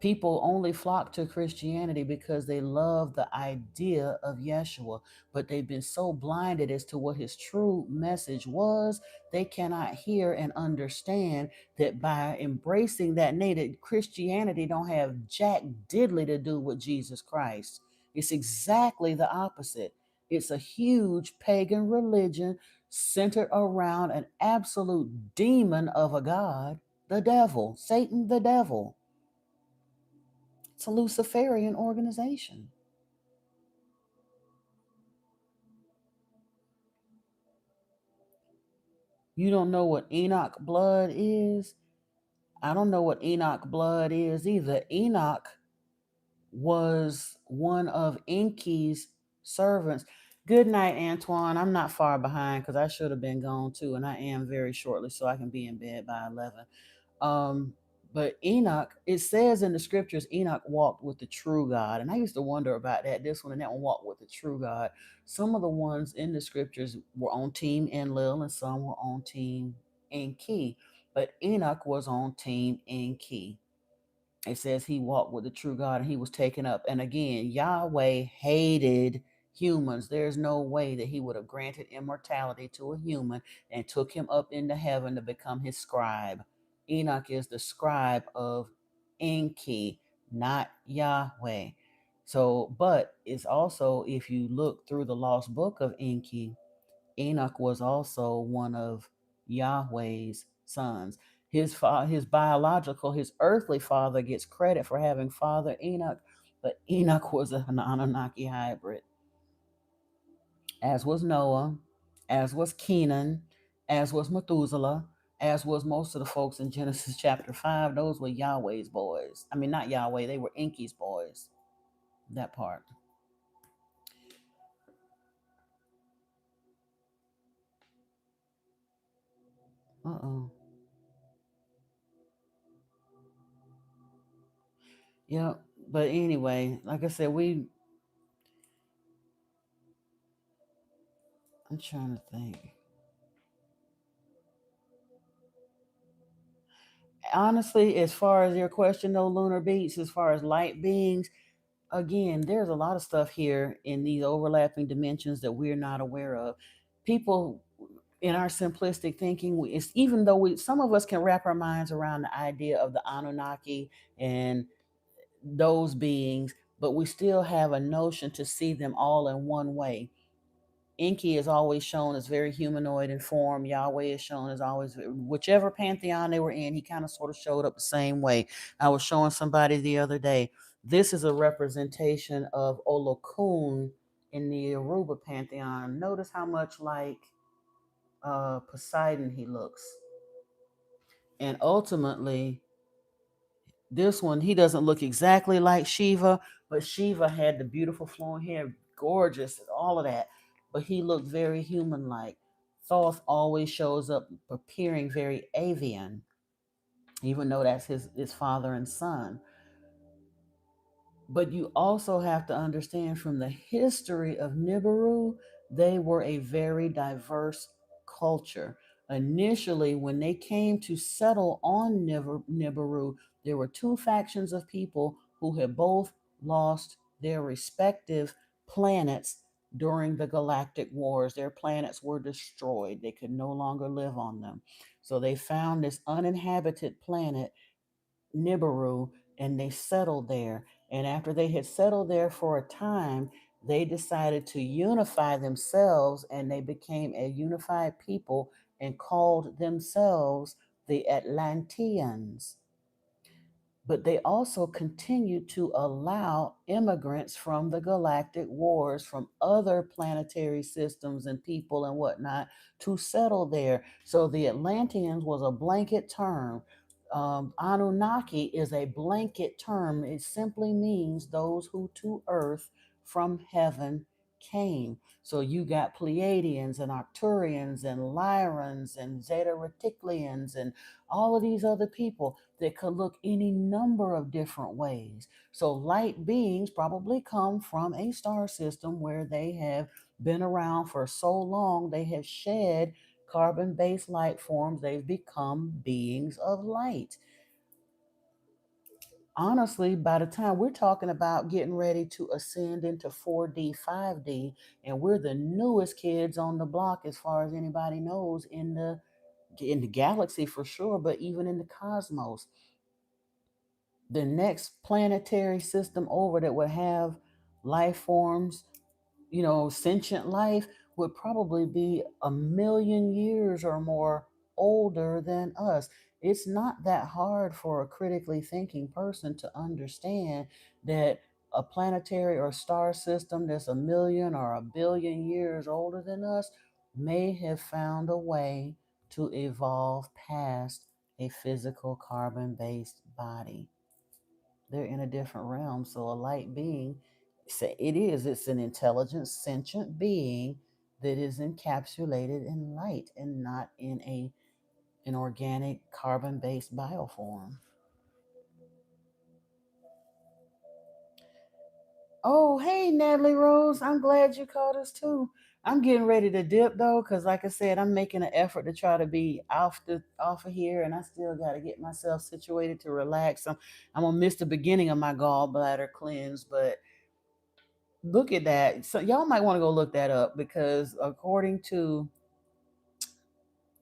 People only flock to Christianity because they love the idea of Yeshua, but they've been so blinded as to what his true message was, they cannot hear and understand that by embracing that name, that Christianity don't have jack diddly to do with Jesus Christ. It's exactly the opposite. It's a huge pagan religion centered around an absolute demon of a god, the devil, Satan the devil. It's a Luciferian organization. You don't know what Enoch blood is? I don't know what Enoch blood is either. Enoch was one of Enki's servants. Good night, Antoine. I'm not far behind because I should have been gone too, and I am very shortly, so I can be in bed by 11. Um, but Enoch, it says in the scriptures, Enoch walked with the true God. And I used to wonder about that. This one and that one walked with the true God. Some of the ones in the scriptures were on team Enlil and some were on team Enki. But Enoch was on team Enki. It says he walked with the true God and he was taken up. And again, Yahweh hated humans. There's no way that he would have granted immortality to a human and took him up into heaven to become his scribe. Enoch is the scribe of Enki, not Yahweh. So, but it's also, if you look through the lost book of Enki, Enoch was also one of Yahweh's sons. His biological, his earthly father gets credit for having father Enoch, but Enoch was an Anunnaki hybrid, as was Noah, as was Kenan, as was Methuselah, as was most of the folks in Genesis chapter 5. Those were Yahweh's boys. I mean, not Yahweh, they were Enki's boys. That part. Uh oh. Yeah. But anyway, like I said, I'm trying to think. Honestly, as far as your question though, Lunar Beats, as far as light beings, again, there's a lot of stuff here in these overlapping dimensions that we're not aware of. People in our simplistic thinking, it's, even though some of us can wrap our minds around the idea of the Anunnaki and those beings, but we still have a notion to see them all in one way. Enki is always shown as very humanoid in form. Yahweh is shown as always, whichever pantheon they were in, he kind of sort of showed up the same way. I was showing somebody the other day. This is a representation of Olokun in the Yoruba pantheon. Notice how much like Poseidon he looks. And ultimately, this one, he doesn't look exactly like Shiva, but Shiva had the beautiful flowing hair, gorgeous, and all of that. But he looked very human like. Thoth always shows up appearing very avian, even though that's his father and son. But you also have to understand from the history of Nibiru, they were a very diverse culture. Initially, when they came to settle on Nibiru, there were two factions of people who had both lost their respective planets during the galactic wars. Their planets were destroyed, they could no longer live on them. So they found this uninhabited planet Nibiru and they settled there. And after they had settled there for a time, they decided to unify themselves and they became a unified people and called themselves the Atlanteans. But they also continued to allow immigrants from the galactic wars, from other planetary systems and people and whatnot, to settle there. So the Atlanteans was a blanket term. Anunnaki is a blanket term. It simply means those who to earth from heaven came. So you got Pleiadians and Arcturians and Lyrans and Zeta Reticulations and all of these other people that could look any number of different ways. So light beings probably come from a star system where they have been around for so long, they have shed carbon-based light forms, they've become beings of light. Honestly, by the time we're talking about getting ready to ascend into 4D, 5D, and we're the newest kids on the block as far as anybody knows in the galaxy for sure, but even in the cosmos, the next planetary system over that would have life forms, sentient life, would probably be 1 million years or more older than us. It's not that hard for a critically thinking person to understand that a planetary or star system that's 1 million or 1 billion years older than us may have found a way to evolve past a physical carbon based body. They're in a different realm. So a light being, it's an intelligent, sentient being that is encapsulated in light and not in an organic carbon-based bioform. Oh, hey, Natalie Rose. I'm glad you called us too. I'm getting ready to dip though, because like I said, I'm making an effort to try to be off of here, and I still got to get myself situated to relax. I'm gonna miss the beginning of my gallbladder cleanse, but look at that. So y'all might want to go look that up because according to,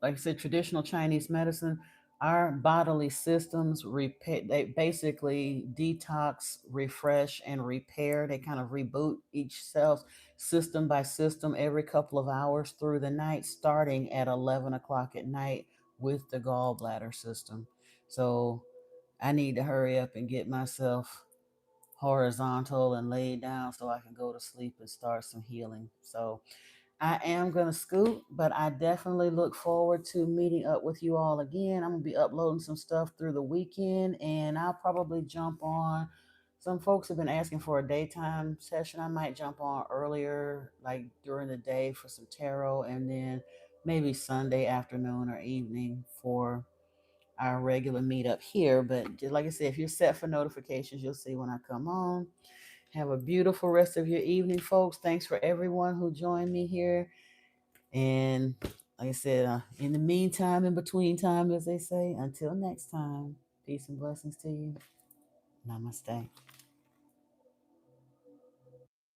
like I said, traditional Chinese medicine, our bodily systems repair, they basically detox, refresh, and repair. They kind of reboot each cell system by system every couple of hours through the night, starting at 11 o'clock at night with the gallbladder system. So I need to hurry up and get myself horizontal and laid down so I can go to sleep and start some healing. So I am going to scoot, but I definitely look forward to meeting up with you all again. I'm going to be uploading some stuff through the weekend, and I'll probably jump on. Some folks have been asking for a daytime session. I might jump on earlier, like during the day for some tarot, and then maybe Sunday afternoon or evening for our regular meetup here. But just like I said, if you're set for notifications, you'll see when I come on. Have a beautiful rest of your evening, folks. Thanks for everyone who joined me here. And like I said, in the meantime, in between time, as they say, until next time, peace and blessings to you. Namaste.